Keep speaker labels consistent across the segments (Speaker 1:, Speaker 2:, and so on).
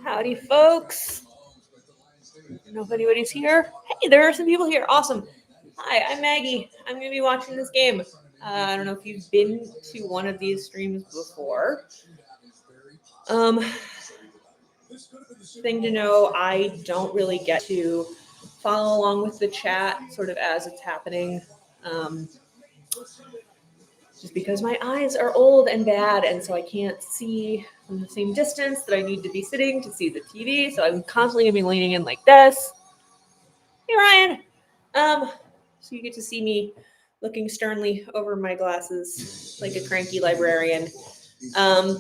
Speaker 1: Howdy, folks. I don't know if anybody's here. Hey, there are some people here. Awesome. Hi, I'm Maggie. I'm going to be watching this game. I don't know if you've been to one of these streams before. Thing to know, I don't really get to follow along with the chat sort of as it's happening. Just because my eyes are old and bad, and so I can't see from the same distance that I need to be sitting to see the TV. So I'm constantly going to be leaning in like this. Hey, Ryan. So you get to see me looking sternly over my glasses like a cranky librarian. Down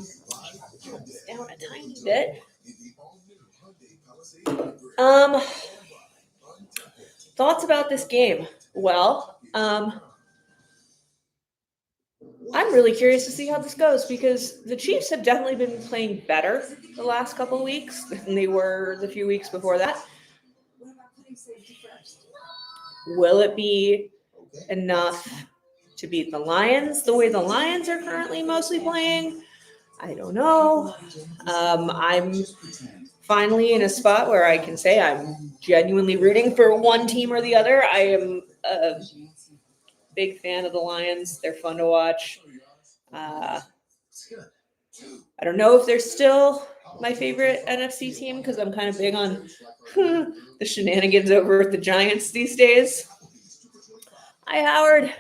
Speaker 1: a tiny bit. Thoughts about this game? Well, I'm really curious to see how this goes because the Chiefs have definitely been playing better the last couple of weeks than they were the few weeks before that. Will it be enough to beat the Lions the way the Lions are currently mostly playing? I don't know. I'm finally in a spot where I can say I'm genuinely rooting for one team or the other. I am a big fan of the Lions. They're fun to watch. I don't know if they're still my favorite NFC team because I'm kind of big on the shenanigans over at the Giants these days. Hi, Howard.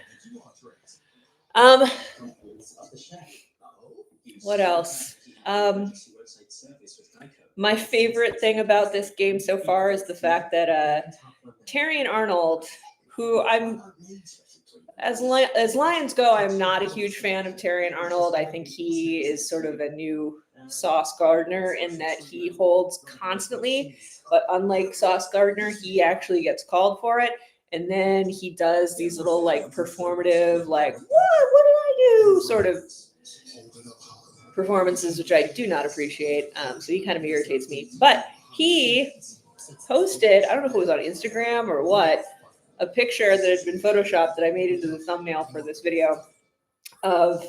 Speaker 1: What else? My favorite thing about this game so far is the fact that Terrion Arnold, who as Lions go, I'm not a huge fan of Terrion Arnold. I think he is sort of a new Sauce Gardner in that he holds constantly, but unlike Sauce Gardner, he actually gets called for it. And then he does these little like performative, like, what did I do? Sort of performances, which I do not appreciate. So he kind of irritates me. But he posted, I don't know if it was on Instagram or what, a picture that had been photoshopped that I made into the thumbnail for this video of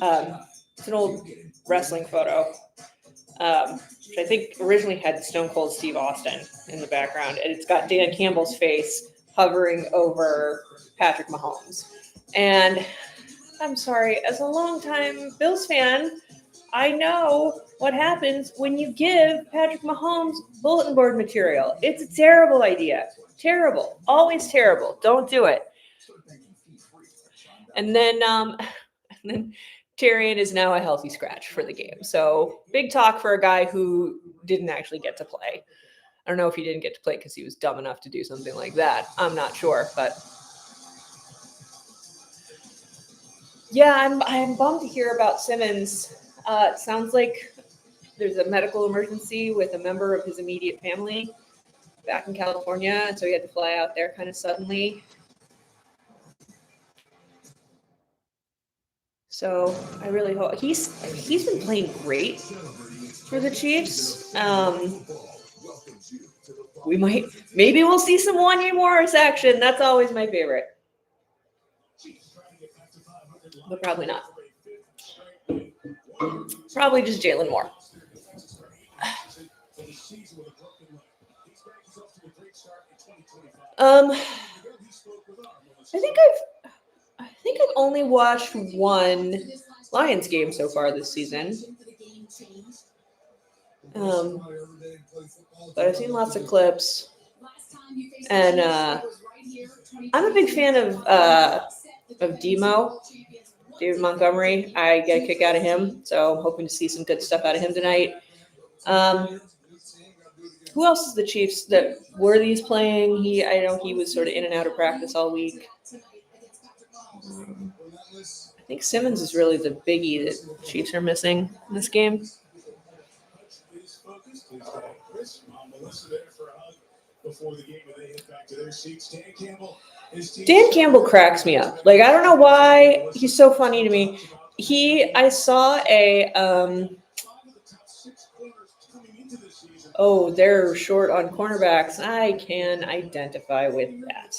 Speaker 1: it's an old wrestling photo, which I think originally had Stone Cold Steve Austin in the background, and it's got Dan Campbell's face hovering over Patrick Mahomes. And I'm sorry, as a longtime Bills fan, I know what happens when you give Patrick Mahomes bulletin board material. It's a terrible idea. Terrible. Always terrible. Don't do it. And then Terrion is now a healthy scratch for the game. So big talk for a guy who didn't actually get to play. I don't know if he didn't get to play because he was dumb enough to do something like that. I'm not sure, but yeah, I'm bummed to hear about Simmons. It sounds like there's a medical emergency with a member of his immediate family back in California, and so he had to fly out there kind of suddenly. So I really hope he's been playing great for the Chiefs. Maybe we'll see some Wanya Morris action. That's always my favorite, but probably not. Probably just Jalen Moore. I think I've only watched one Lions game so far this season. But I've seen lots of clips, and I'm a big fan of Demo, David Montgomery. I get a kick out of him, so I'm hoping to see some good stuff out of him tonight. Who else is the Chiefs that Worthy's playing? I know he was sort of in and out of practice all week. I think Simmons is really the biggie that the Chiefs are missing in this game. Dan Campbell cracks me up. Like, I don't know why he's so funny to me. I saw they're short on cornerbacks. I can identify with that.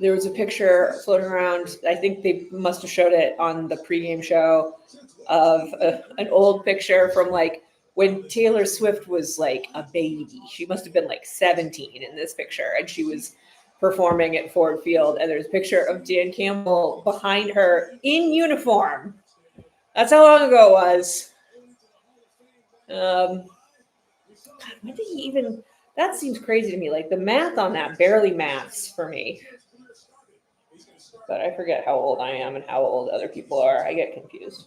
Speaker 1: there was a picture floating around. I think they must have showed it on the pregame show of an old picture from like when Taylor Swift was like a baby. She must have been like 17 in this picture, and she was performing at Ford Field. And there's a picture of Dan Campbell behind her in uniform. That's how long ago it was. God, when did he even? That seems crazy to me. Like the math on that barely maths for me. But I forget how old I am and how old other people are. I get confused.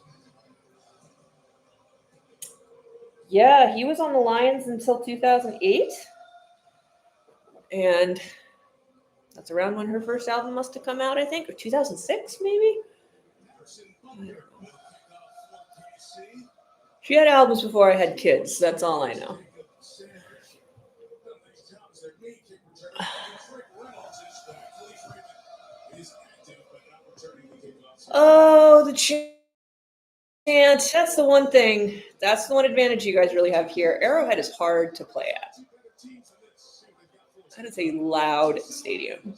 Speaker 1: Yeah, he was on the Lions until 2008. And that's around when her first album must have come out, I think, or 2006 maybe. She had albums before I had kids. That's all I know. Oh, the chant. That's the one thing. That's the one advantage you guys really have here. Arrowhead is hard to play at. That is a loud stadium.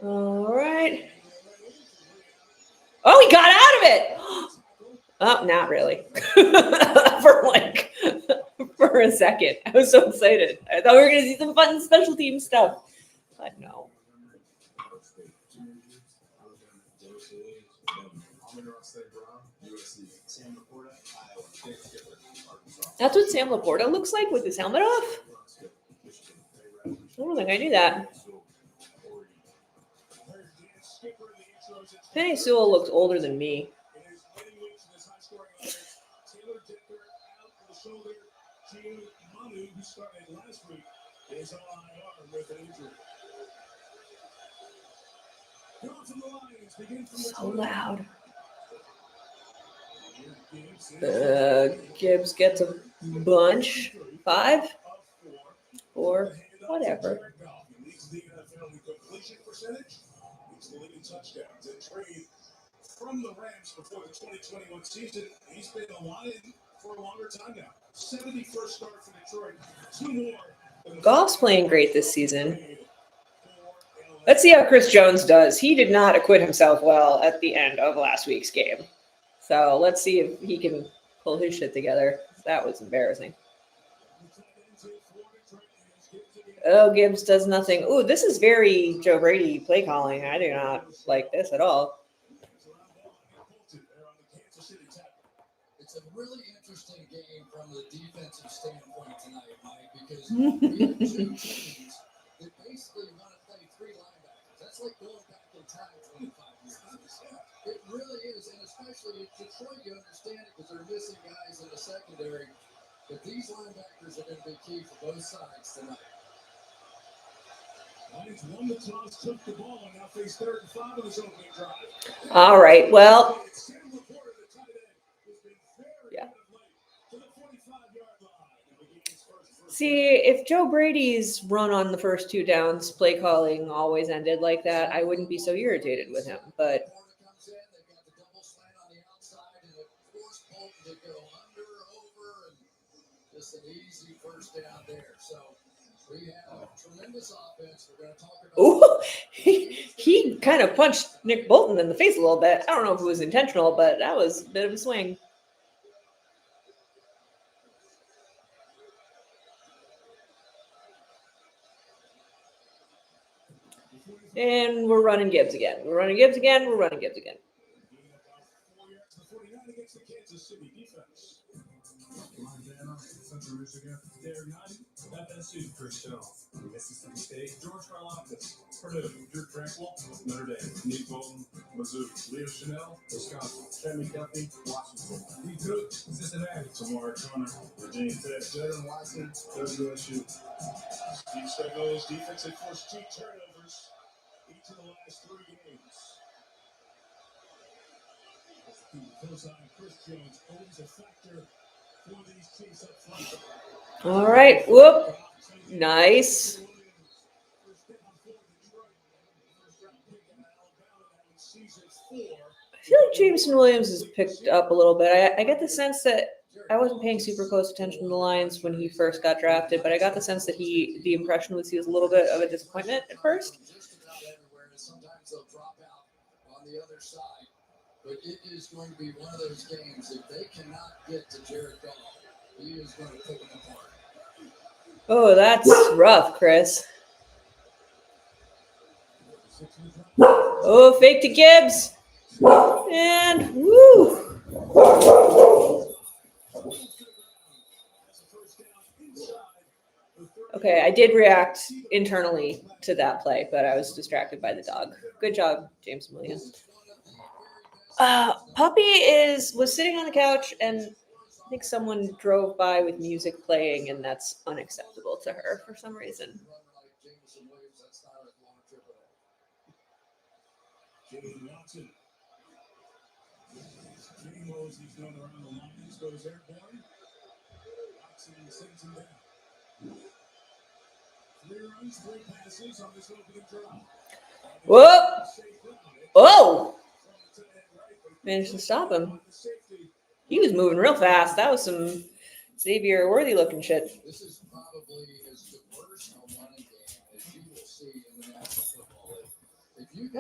Speaker 1: All right. Oh, he got out of it. Oh, not really. for a second. I was so excited. I thought we were going to see some fun special team stuff. But no. That's what Sam Laporta looks like with his helmet off? I don't think I knew that. Penny Sewell looks older than me. So loud. Gibbs gets a bunch. 5? 4? Whatever. From the Rams before the 2021 season, he's been a Lion for a longer time now. 71st start for Detroit. 2 more. Goff's playing great this season. Let's see how Chris Jones does. He did not acquit himself well at the end of last week's game. So let's see if he can pull his shit together. That was embarrassing. Oh, Gibbs does nothing. Ooh, this is very Joe Brady play calling. I do not like this at all. It's a really interesting game from the defensive standpoint tonight, Mike, because we have 2 teams that basically want to play 3 linebackers. That's like going back in time 25 years. It really is, and especially in Detroit, you understand it because they're missing guys in the secondary. But these linebackers are going to be key for both sides tonight. Lions won the toss, took the ball, and now face 3rd and 5 on this opening drive. All right, well. Yeah. See, if Joe Brady's run on the first 2 downs, play calling always ended like that, I wouldn't be so irritated with him. But just an easy first down there. So we have tremendous offense. We're going to talk about. Ooh, he kind of punched Nick Bolton in the face a little bit. I don't know if it was intentional, but that was a bit of a swing. And we're running Gibbs again. We're running Gibbs again. We're running Gibbs again. Central Michigan, Terrion Arnold, FSU, Chris Jones, Mississippi State, George Karlaftis, Purdue, Drew Tranquil, Notre Dame, Nick Bolton, Mizzou, Leo Chanel, Wisconsin, Kevin McDuffie, Washington, Lee Cook, Cincinnati, Tamar Connor, Virginia Tech, Jaden Watson, WSU. Steve Spagnuolo's defense had forced 2 turnovers each of the last 3 games. Chris Jones always a factor. All right, whoop, nice. I feel like Jameson Williams has picked up a little bit. I get the sense that I wasn't paying super close attention to the Lions when he first got drafted, but I got the sense that the impression was he was a little bit of a disappointment at first.
Speaker 2: Sometimes they'll drop out on the other side, but it is going to be one of those games. If they cannot get to Jared Goff, he is going to pick them apart.
Speaker 1: Oh, that's rough, Chris. Oh, fake to Gibbs. And woo. Okay, I did react internally to that play, but I was distracted by the dog. Good job, James Williams. Puppy was sitting on the couch, and I think someone drove by with music playing, and that's unacceptable to her for some reason. Whoop! Oh! Managed to stop him. He was moving real fast. That was some Xavier Worthy looking shit.
Speaker 2: This is probably as diverse a running game as you will see in the National Football League.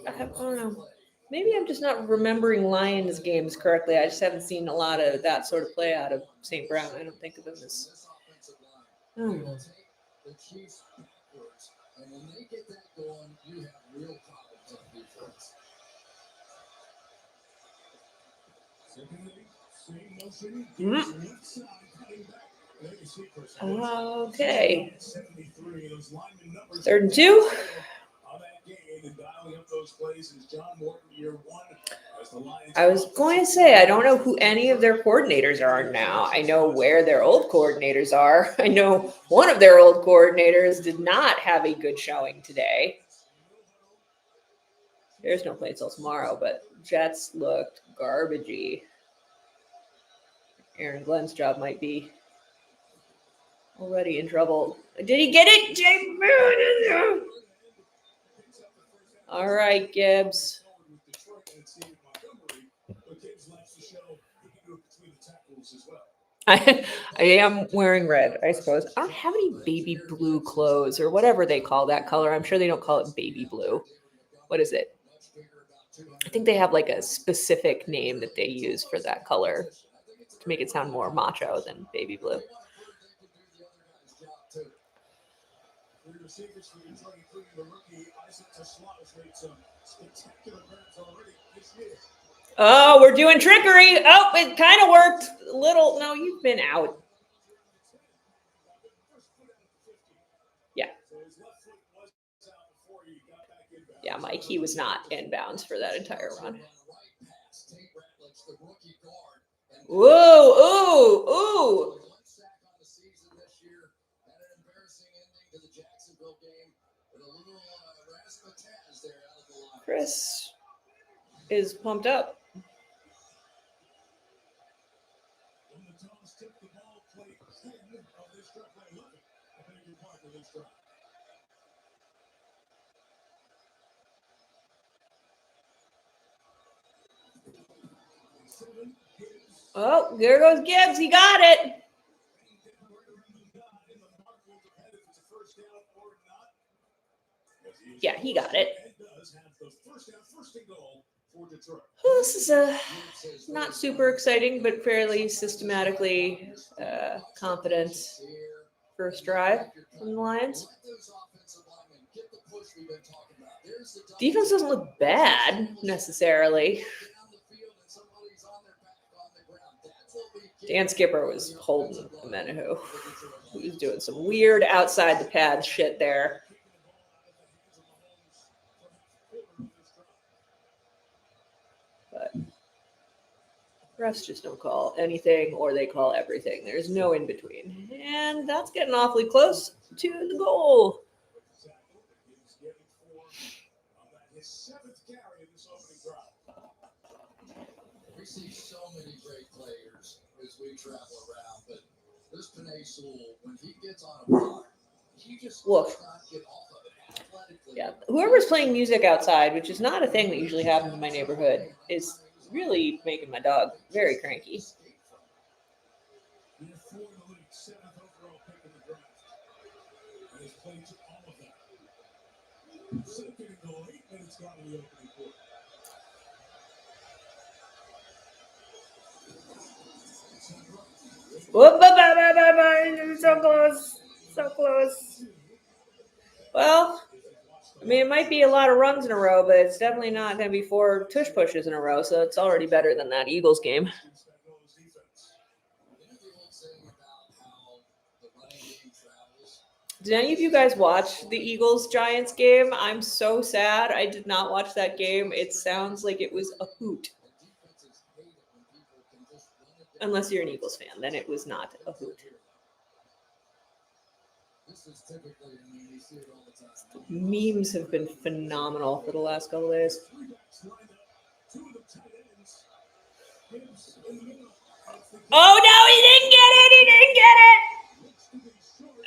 Speaker 1: I don't know. Maybe I'm just not remembering Lions games correctly. I just haven't seen a lot of that sort of play out of St. Brown. I don't think of them as. I don't know.
Speaker 2: The Chiefs backwards, and when they get that going, you have real problems on defense.
Speaker 1: Okay. 3rd and 2. I was going to say, I don't know who any of their coordinators are now. I know where their old coordinators are. I know one of their old coordinators did not have a good showing today. There's no play till tomorrow, but Jets looked garbagey. Aaron Glenn's job might be already in trouble. Did he get it? All right, Gibbs. I am wearing red, I suppose. I don't have any baby blue clothes or whatever they call that color. I'm sure they don't call it baby blue. What is it? I think they have like a specific name that they use for that color to make it sound more macho than baby blue. Oh, we're doing trickery. Oh, it kind of worked. A little. No, you've been out. Yeah. Yeah, Mike, he was not inbounds for that entire run. Whoa, ooh, ooh. Chris is pumped up. Oh, there goes Gibbs. He got it. Yeah, he got it. Well, this is a not super exciting, but fairly systematically confident first drive from the Lions. Defense doesn't look bad necessarily. Dan Skipper was holding Menahu. He was doing some weird outside the pads shit there. But refs just don't call anything or they call everything. There's no in between. And that's getting awfully close to the goal.
Speaker 2: We see so many great players as we travel around, but this Penei Sewell, when he gets on a block, he just does not get off of it athletically.
Speaker 1: Yeah, whoever's playing music outside, which is not a thing that usually happens in my neighborhood, is really making my dog very cranky. Whoop, so close. So close. Well, I mean, it might be a lot of runs in a row, but it's definitely not going to be 4 tush pushes in a row, so it's already better than that Eagles game. Did any of you guys watch the Eagles-Giants game? I'm so sad I did not watch that game. It sounds like it was a hoot. Unless you're an Eagles fan, then it was not a hoot. Memes have been phenomenal for the last couple of days. Oh no, he didn't get it! He didn't get it!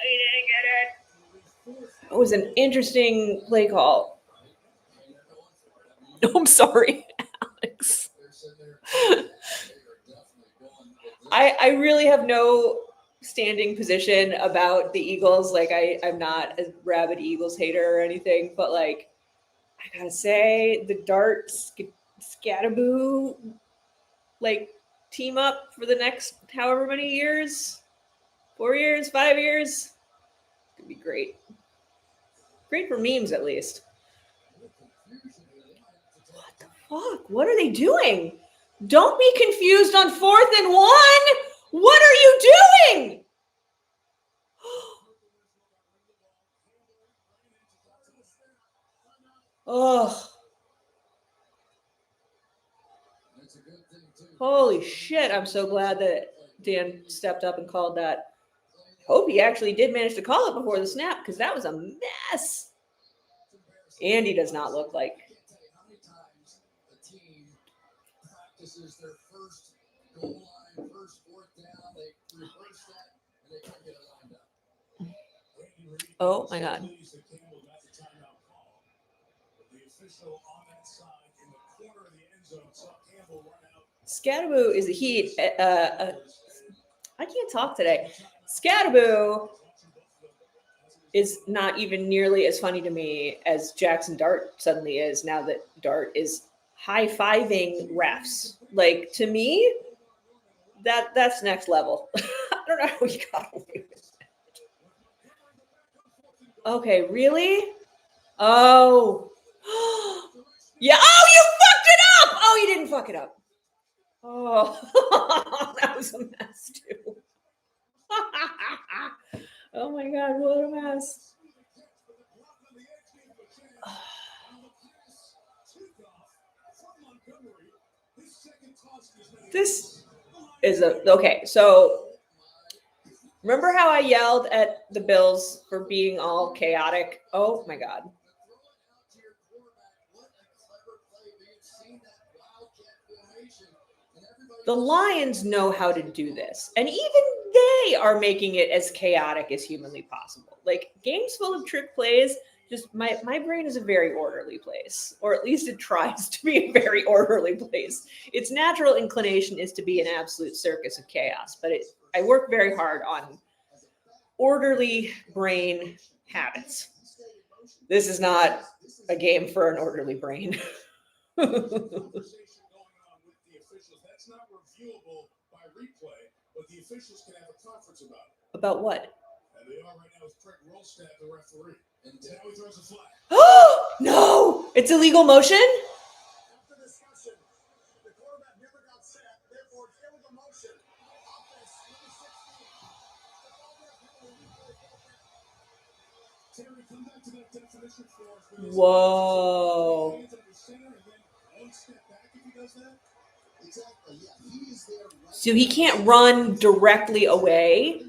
Speaker 1: He didn't get it. It was an interesting play call. I'm sorry, Alex. I really have no standing position about the Eagles. Like I'm not a rabid Eagles hater or anything, but like I gotta say the Dart Skattebo like team up for the next however many years, 4 years, 5 years, could be great. Great for memes at least. What the fuck? What are they doing? Don't be confused on 4th and 1. What are you doing? Oh. Holy shit. I'm so glad that Dan stepped up and called that. Hope he actually did manage to call it before the snap because that was a mess. Andy does not look like. Oh my God. Skattebo is a heat. I can't talk today. Skattebo is not even nearly as funny to me as Jackson Dart suddenly is now that Dart is high-fiving refs. Like, to me, that's next level. I don't know how he got away with it. Okay, really? Oh. Yeah. Oh, you fucked it up! Oh, you didn't fuck it up. Oh, that was a mess, too. Oh, my God, what a mess. This is okay. So remember how I yelled at the Bills for being all chaotic? Oh my God. The Lions know how to do this. And even they are making it as chaotic as humanly possible. Like games full of trick plays, just my brain is a very orderly place, or at least it tries to be a very orderly place. Its natural inclination is to be an absolute circus of chaos, but I work very hard on orderly brain habits. This is not a game for an orderly brain. About what? Oh no! It's illegal motion? Whoa. So he can't run directly away?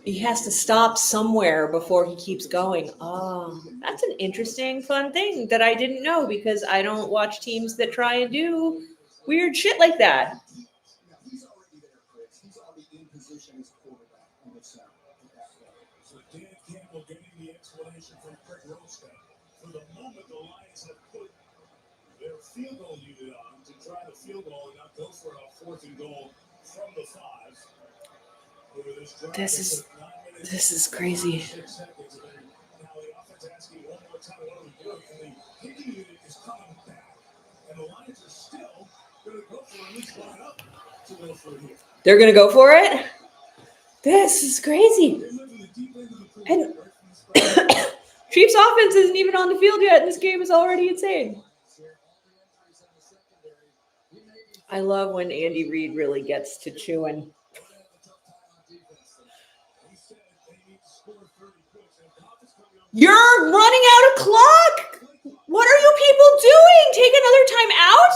Speaker 1: He has to stop somewhere before he keeps going. Oh, that's an interesting, fun thing that I didn't know because I don't watch teams that try and do weird shit like that. Field goal unit on to try the field goal and not go for a 4th and goal from the 5. This is crazy. They're going to go for it? This is crazy. And Chiefs offense isn't even on the field yet, and this game is already insane. I love when Andy Reid really gets to chewing. You're running out of clock. What are you people doing? Take another time out?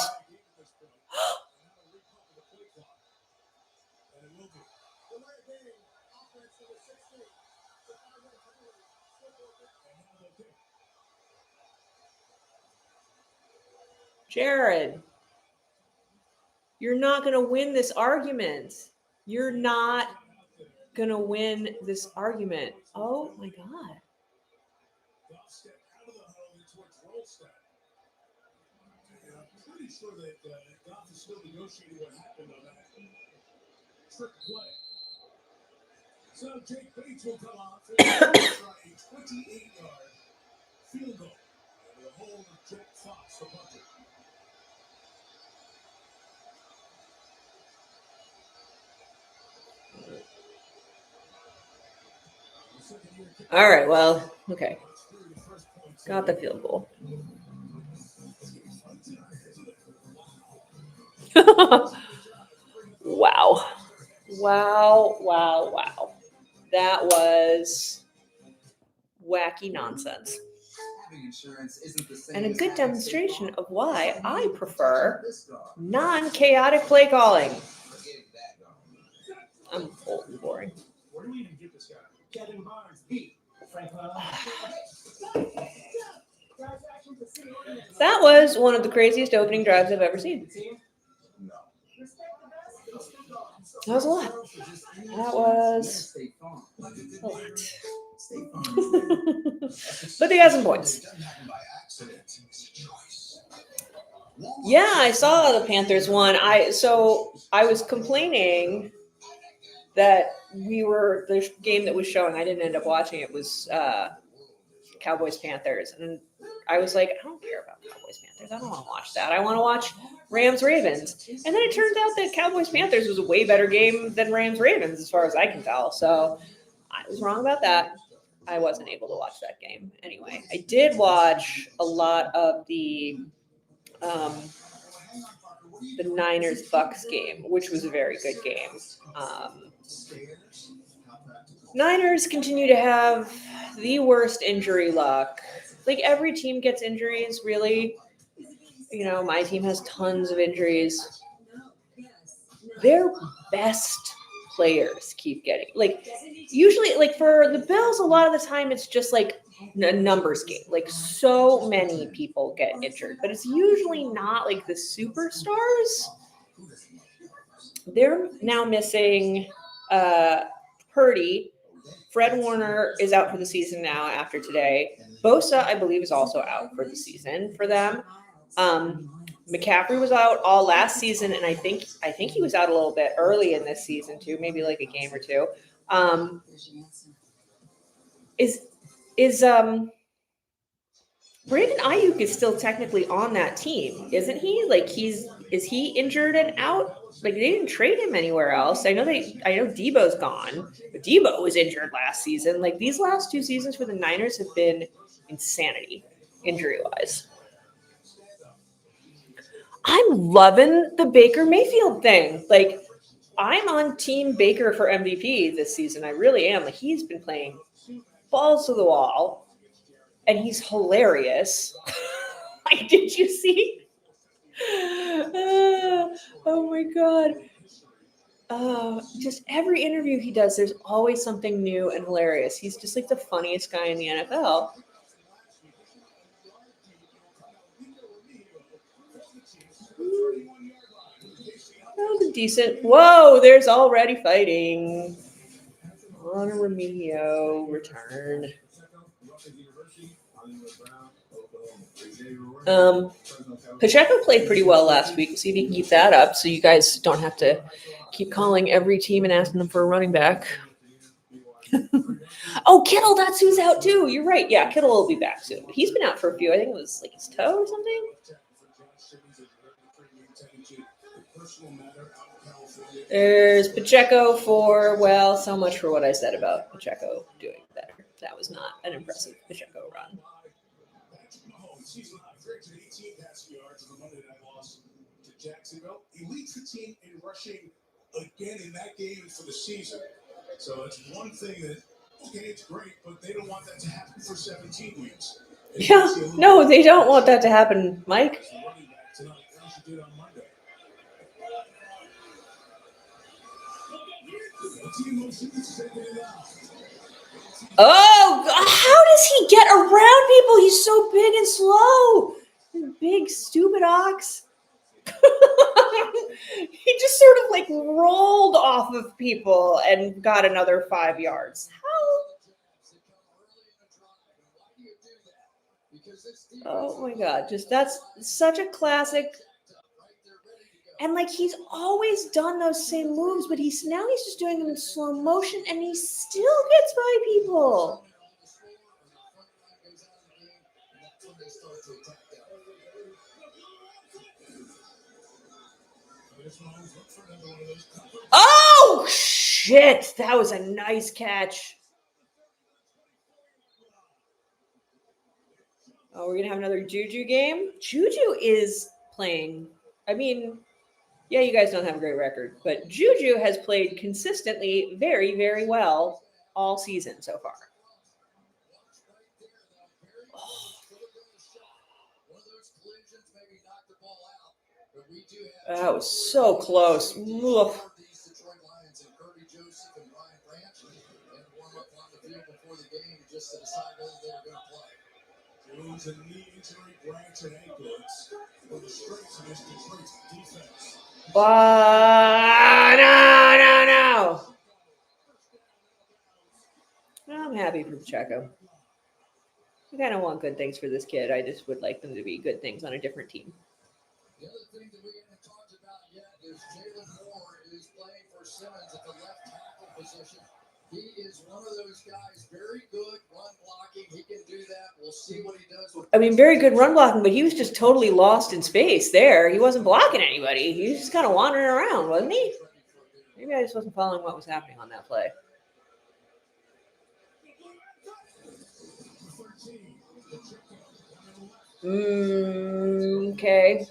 Speaker 1: Jared, you're not going to win this argument. You're not going to win this argument. Oh, my God.
Speaker 2: I'm pretty sure that Goff is still negotiating what happened on that trick play. So Jake Bates will come on for a 28-yard field goal. And the hold of Jake Fox, the punter.
Speaker 1: All right, well, okay. Got the field goal. Wow. That was wacky nonsense. And a good demonstration of why I prefer non-chaotic play calling. I'm old and boring.
Speaker 2: Where do we even get this guy? Kevin Barnes beat
Speaker 1: That was one of the craziest opening drives I've ever seen. That was a lot. That was a lot. But they got some points. Yeah, I saw the Panthers won. I was complaining that the game that was showing, I didn't end up watching it, was Cowboys Panthers, and I was like, I don't care about Cowboys Panthers. I don't want to watch that. I want to watch Rams Ravens. And then it turns out that Cowboys Panthers was a way better game than Rams Ravens, as far as I can tell. So I was wrong about that. I wasn't able to watch that game. Anyway, I did watch a lot of the Niners Bucks game, which was a very good game. Niners continue to have the worst injury luck. Like, every team gets injuries, really. You know, my team has tons of injuries. Their best players keep getting, like, usually, like, for the Bills, a lot of the time it's just like a numbers game. Like, so many people get injured, but it's usually not like the superstars. They're now missing Purdy. Fred Warner is out for the season now after today. Bosa, I believe, is also out for the season for them. McCaffrey was out all last season, and I think he was out a little bit early in this season too, maybe like a game or two. Brandon Ayuk is still technically on that team, isn't he? Like, is he injured and out? Like, they didn't trade him anywhere else. I know Debo's gone, but Debo was injured last season. Like, these last two seasons for the Niners have been insanity, injury-wise. I'm loving the Baker Mayfield thing. Like, I'm on Team Baker for MVP this season. I really am. Like, he's been playing balls to the wall, and he's hilarious. Like, did you see? Oh my God. Just every interview he does, there's always something new and hilarious. He's just like the funniest guy in the NFL. That was a decent. Whoa, there's already fighting. On a Remigio return. Pacheco played pretty well last week. See if he can keep that up so you guys don't have to keep calling every team and asking them for a running back. Oh, Kittle, that's who's out too. You're right. Yeah, Kittle will be back soon. He's been out for a few. I think it was like his toe or something. There's Pacheco for, well, so much for what I said about Pacheco doing better. That was not an impressive Pacheco run.
Speaker 2: Season high, 318 passing yards in the Monday night loss to Jacksonville. He leads the team in rushing again in that game for the season. So it's one thing that, okay, it's great, but they don't want that to happen for 17 weeks.
Speaker 1: Yeah, no, they don't want that to happen, Mike. Oh, how does he get around people? He's so big and slow. Big, stupid ox. He just sort of like rolled off of people and got another 5 yards. How? Oh my God. Just that's such a classic. And like he's always done those same moves, but he's just doing them in slow motion and he still gets by people. Oh shit! That was a nice catch. Oh, we're gonna have another Juju game. Juju is playing. I mean, yeah, you guys don't have a great record, but Juju has played consistently very, very well all season so far. That was so close. Ugh. No. I'm happy for Pacheco. I kind of want good things for this kid. I just would like them to be good things on a different team.
Speaker 3: The other thing that we haven't talked about yet is Jalen Moore is playing for Simmons at the left tackle position. He is one of those guys, very good run blocking. He can do that. We'll see what he does.
Speaker 1: I mean, very good run blocking, but he was just totally lost in space there. He wasn't blocking anybody. He was just kind of wandering around, wasn't he? Maybe I just wasn't following what was happening on that play. Okay.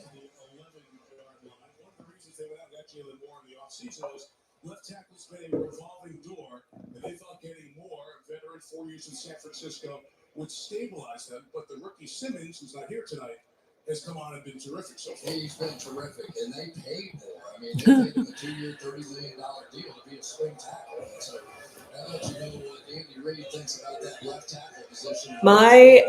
Speaker 2: Left tackle's been a revolving door, and they thought getting more veteran 4 years in San Francisco would stabilize them. But the rookie Simmons, who's not here tonight, has come on and been terrific so far.
Speaker 3: He's been terrific, and they paid more. I mean, they paid him a 2-year, $30 million deal to be a swing tackle. So I'll let you know what Andy Reid thinks about that left tackle position.
Speaker 1: My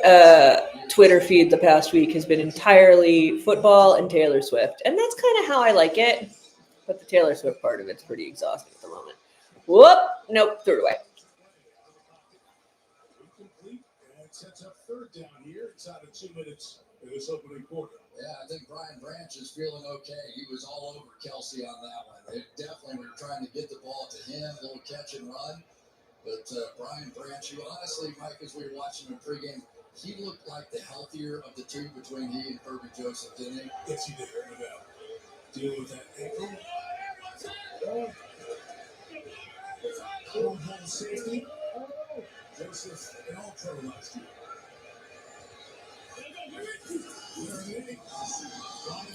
Speaker 1: Twitter feed the past week has been entirely football and Taylor Swift, and that's kind of how I like it. But the Taylor Swift part of it's pretty exhausting at the moment. Whoop! Nope, threw it away.
Speaker 2: Incomplete, and it sets up third down here inside of 2 minutes in this opening quarter.
Speaker 3: Yeah, I think Brian Branch is feeling okay. He was all over Kelsey on that one. They definitely were trying to get the ball to him, a little catch and run. But Brian Branch, you honestly, Mike, as we were watching him pregame, he looked like the healthier of the two between he and Kirby Joseph, didn't he?
Speaker 2: Yes, he did. No doubt. Dealing with that ankle. Home safety. Joseph and all pro last year.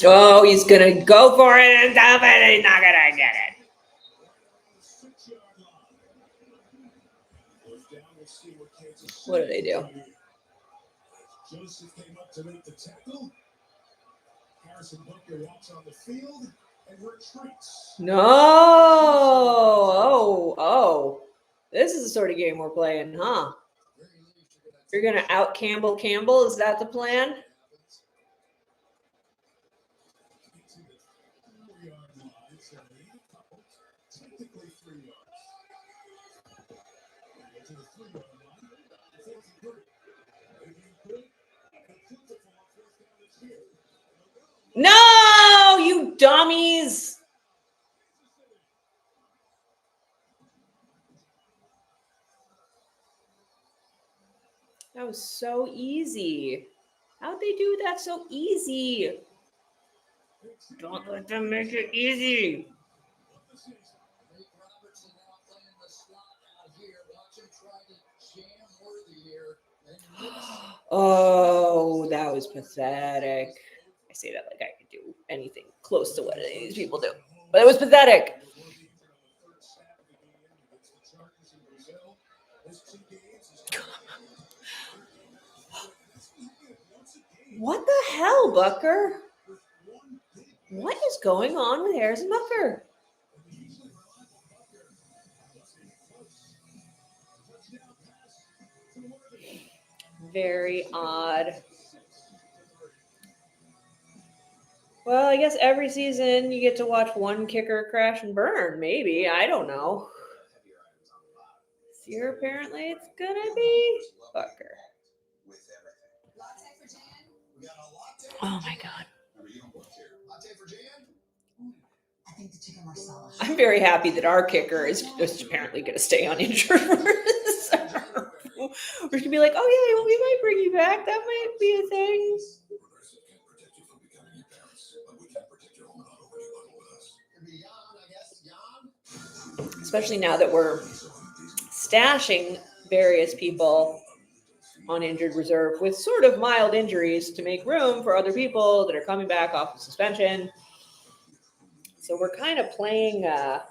Speaker 1: Oh, he's gonna go for it and dump it, and he's not gonna get it. What do they do?
Speaker 2: Joseph came up to make the tackle. Harrison Butker walks on the field and retreats.
Speaker 1: No. Oh. This is the sort of game we're playing, huh? You're going to out Campbell? Is that the plan? dummies. That was so easy. How'd they do that so easy? Don't let them make it easy.
Speaker 3: Nate Robertson now playing the slot out here. Watch him try to jam Worthy here. And miss.
Speaker 1: Oh, that was pathetic. I say that like I could do anything close to what these people do, but it was pathetic. What the hell, Bucker? What is going on with Harrison Bucker? Very odd. Well, I guess every season you get to watch one kicker crash and burn. Maybe. I don't know. This year, apparently, it's going to be Bucker. Oh, my God. I'm very happy that our kicker is just apparently going to stay on injured reserve. We're going to be like, oh, yeah, we might bring you back. That might be a thing. Especially now that we're stashing various people on injured reserve with sort of mild injuries to make room for other people that are coming back off of suspension. So we're kind of playing a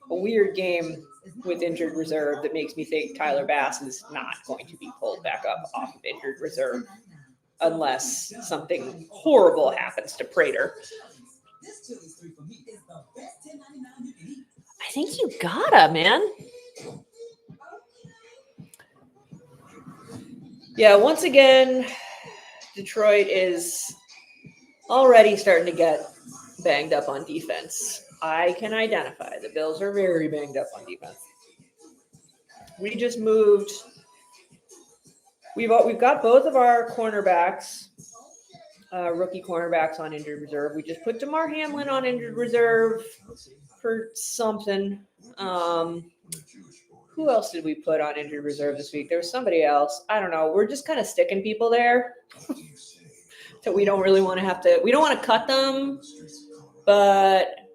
Speaker 1: weird game with injured reserve that makes me think Tyler Bass is not going to be pulled back up off of injured reserve unless something horrible happens to Prater. I think you gotta, man. Yeah, once again, Detroit is already starting to get banged up on defense. I can identify the Bills are very banged up on defense. We just moved. We've got both of our cornerbacks, rookie cornerbacks, on injured reserve. We just put DeMar Hamlin on injured reserve for something. Who else did we put on injured reserve this week? There was somebody else. I don't know. We're just kind of sticking people there that we don't really want to have to. We don't want to cut them, but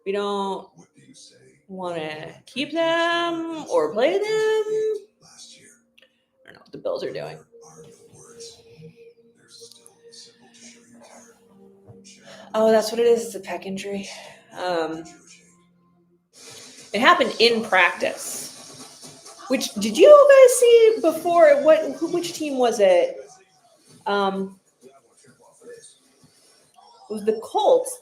Speaker 1: we don't want to keep them or play them. I don't know what the Bills are doing. Oh, that's what it is. It's a pec injury. It happened in practice. Which did you guys see before? Which team was it? It was the Colts.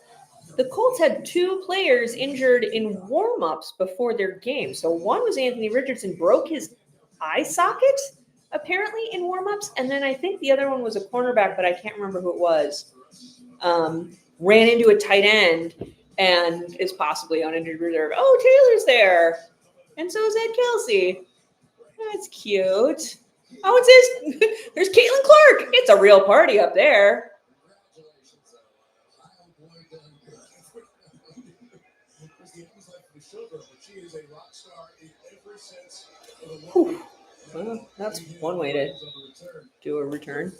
Speaker 1: The Colts had two players injured in warm-ups before their game. So one was Anthony Richardson, broke his eye socket apparently in warm-ups, and then I think the other one was a cornerback, but I can't remember who it was. Ran into a tight end and is possibly on injured reserve. Oh, Taylor's there, and so is Ed Kelsey. That's cute. Oh, it's his. There's Caitlin Clark. It's a real party up there. Whew. Well, that's one way to do a return.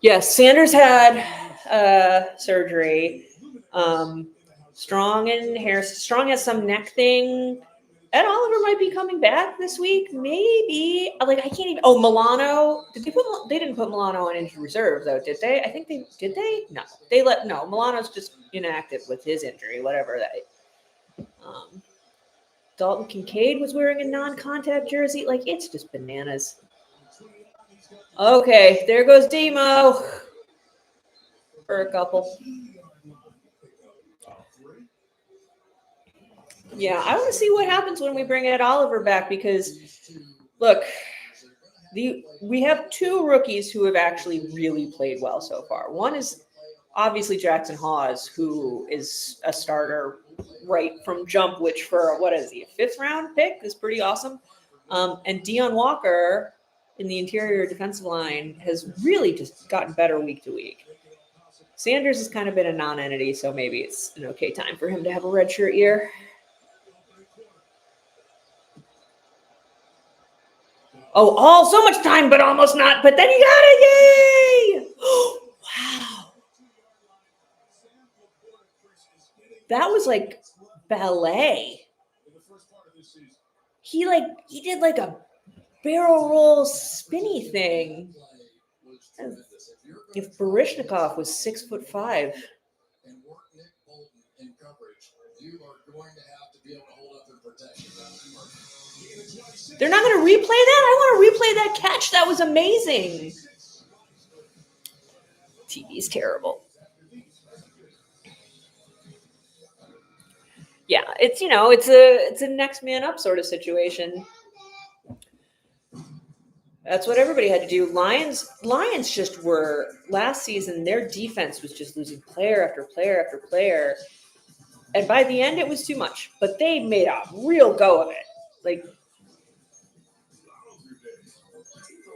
Speaker 1: Yes, Sanders had surgery. Strong has some neck thing. Ed Oliver might be coming back this week. Maybe. I can't even. Oh, Milano. They didn't put Milano on injured reserve though, did they? I think they did. They no. Milano's just inactive with his injury, whatever that. Dalton Kincaid was wearing a non-contact jersey. It's just bananas. Okay, there goes Demo for a couple. Yeah, I want to see what happens when we bring Ed Oliver back because, look, we have two rookies who have actually really played well so far. One is obviously Jackson Hawes, who is a starter right from jump, which for, what is he, a 5th round pick is pretty awesome. And Deion Walker in the interior defensive line has really just gotten better week to week. Sanders has kind of been a non-entity, so maybe it's an okay time for him to have a redshirt year. Oh, so much time, but almost not. But then he got it. Yay! Wow. That was like ballet. He did like a barrel roll spinny thing. If Barishnikov was 6'5".
Speaker 3: And work Nick Bolton in coverage, you are going to have to be able to hold up in protection.
Speaker 1: They're not going to replay that? I want to replay that catch. That was amazing. TV's terrible. Yeah, it's it's a next man up sort of situation. That's what everybody had to do. Lions just were last season. Their defense was just losing player after player after player, and by the end, it was too much. But they made a real go of it, like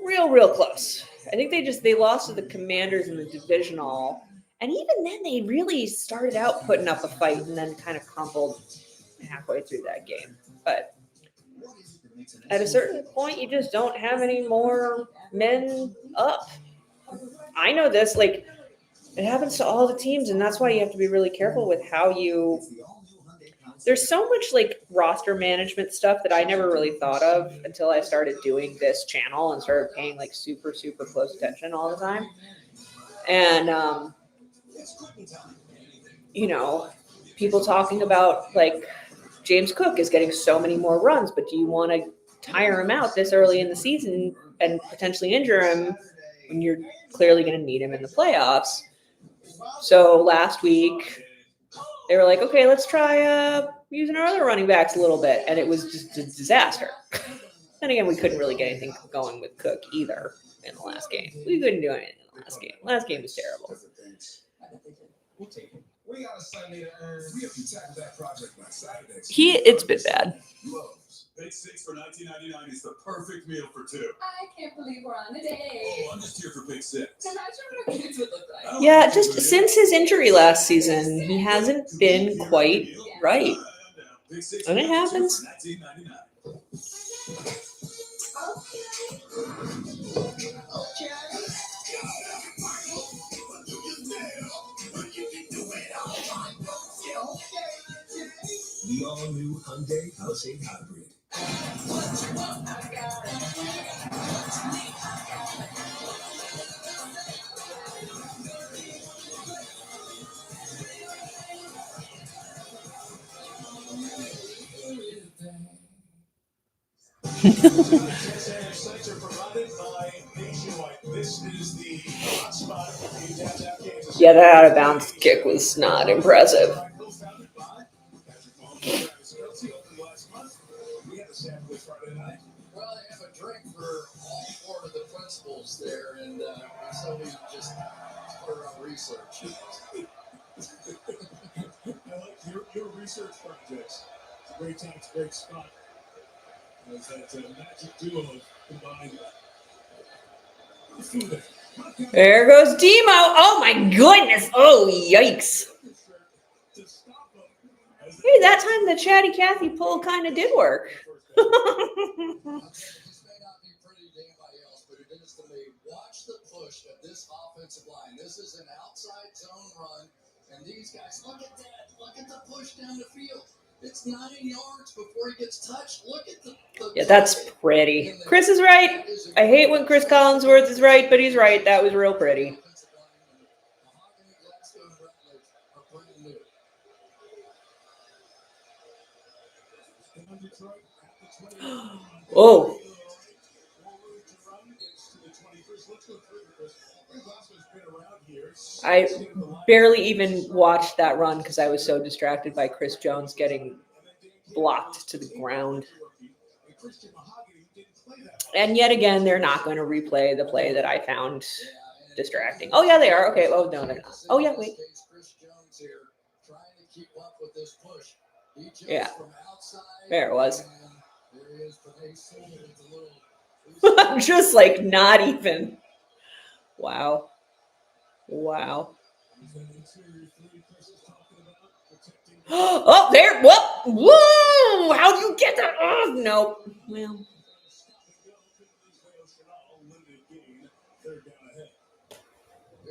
Speaker 1: real close. I think they lost to the Commanders in the divisional, and even then, they really started out putting up a fight, and then kind of crumbled halfway through that game. But at a certain point, you just don't have any more men up. I know this, like, it happens to all the teams, and that's why you have to be really careful with how you. There's so much like roster management stuff that I never really thought of until I started doing this channel and started paying like super close attention all the time. And people talking about like James Cook is getting so many more runs, but do you want to tire him out this early in the season and potentially injure him when you're clearly going to need him in the playoffs? So last week they were like, okay, let's try using our other running backs a little bit, and it was just a disaster. Then again, we couldn't really get anything going with Cook either in the last game. We couldn't do anything in the last game. Last game was terrible.
Speaker 2: We got a Sunday to earn. We have to tackle that project by Saturday.
Speaker 1: It's been bad.
Speaker 2: Big 6 for $19.99 is the perfect meal for two.
Speaker 4: I can't believe we're on a day.
Speaker 2: Oh, I'm just here for Big 6.
Speaker 4: Imagine what our kids would look like.
Speaker 1: Yeah, just since his injury last season, he hasn't been quite right. And it happens.
Speaker 2: The all-new Hyundai Palisade Hybrid.
Speaker 1: Yeah, that out of bounds kick was not impressive.
Speaker 3: Well, they have a drink for all four of the principals there, and so we just put our own research.
Speaker 2: I like your research projects. It's a great time. It's a great spot. As that magic duo combined.
Speaker 1: There goes Demo. Oh my goodness. Oh, yikes. Hey, that time the Chatty Cathy pull kind of did work.
Speaker 3: This may not be pretty to anybody else, but it is to me. Watch the push of this offensive line. This is an outside zone run, and these guys, look at that. Look at the push down the field. It's 9 yards before he gets touched. Look at the
Speaker 1: Yeah, that's pretty. Chris is right. I hate when Chris Collinsworth is right, but he's right. That was real pretty. Oh. I barely even watched that run because I was so distracted by Chris Jones getting blocked to the ground. And yet again, they're not going to replay the play that I found distracting. Oh, yeah, they are. Okay. Oh, no, they're not. Oh, yeah, wait. Yeah. There it was.
Speaker 3: There he is for Mason. It's a little
Speaker 1: I'm just like not even. Wow. Wow. Oh, there. Whoop. Whoa. How'd you get that? Oh, no. Well.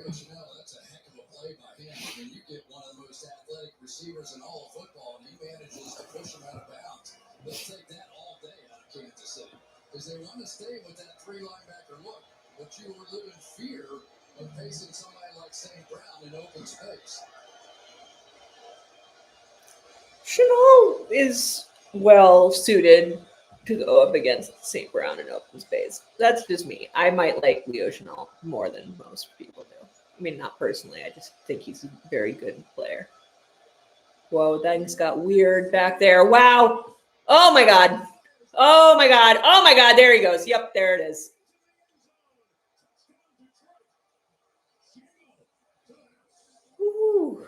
Speaker 3: Chanel, that's a heck of a play by him. I mean, you get one of the most athletic receivers in all of football, and he manages to push him out of bounds. They'll take that all day out of Kansas City because they want to stay with that three linebacker look. But you will live in fear of facing somebody like St. Brown in open space.
Speaker 1: Chanel is well suited to go up against St. Brown in open space. That's just me. I might like Leo Chanel more than most people do. I mean, not personally. I just think he's a very good player. Whoa, things got weird back there. Wow. Oh, my God. Oh, my God. Oh, my God. There he goes. Yep, there it is. Ooh.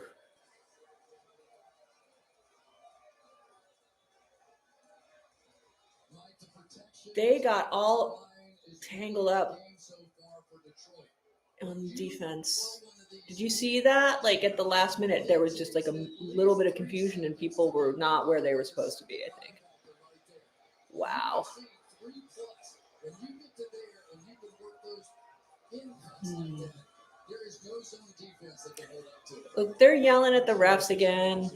Speaker 1: They got all tangled up on defense. Did you see that? Like at the last minute, there was just like a little bit of confusion and people were not where they were supposed to be, I think. Wow. Look, they're yelling at the refs again.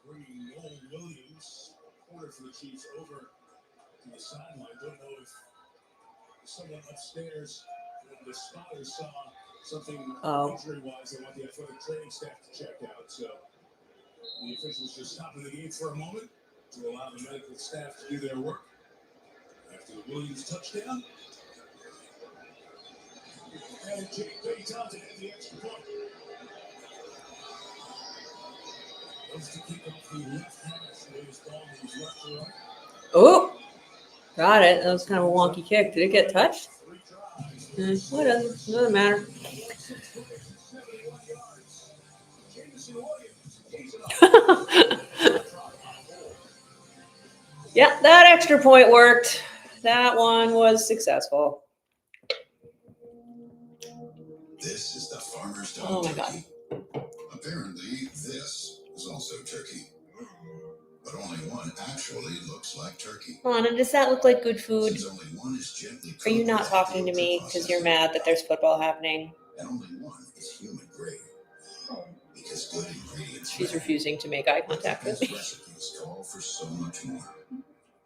Speaker 2: Bringing Noel Williams, corner for the Chiefs, over to the sideline. Don't know if someone upstairs, the spotters saw something injury-wise. They want the athletic training staff to check out. So the officials just stopping the game for a moment to allow the medical staff to do their work. After the Williams touchdown, and Jake Bates out to hit the extra point.
Speaker 1: Oh, got it. That was kind of a wonky kick. Did it get touched? Whatever. Doesn't matter. Yeah, that extra point worked. That one was successful.
Speaker 5: This is the farmer's dog.
Speaker 1: Oh my
Speaker 5: turkey.
Speaker 1: God.
Speaker 5: Apparently, this is also turkey. But only one actually looks like turkey.
Speaker 1: Lana, does that look like good food?
Speaker 5: Since only one is gently
Speaker 1: Are you
Speaker 5: cooked
Speaker 1: not
Speaker 5: without
Speaker 1: talking
Speaker 5: the
Speaker 1: to me because you're mad that there's football happening?
Speaker 5: and only one is human grade. Because good ingredients.
Speaker 1: She's refusing to make eye contact with me.
Speaker 5: Recipes call for so much more.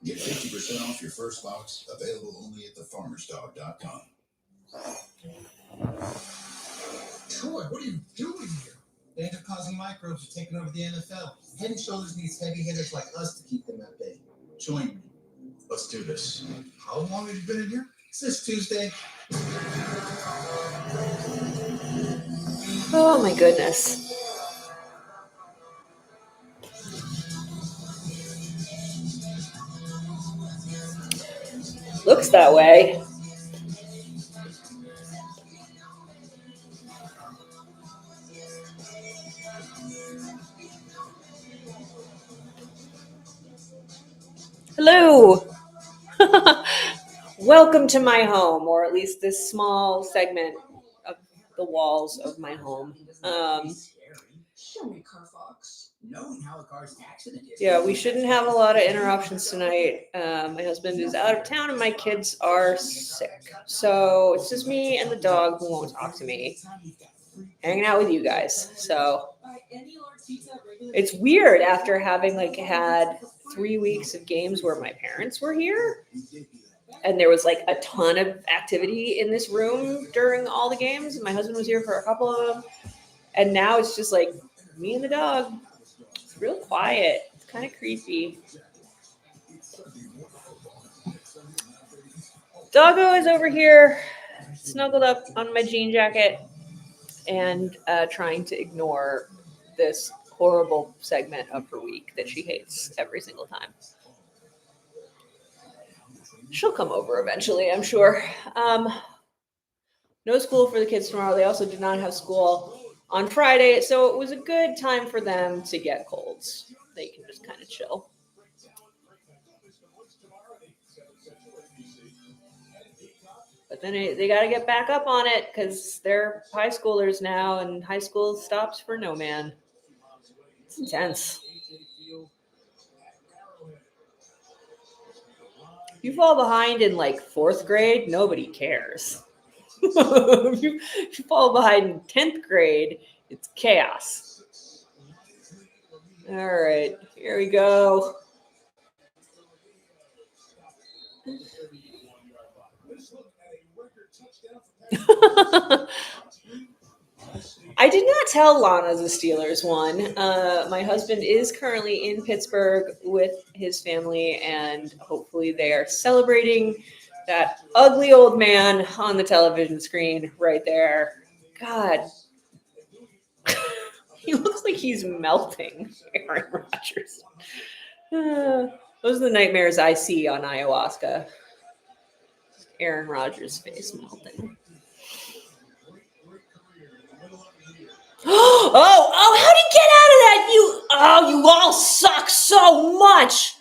Speaker 5: Get 50% off your first box, available only at thefarmersdog.com.
Speaker 6: Troy, what are you doing here? Danger-causing microbes are taking over the NFL. Head and Shoulders needs heavy hitters like us to keep them at bay. Join me.
Speaker 5: Let's do this.
Speaker 6: How long have you been in here? Since Tuesday.
Speaker 1: Oh my goodness. Looks that way. Hello. Welcome to my home, or at least this small segment of the walls of my home.
Speaker 6: Show me Carfax. Knowing how a car's accident is.
Speaker 1: Yeah, we shouldn't have a lot of interruptions tonight. My husband is out of town and my kids are sick. So it's just me and the dog who won't talk to me, hanging out with you guys. So it's weird after having had 3 weeks of games where my parents were here. And there was a ton of activity in this room during all the games. And my husband was here for a couple of them. And now it's just me and the dog. It's real quiet. It's kind of creepy. Doggo is over here, snuggled up on my jean jacket and trying to ignore this horrible segment of her week that she hates every single time. She'll come over eventually, I'm sure. No school for the kids tomorrow. They also did not have school on Friday, so it was a good time for them to get colds. They can just kind of chill. But then they got to get back up on it because they're high schoolers now, and high school stops for no man. It's intense. If you fall behind in like 4th grade, nobody cares. if you fall behind in 10th grade, it's chaos. All right, here we go. I did not tell Lana the Steelers won. My husband is currently in Pittsburgh with his family, and hopefully they are celebrating that ugly old man on the television screen right there. God. He looks like he's melting, Aaron Rodgers. Those are the nightmares I see on ayahuasca. Aaron Rodgers' face melting. Oh, how'd he get out of that? You all suck so much.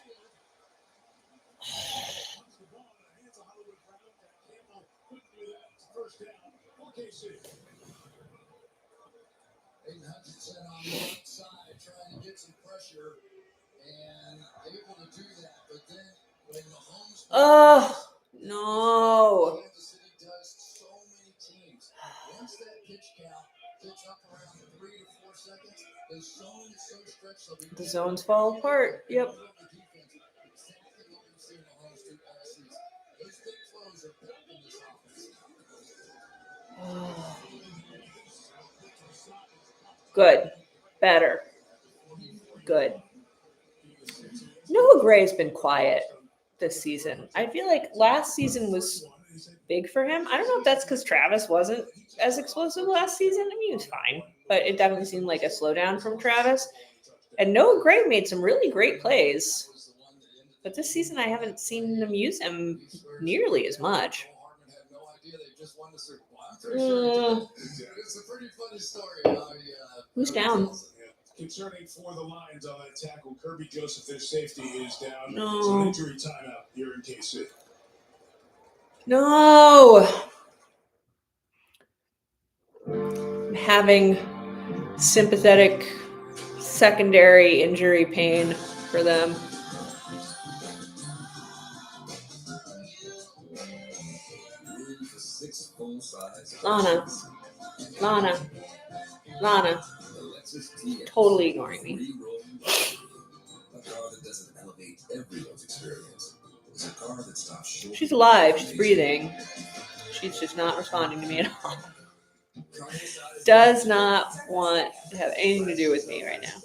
Speaker 3: Hayden Hutchinson on the outside trying to get some pressure and able to do that. But then when Mahomes
Speaker 1: No.
Speaker 3: Kansas City does so many teams. Once that pitch count gets up around 3 to 4 seconds, the zone is so stretched.
Speaker 1: The zones fall apart. Yep.
Speaker 3: Those big flows are built in this offense.
Speaker 1: Good. Better. Good. Noah Gray's been quiet this season. I feel like last season was big for him. I don't know if that's because Travis wasn't as explosive last season. I mean, he was fine, but it definitely seemed like a slowdown from Travis. And Noah Gray made some really great plays. But this season, I haven't seen them use him nearly as much.
Speaker 3: It's a pretty funny story.
Speaker 1: Who's down?
Speaker 2: Concerning for the Lions on that tackle, Kirby Joseph, their safety, is down.
Speaker 1: No.
Speaker 2: It's an injury timeout here in KC.
Speaker 1: No. I'm having sympathetic secondary injury pain for them. Lana. Totally ignoring me. She's alive. She's breathing. She's just not responding to me at all. Does not want to have anything to do with me right now.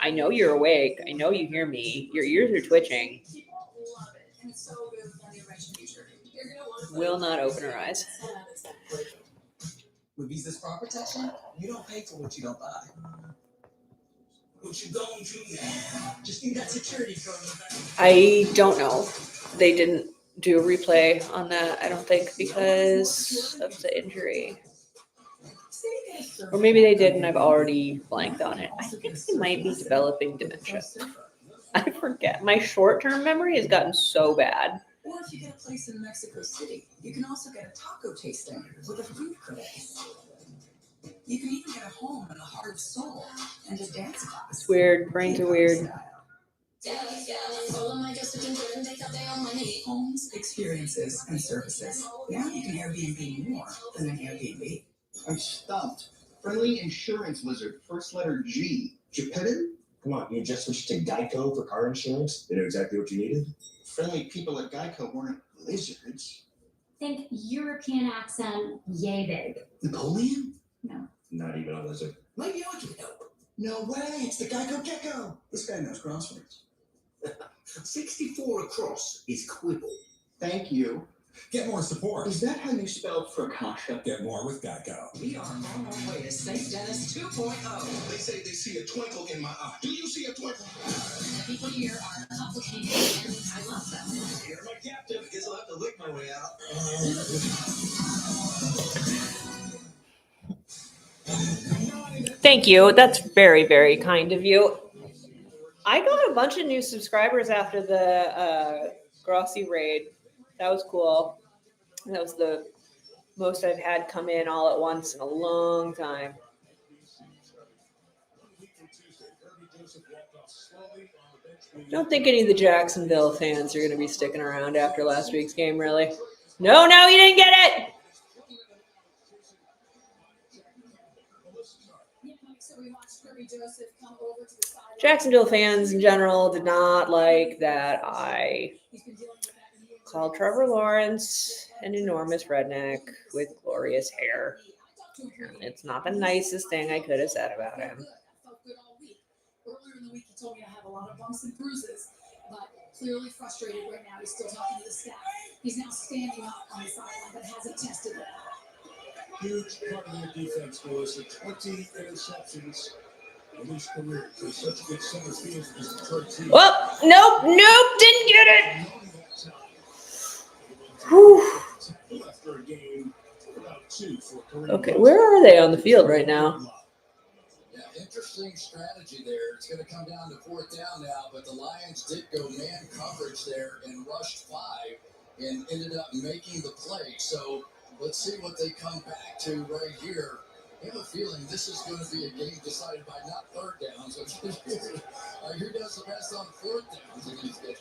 Speaker 1: I know you're awake. I know you hear me. Your ears are twitching. Will not open her eyes.
Speaker 7: With Visa's fraud protection, you don't pay for what you don't buy.
Speaker 2: What you going to now? Just need that security code.
Speaker 1: I don't know. They didn't do a replay on that, I don't think, because of the injury. Or maybe they did and I've already blanked on it. I think they might be developing dementia. I forget. My short-term memory has gotten so bad.
Speaker 7: Or if you get a place in Mexico City, you can also get a taco tasting with a food critic. You can even get a home in the heart of Seoul and a dance class.
Speaker 1: It's weird. Brains are weird.
Speaker 7: Homes, experiences, and services. Now you can Airbnb more than an Airbnb.
Speaker 6: I'm stumped. Friendly insurance lizard, first letter G. Geppetto?
Speaker 8: Come on, you just switched to Geico for car insurance? They knew exactly what you needed?
Speaker 6: Friendly people at Geico weren't lizards.
Speaker 9: Think European accent, yay big.
Speaker 6: Napoleon?
Speaker 9: No.
Speaker 8: Not even a lizard.
Speaker 6: Maybe I can help. No way, it's the Geico Gecko.
Speaker 8: This guy knows crosswords.
Speaker 6: 64 across is quibble. Thank you.
Speaker 2: Get more support.
Speaker 6: Is that how you spell Fracascia?
Speaker 2: Get more with Geico.
Speaker 7: We are on our way to St. Dennis 2.0.
Speaker 2: They say they see a twinkle in my eye. Do you see a twinkle?
Speaker 9: The people here are complicated and I love them.
Speaker 2: You're my captain. Guess I'll have to lick my way out.
Speaker 1: Thank you. That's very, very kind of you. I got a bunch of new subscribers after the Grossi raid. That was cool. That was the most I've had come in all at once in a long time. Don't think any of the Jacksonville fans are going to be sticking around after last week's game, really. No, you didn't get it. Jacksonville fans in general did not like that I called Trevor Lawrence an enormous redneck with glorious hair. It's not the nicest thing I could have said about him.
Speaker 7: Earlier in the week, he told me I have a lot of bumps and bruises, but clearly frustrated right now. He's still talking to the staff. He's now standing up on the sideline, but hasn't tested it.
Speaker 2: Huge part of their defense was 20 interceptions in his career. So such a good center field for this Detroit team.
Speaker 1: Well, nope, didn't get it. Whew.
Speaker 2: After a game, about 2 for Terrion.
Speaker 1: Okay, where are they on the field right now?
Speaker 3: Yeah, interesting strategy there. It's going to come down to 4th down now, but the Lions did go man coverage there and rushed 5 and ended up making the play. So let's see what they come back to right here. I have a feeling this is going to be a game decided by not 3rd downs, which is weird. Who does the best on 4th downs in these games?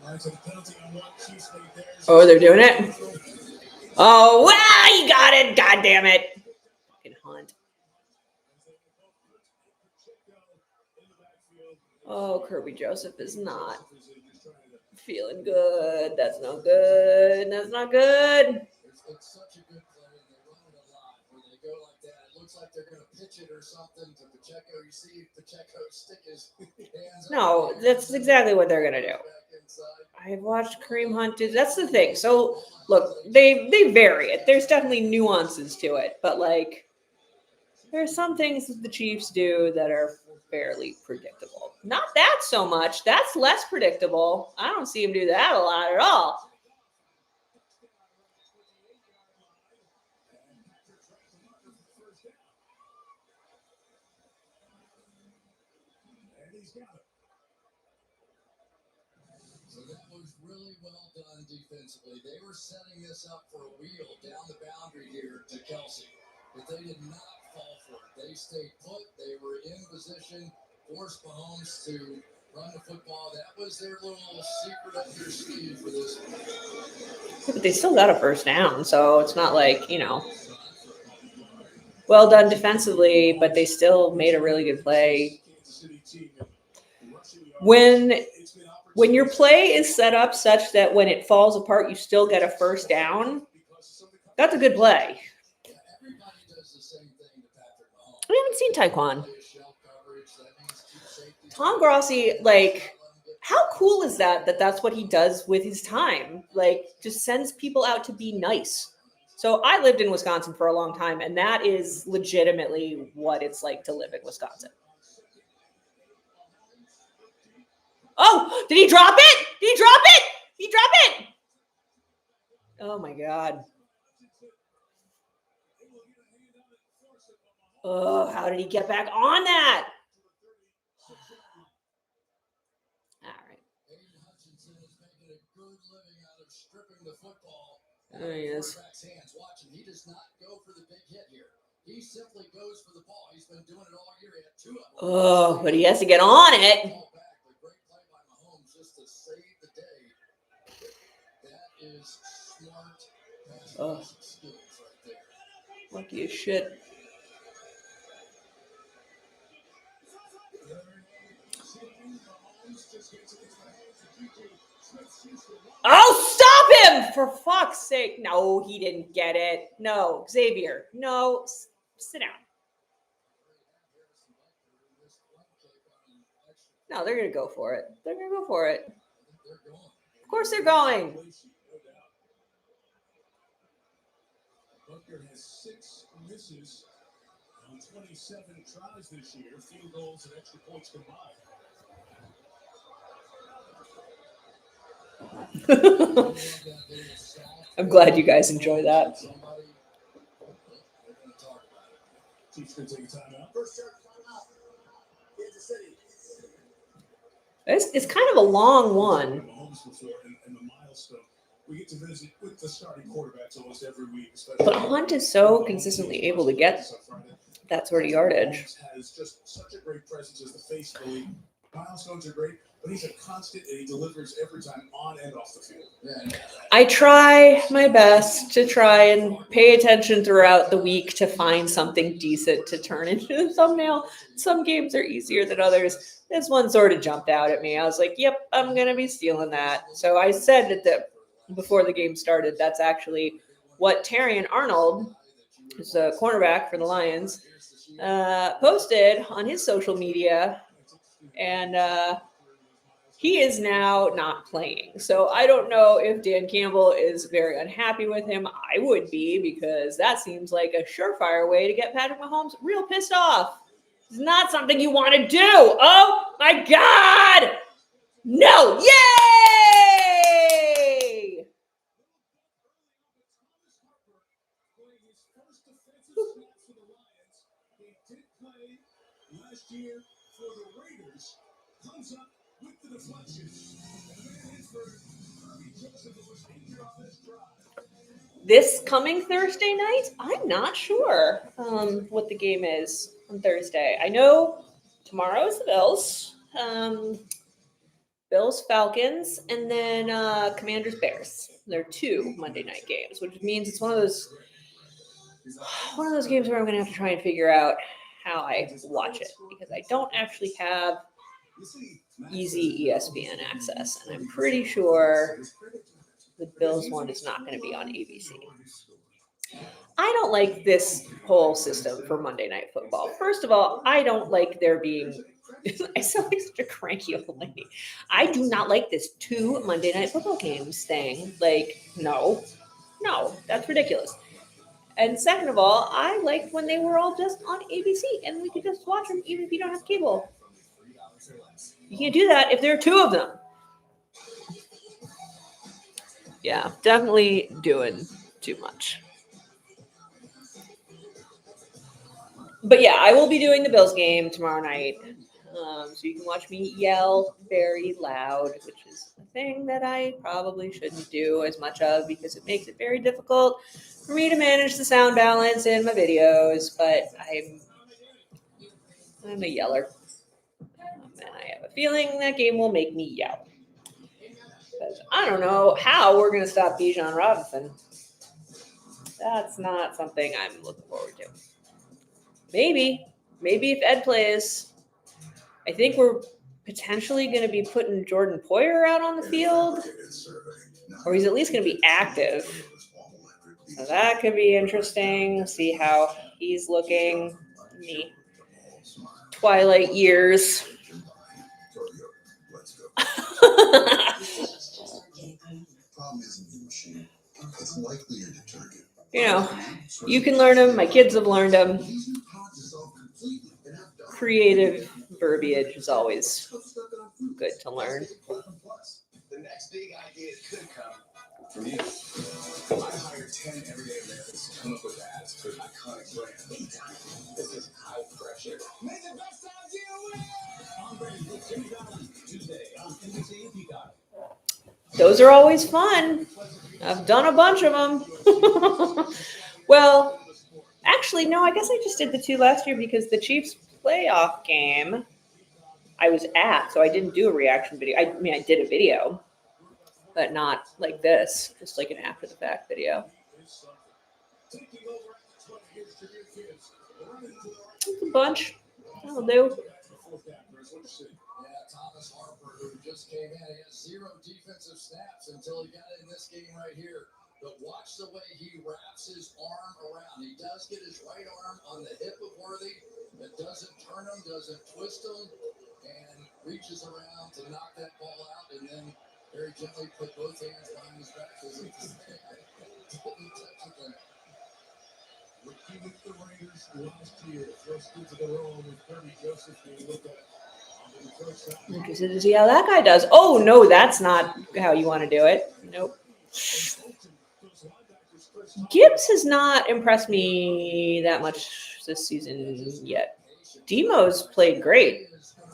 Speaker 2: Lions have a penalty on one. Chiefs made theirs.
Speaker 1: Oh, they're doing it? Oh, wow, you got it. God damn it. Fucking Hunt. Oh, Kirby Joseph is not feeling good. That's not good. That's not good.
Speaker 3: It's such a good play, and they run it a lot where they go like that. It looks like they're going to pitch it or something to Pacheco. You see Pacheco stick his hands.
Speaker 1: No, that's exactly what they're going to do. I've watched Kareem Hunt do. That's the thing. So, look, they vary it. There's definitely nuances to it. But, like, there are some things that the Chiefs do that are fairly predictable. Not that so much. That's less predictable. I don't see him do that a lot at all.
Speaker 3: So that was really well done defensively. They were setting this up for a wheel down the boundary here to Kelsey, but they did not fall for it. They stayed put. They were in position, forced Mahomes to run the football. That was their little secret up their sleeve for this one.
Speaker 1: But they still got a first down, so it's not like, well done defensively, but they still made a really good play. When your play is set up such that when it falls apart, you still get a first down, that's a good play.
Speaker 3: Everybody does the same thing to Patrick Mahomes.
Speaker 1: We haven't seen Taekwon. Tom Grossi, like, how cool is that that's what he does with his time? Like, just sends people out to be nice. So I lived in Wisconsin for a long time, and that is legitimately what it's like to live in Wisconsin. Oh, did he drop it? Did he drop it? He dropped it. Oh, my God. Oh, how did he get back on that? All right.
Speaker 3: Aiden Hutchinson is making a good living out of stripping the football
Speaker 1: There he is.
Speaker 3: quarterback's hands. Watch him. He does not go for the big hit here. He simply goes for the ball. He's been doing it all year. He had 2 of them.
Speaker 1: Oh, but he has to get on it.
Speaker 3: Great play by Mahomes just to save the day. That is smart pass skills right there.
Speaker 1: Lucky as shit. Oh, stop him! For fuck's sake. No, he didn't get it. No, Xavier. No, sit down. No, they're going to go for it. They're going to go for it. Of course they're going.
Speaker 2: Butker has 6 misses on 27 tries this year, field goals and extra points combined.
Speaker 1: I'm glad you guys enjoy that.
Speaker 2: Chiefs can take a timeout. First shot, timeout. Kansas City.
Speaker 1: It's kind of a long one.
Speaker 2: Mahomes before and the milestone. We get to visit with the starting quarterbacks almost every week. Especially
Speaker 1: But Hunt is so consistently able to get that sort of yardage.
Speaker 2: Has just such a great presence as the face of the league. Milestones are great, but he's a constant and he delivers every time on and off the field.
Speaker 1: I try my best to try and pay attention throughout the week to find something decent to turn into a thumbnail. Some games are easier than others. This one sort of jumped out at me. I was like, yep, I'm going to be stealing that. So I said that before the game started, that's actually what Terrion Arnold, who's a cornerback for the Lions, posted on his social media. And he is now not playing. So I don't know if Dan Campbell is very unhappy with him. I would be, because that seems like a surefire way to get Patrick Mahomes real pissed off. It's not something you want to do. Oh my God! No! Yay!
Speaker 2: Last year for the Raiders, comes up with the deflection.
Speaker 1: This coming Thursday night, I'm not sure what the game is on Thursday. I know tomorrow is the Bills, Falcons, and then Commanders Bears. There are 2 Monday night games, which means it's one of those games where I'm going to have to try and figure out how I watch it, because I don't actually have easy ESPN access, and I'm pretty sure the Bills one is not going to be on ABC. I don't like this whole system for Monday Night Football. First of all, I don't like there being I sound like such a cranky old lady. I do not like this 2 Monday Night Football games thing. Like, no, that's ridiculous. And second of all, I liked when they were all just on ABC and we could just watch them even if you don't have cable. You can't do that if there are 2 of them. Yeah, definitely doing too much. But yeah, I will be doing the Bills game tomorrow night. So you can watch me yell very loud, which is a thing that I probably shouldn't do as much of because it makes it very difficult for me to manage the sound balance in my videos. But I'm a yeller. And I have a feeling that game will make me yell. Because I don't know how we're going to stop Bijan Robinson. That's not something I'm looking forward to. Maybe if Ed plays, I think we're potentially going to be putting Jordan Poyer out on the field, or he's at least going to be active. So that could be interesting. See how he's looking in the twilight years.
Speaker 5: It's likely your detergent.
Speaker 1: You know, you can learn them. My kids have learned them. Creative verbiage is always good to learn.
Speaker 5: The next big idea could come from you. I hired 10 everyday Americans to come up with ads for an iconic brand. This is high pressure. May the best idea win! Tuesday on NBC Peacock.
Speaker 1: Those are always fun. I've done a bunch of them. Well, actually, no, I guess I just did the 2 last year because the Chiefs playoff game I was at, so I didn't do a reaction video. I mean, I did a video, but not like this, just like an after the fact video. It's a bunch. That'll do.
Speaker 3: Thomas Harper, who just came in, he has 0 defensive snaps until he got in this game right here. But watch the way he wraps his arm around. He does get his right arm on the hip of Worthy. It doesn't turn him, doesn't twist him, and reaches around to knock that ball out, and then very gently put both hands behind his back.
Speaker 2: With the Raiders last year, first into the role with Kirby Joseph being looked at.
Speaker 1: Interested to see how that guy does. Oh, no, that's not how you want to do it. Nope. Gibbs has not impressed me that much this season yet. Demo's played great.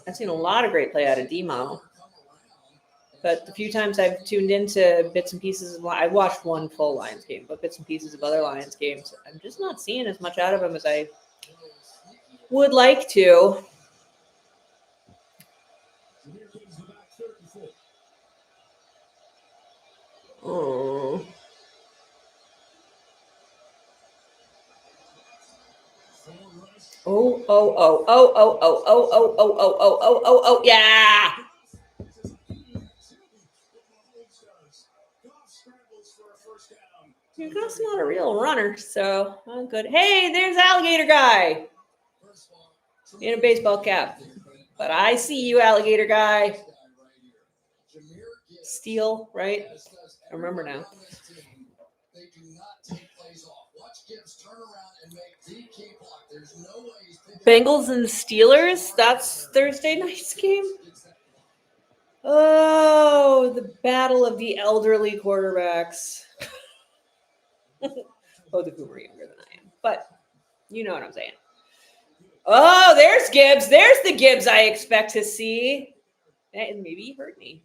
Speaker 1: I've seen a lot of great play out of Demo. But the few times I've tuned into bits and pieces of, I watched one full Lions game, but bits and pieces of other Lions games, I'm just not seeing as much out of him as I would like to.
Speaker 2: So here comes the back 34.
Speaker 1: Oh. Oh, oh, oh, oh, oh, oh, oh, oh, oh, oh, oh, oh, oh, oh, yeah. Goff's not a real runner, so I'm good. Hey, there's Alligator Guy in a baseball cap. But I see you, Alligator Guy. Steel, right? I remember now.
Speaker 3: They do not take plays off. Watch Gibbs turn around and make the key block. There's no way he's picking
Speaker 1: Bengals and Steelers. That's Thursday night's game. Oh, the battle of the elderly quarterbacks. Both of whom are younger than I am, but you know what I'm saying. Oh, there's Gibbs. There's the Gibbs I expect to see. And maybe he heard me.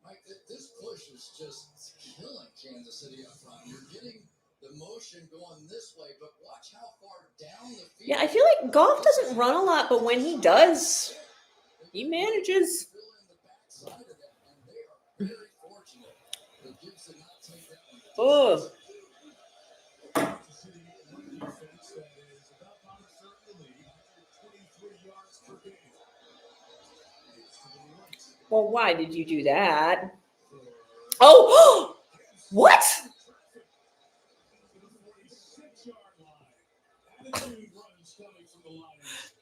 Speaker 3: Mike, this push is just killing Kansas City up front. You're getting the motion going this way, but watch how far down the field.
Speaker 1: Yeah, I feel like Goff doesn't run a lot, but when he does, he manages. Oh. Well, why did you do that? Oh, what?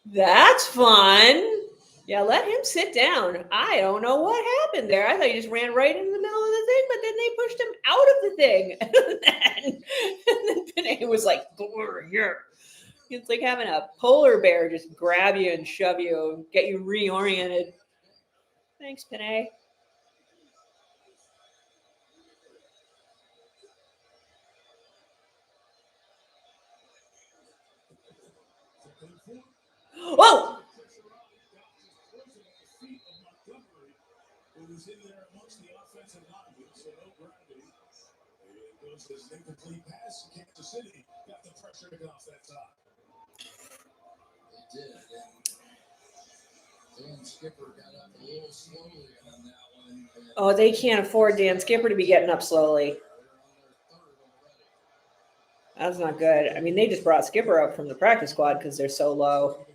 Speaker 1: That's fun. Yeah, let him sit down. I don't know what happened there. I thought he just ran right into the middle of the thing, but then they pushed him out of the thing. and then Panay was like, here. It's like having a polar bear just grab you and shove you and get you reoriented. Thanks, Panay. Whoa!
Speaker 2: Who was in there amongst the offensive linemen, so no gravity. It goes as an incomplete pass. Kansas City got the pressure to get off that top.
Speaker 3: They did, and Dan Skipper got up a little slowly on that one.
Speaker 1: Oh, they can't afford Dan Skipper to be getting up slowly. That's not good. I mean, they just brought Skipper up from the practice squad because they're so low.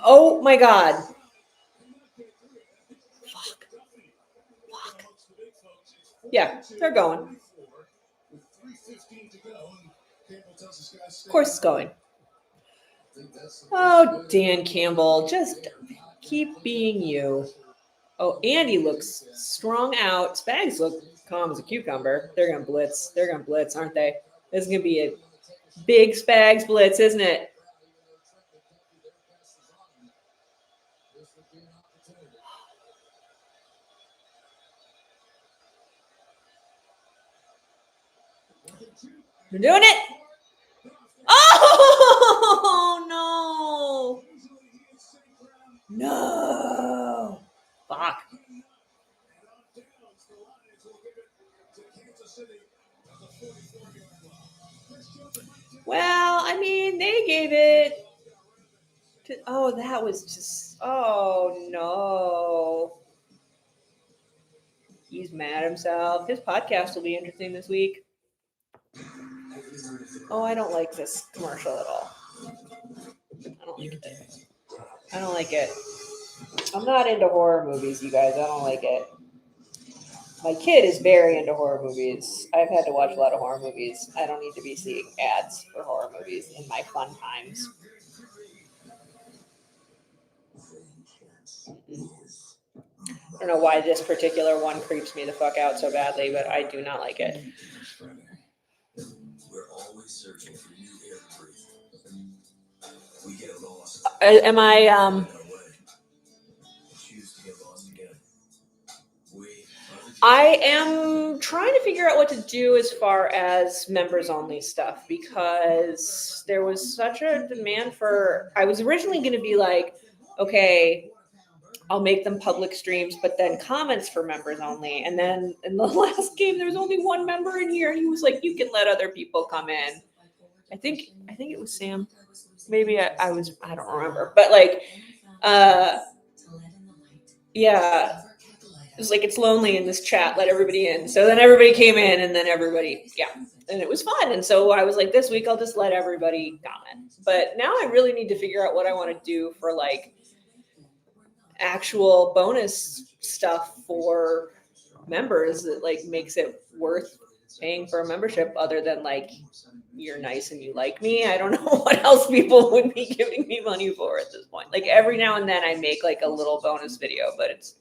Speaker 1: Oh my God. Fuck. Yeah, they're going. Of course it's going. Oh, Dan Campbell, just keep being you. Oh, Andy looks strung out. Spags look calm as a cucumber. They're going to blitz. They're going to blitz, aren't they? This is going to be a big Spags blitz, isn't it? They're doing it. Oh, no. No. Fuck. Well, I mean, they gave it to, oh, that was just, oh, no. He's mad at himself. His podcast will be interesting this week. Oh, I don't like this commercial at all. I don't like it. I don't like it. I'm not into horror movies, you guys. I don't like it. My kid is very into horror movies. I've had to watch a lot of horror movies. I don't need to be seeing ads for horror movies in my fun times. I don't know why this particular one creeps me the fuck out so badly, but I do not like it.
Speaker 5: We're always searching for new air to breathe. We get lost.
Speaker 1: Am I I am trying to figure out what to do as far as members only stuff because there was such a demand for. I was originally going to be like, okay, I'll make them public streams, but then comments for members only. And then in the last game, there was only one member in here, and he was like, "You can let other people come in." I think it was Sam. Maybe I don't remember, but like, yeah. It was like, it's lonely in this chat, let everybody in. So then everybody came in, and then everybody, yeah. And it was fun. And so I was like, this week I'll just let everybody comment. But now I really need to figure out what I want to do for like actual bonus stuff for members that like makes it worth paying for a membership other than like, you're nice and you like me. I don't know what else people would be giving me money for at this point. Like every now and then I make like a little bonus video, but it's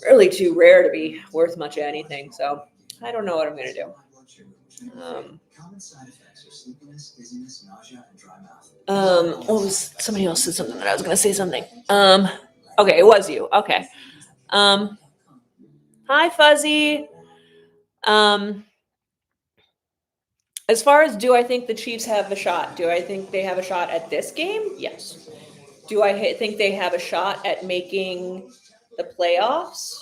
Speaker 1: really too rare to be worth much of anything. So I don't know what I'm going to do. What was somebody else said something that I was going to say something. Okay, it was you. Okay. Hi, Fuzzy. As far as do I think the Chiefs have a shot? Do I think they have a shot at this game? Yes. Do I think they have a shot at making the playoffs?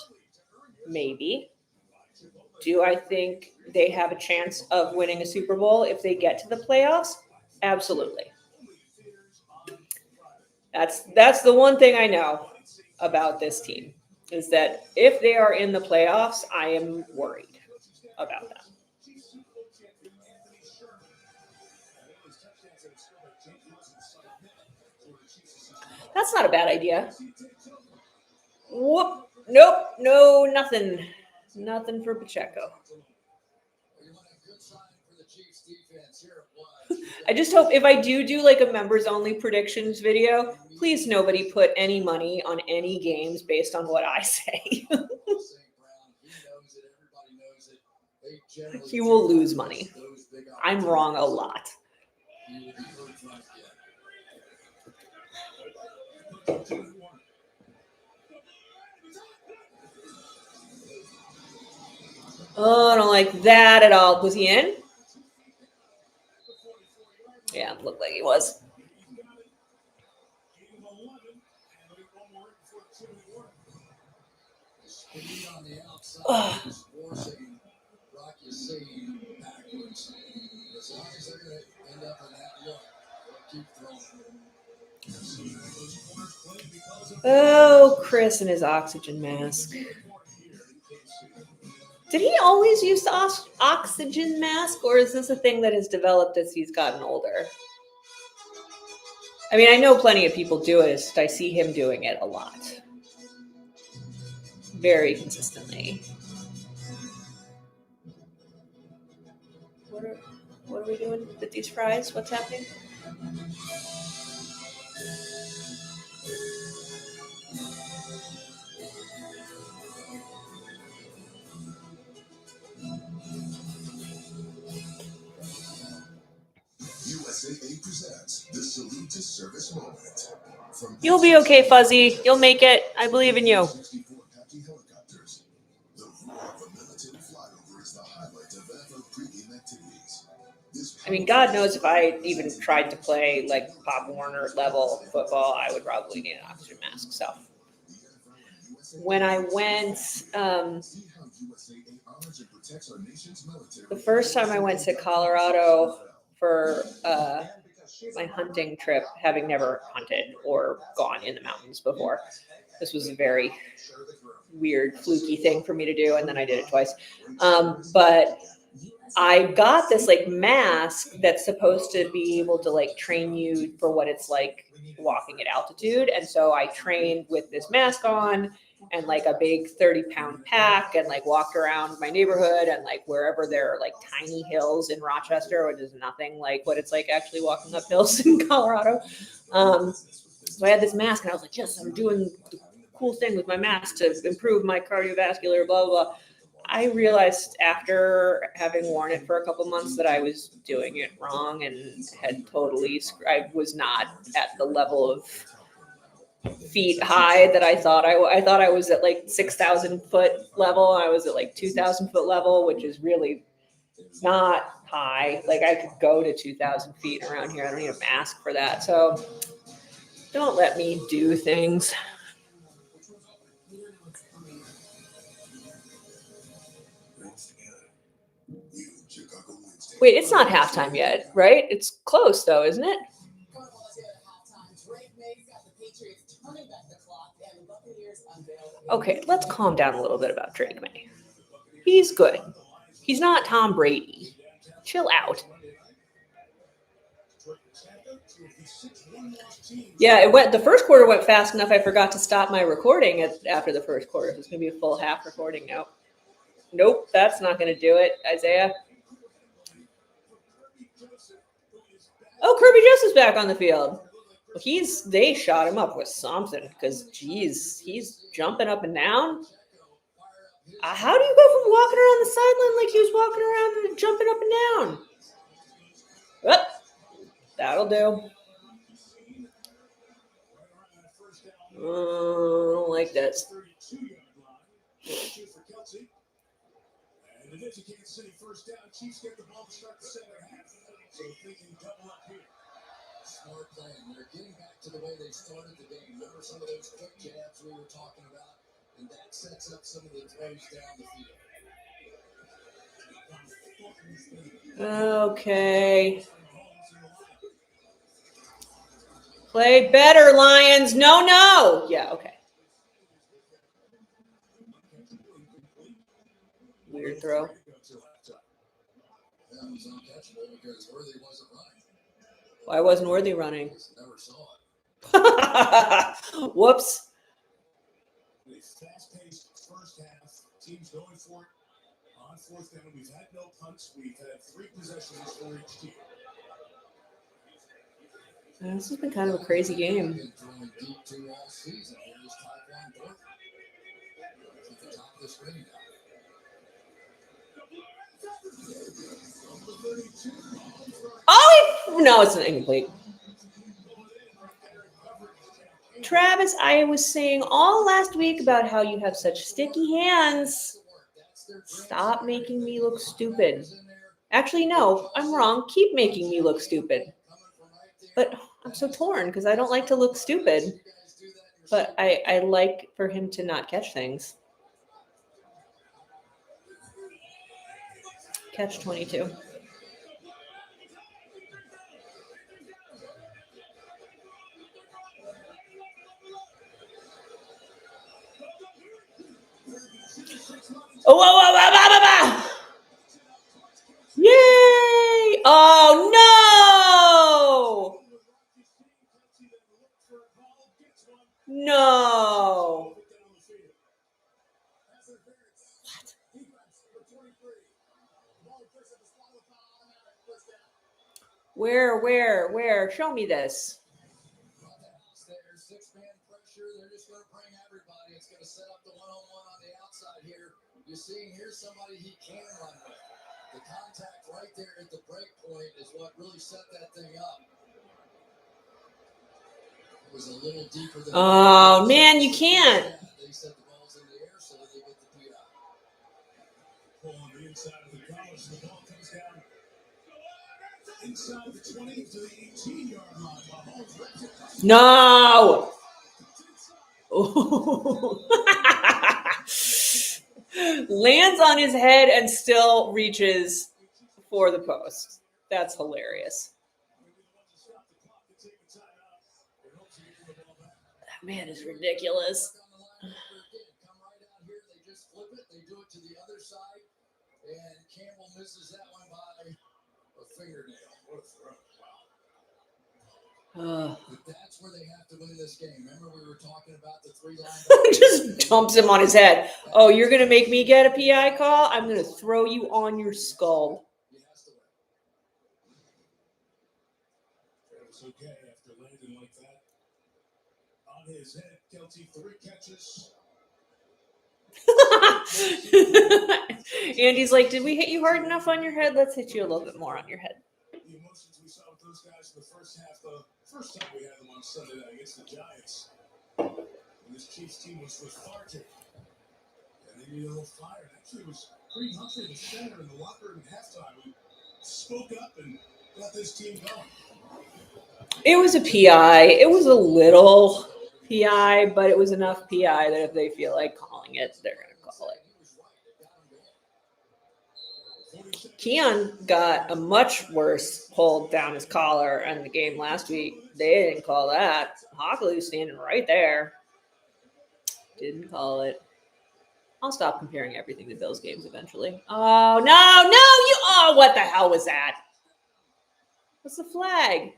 Speaker 1: Maybe. Do I think they have a chance of winning a Super Bowl if they get to the playoffs? Absolutely. That's the one thing I know about this team is that if they are in the playoffs, I am worried about that. That's not a bad idea. Whoop. Nope. No, nothing. Nothing for Pacheco. I just hope if I do like a members only predictions video, please nobody put any money on any games based on what I say. He will lose money. I'm wrong a lot. Oh, I don't like that at all. Was he in? Yeah, it looked like he was. Oh. Oh, Chris and his oxygen mask. Did he always use the oxygen mask, or is this a thing that has developed as he's gotten older? I mean, I know plenty of people do it. I see him doing it a lot. Very consistently. What are we doing with these fries? What's happening?
Speaker 2: USAA presents the Salute to Service moment.
Speaker 1: You'll be okay, Fuzzy. You'll make it. I believe in you. I mean, God knows if I even tried to play like Pop Warner level football, I would probably need an oxygen mask. So when I went, the first time I went to Colorado for my hunting trip, having never hunted or gone in the mountains before, this was a very weird, fluky thing for me to do, and then I did it twice. But I got this like mask that's supposed to be able to like train you for what it's like walking at altitude. And so I trained with this mask on and like a big 30-pound pack and like walked around my neighborhood and like wherever there are like tiny hills in Rochester, which is nothing like what it's like actually walking up hills in Colorado. So I had this mask and I was like, yes, I'm doing the cool thing with my mask to improve my cardiovascular, blah, blah, blah. I realized after having worn it for a couple months that I was doing it wrong and had totally, I was not at the level of feet high that I thought I thought I was at like 6,000 foot level. I was at like 2,000 foot level, which is really not high. Like I could go to 2,000 feet around here. I don't need a mask for that. So don't let me do things. Wait, it's not halftime yet, right? It's close though, isn't it? Okay, let's calm down a little bit about Drake May. He's good. He's not Tom Brady. Chill out. Yeah, it went. The first quarter went fast enough. I forgot to stop my recording after the first quarter. It's gonna be a full half recording now. Nope, that's not gonna do it, Isaiah. Oh, Kirby Joseph's back on the field. They shot him up with something because, geez, he's jumping up and down. How do you go from walking around the sideline like he was walking around and jumping up and down? Oh, that'll do. I don't like this.
Speaker 2: And it is a Kansas City first down. Chiefs get the ball to start the second half. So thinking double up here.
Speaker 3: Smart plan. They're getting back to the way they started the game. Remember some of those quick jabs we were talking about? And that sets up some of the throws down the field.
Speaker 1: Okay. Play better, Lions. No. Yeah, okay. Weird throw.
Speaker 3: That was uncatchable because Worthy wasn't running.
Speaker 1: Why wasn't Worthy running?
Speaker 3: Never saw it.
Speaker 1: Whoops.
Speaker 2: A fast-paced first half. Teams going for it on fourth down. We've had no punts. We've had 3 possessions for each team.
Speaker 1: This has been kind of a crazy game.
Speaker 3: Been throwing deep to all season. Here's Tyquan Thornton at the top of the screen now.
Speaker 1: Oh, no, it's an incomplete. Travis, I was saying all last week about how you have such sticky hands. Stop making me look stupid. Actually, no, I'm wrong. Keep making me look stupid. But I'm so torn because I don't like to look stupid. But I like for him to not catch things. Catch 22. Oh, yay! Oh, no! No. Where? Show me this.
Speaker 3: Six-man pressure. They're just going to bring everybody. It's going to set up the one-on-one on the outside here. You're seeing here's somebody he can run with. The contact right there at the break point is what really set that thing up. It was a little deeper than.
Speaker 1: Oh, man, you can't.
Speaker 3: Yeah, they set the balls in the air so that they get the PI.
Speaker 2: Pull on the inside of the college. The ball comes down inside the 20 to the 18-yard line.
Speaker 1: No. Lands on his head and still reaches for the post. That's hilarious. That man is ridiculous.
Speaker 3: Come right out here. They just flip it. They do it to the other side. And Campbell misses that one by a fingernail. What a throw. Wow. But that's where they have to win this game. Remember we were talking about the 3 linebackers?
Speaker 1: Just dumps him on his head. Oh, you're going to make me get a PI call? I'm going to throw you on your skull.
Speaker 3: He has to win.
Speaker 2: Travis okay after landing like that. On his head, Kelty 3 catches.
Speaker 1: Andy's like, did we hit you hard enough on your head? Let's hit you a little bit more on your head.
Speaker 2: The emotions we saw with those guys in the first half, the first time we had them on Sunday night against the Giants. this Chiefs team was lethargic. And they needed a little fire. And actually, it was Green Humphrey, the center in the locker room at halftime, who spoke up and got this team going.
Speaker 1: It was a PI. It was a little PI, but it was enough PI that if they feel like calling it, they're going to call it. Keon got a much worse hold down his collar in the game last week. They didn't call that. Hockley was standing right there. Didn't call it. I'll stop comparing everything to Bills games eventually. Oh, no, you. Oh, what the hell was that? What's the flag?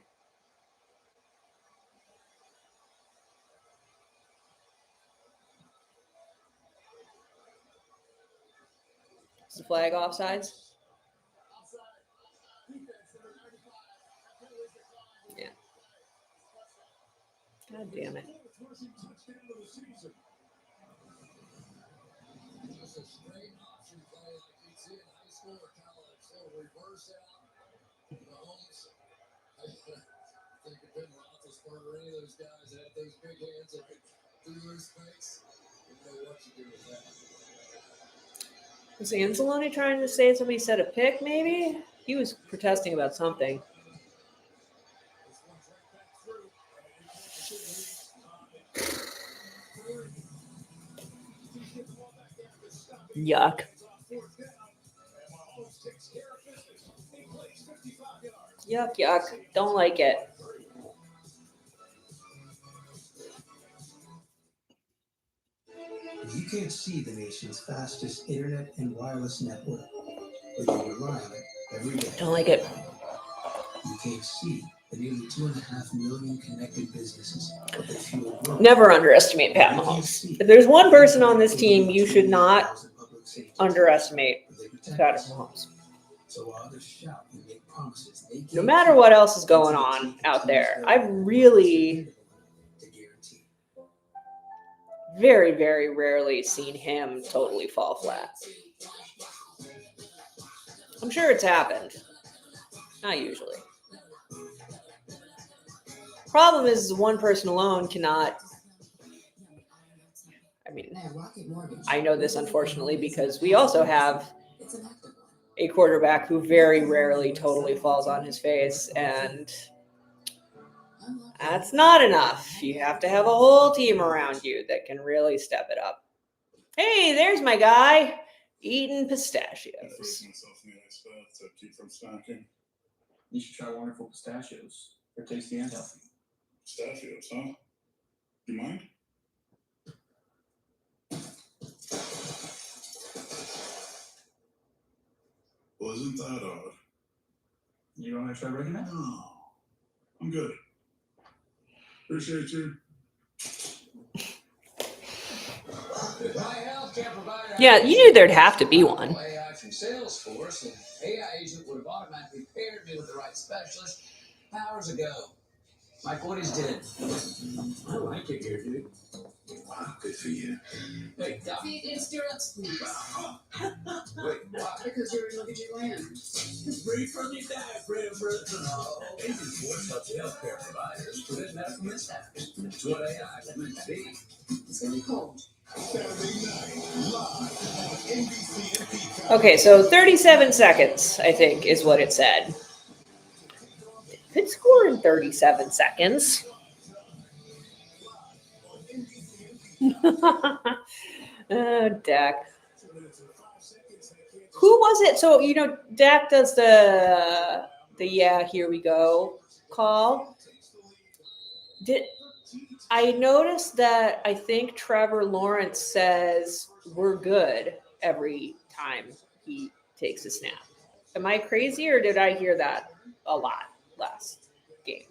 Speaker 1: Is the flag offsides? Yeah. God damn it.
Speaker 3: Just a straight option play like you'd see in high school or college. So reverse out. Mahomes. I think of Ben Roethlisberger, any of those guys that had those big hands that could do those things. You know what you do with that.
Speaker 1: Was Anzalone trying to say somebody said a pick, maybe? He was protesting about something.
Speaker 2: This one's right back through. And it gets the ball back there to stop it.
Speaker 1: Yuck.
Speaker 2: It's on fourth down. And Mahomes takes care of business. He plays 55 yards.
Speaker 1: Yuck. Don't like it.
Speaker 6: You can't see the nation's fastest internet and wireless network, but you rely on it every day.
Speaker 1: Don't like it.
Speaker 6: You can't see the nearly 2.5 million connected businesses that fuel growth.
Speaker 1: Never underestimate Pat Mahomes. If there's one person on this team you should not underestimate, Patrick Mahomes.
Speaker 6: So while others shout and make promises, they
Speaker 1: No matter what else is going on out there, I've really very, very rarely seen him totally fall flat. I'm sure it's happened. Not usually. Problem is one person alone cannot. I mean, I know this unfortunately because we also have a quarterback who very rarely totally falls on his face, and that's not enough. You have to have a whole team around you that can really step it up. Hey, there's my guy eating pistachios.
Speaker 2: Myself in the ice bath to keep from snacking.
Speaker 10: You should try wonderful pistachios. They're tasty and healthy.
Speaker 2: Pistachios, huh? You mind? Well, isn't that odd?
Speaker 10: You want to try breaking that?
Speaker 2: No. I'm good. Appreciate you.
Speaker 3: My healthcare provider.
Speaker 1: Yeah, you knew there'd have to be one.
Speaker 3: AI from Salesforce, and AI agent would have automatically paired me with the right specialist hours ago. Mike, what he's did.
Speaker 5: I like it here, dude. Wow, good for you.
Speaker 3: Hey, Doc.
Speaker 4: Feet in stirrups, please.
Speaker 3: Wait, why?
Speaker 4: Because you're in luggage land.
Speaker 5: Free from your diet, Bradford. Agent Force helps healthcare providers prevent medical mishaps. That's what AI is meant to be.
Speaker 4: It's going to be cold.
Speaker 2: Saturday night, live on NBC and Peacock.
Speaker 1: Okay, so 37 seconds, I think, is what it said. Could score in 37 seconds. Oh, Dak. Who was it? So, Dak does the yeah, here we go call. I noticed that I think Trevor Lawrence says we're good every time he takes a snap. Am I crazy or did I hear that a lot last game?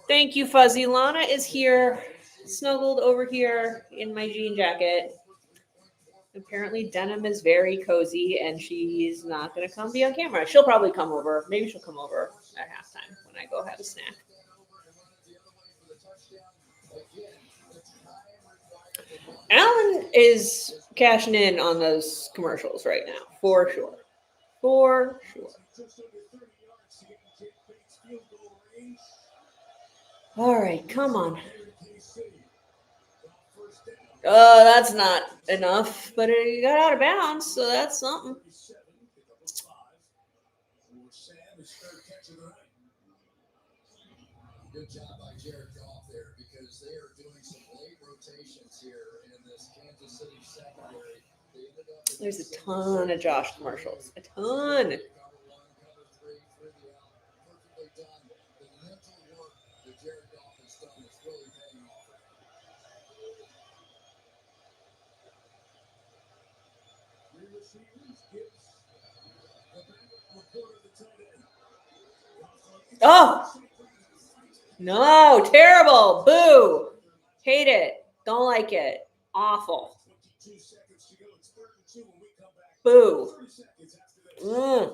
Speaker 1: Thank you, Fuzzy. Lana is here, snuggled over here in my jean jacket. Apparently, denim is very cozy, and she's not going to come be on camera. She'll probably come over. Maybe she'll come over at halftime when I go have a snack. Alan is cashing in on those commercials right now, for sure. For sure. All right, come on. Oh, that's not enough, but he got out of bounds, so that's something.
Speaker 3: Good job by Jared Goff there because they are doing some late rotations here in this Kansas City secondary. They ended up in
Speaker 1: There's a ton of Josh commercials. A ton.
Speaker 3: cover one, cover three, through the out. Perfectly done. The mental work that Jared Goff has done is really paying off for him.
Speaker 2: Three receivers, Gibbs, the backup reporter, the tight end.
Speaker 1: Oh! No, terrible. Boo. Hate it. Don't like it. Awful.
Speaker 2: 22 seconds to go. It's 3rd and 2 when we come back.
Speaker 1: Boo.
Speaker 2: 30 seconds after this.
Speaker 1: Mm.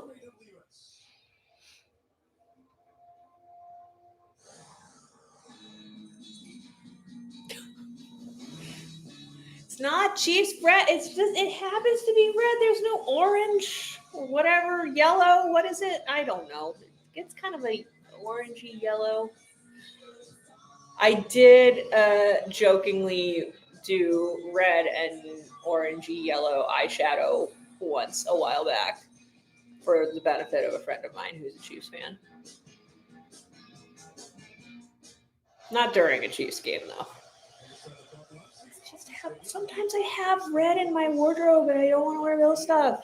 Speaker 1: It's not Chiefs red. It's just, it happens to be red. There's no orange or whatever, yellow. What is it? I don't know. It's kind of a orangey yellow. I did jokingly do red and orangey yellow eyeshadow once a while back for the benefit of a friend of mine who's a Chiefs fan. Not during a Chiefs game, though. Sometimes I have red in my wardrobe and I don't want to wear those stuff.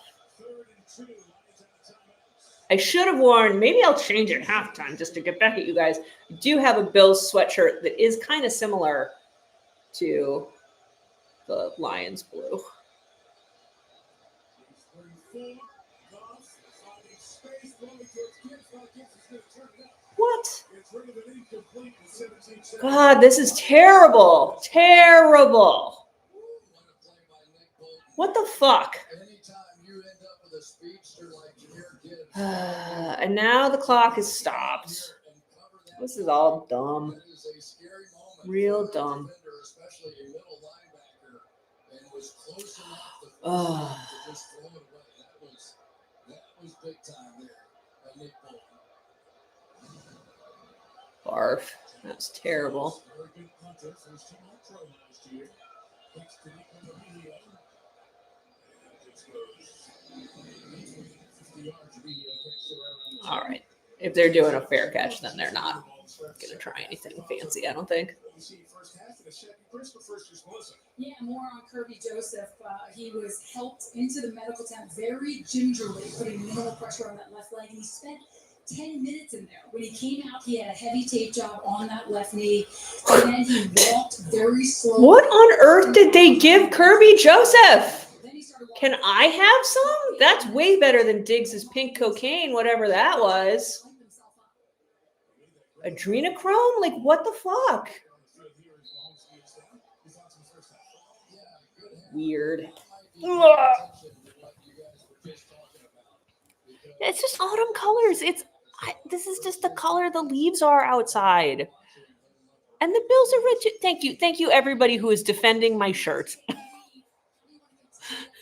Speaker 1: I should have worn, maybe I'll change it halftime just to get back at you guys. I do have a Bills sweatshirt that is kind of similar to the Lions blue. What? God, this is terrible. Terrible. What the fuck? And now the clock is stopped. This is all dumb. Real dumb. Oh. Barf. That's terrible. All right. If they're doing a fair catch, then they're not going to try anything fancy, I don't think.
Speaker 7: Yeah, more on Kirby Joseph. He was helped into the medical tent very gingerly, putting minimal pressure on that left leg, and he spent 10 minutes in there. When he came out, he had a heavy tape job on that left knee, and then he walked very slowly.
Speaker 1: What on earth did they give Kirby Joseph? Can I have some? That's way better than Diggs' pink cocaine, whatever that was. Adrenochrome? Like, what the fuck? Weird. Ugh. It's just autumn colors. This is just the color the leaves are outside. And the Bills are rich. Thank you, everybody who is defending my shirt.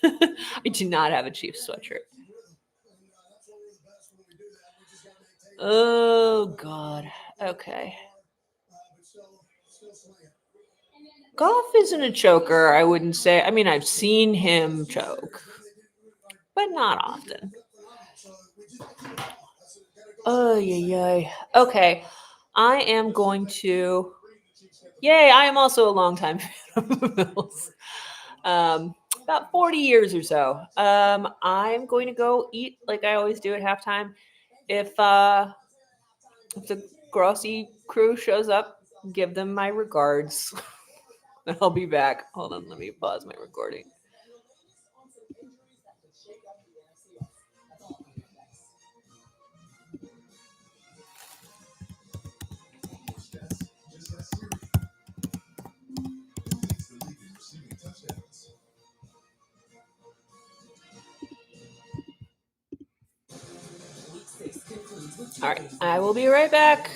Speaker 1: I do not have a Chiefs sweatshirt. Oh, God. Okay. Goff isn't a choker, I wouldn't say. I mean, I've seen him choke, but not often. Oh, yay. Okay. I am going to... Yay, I am also a longtime fan of the Bills. About 40 years or so. I'm going to go eat like I always do at halftime. If the Grossi crew shows up, give them my regards. I'll be back. Hold on, let me pause my recording. All right, I will be right back.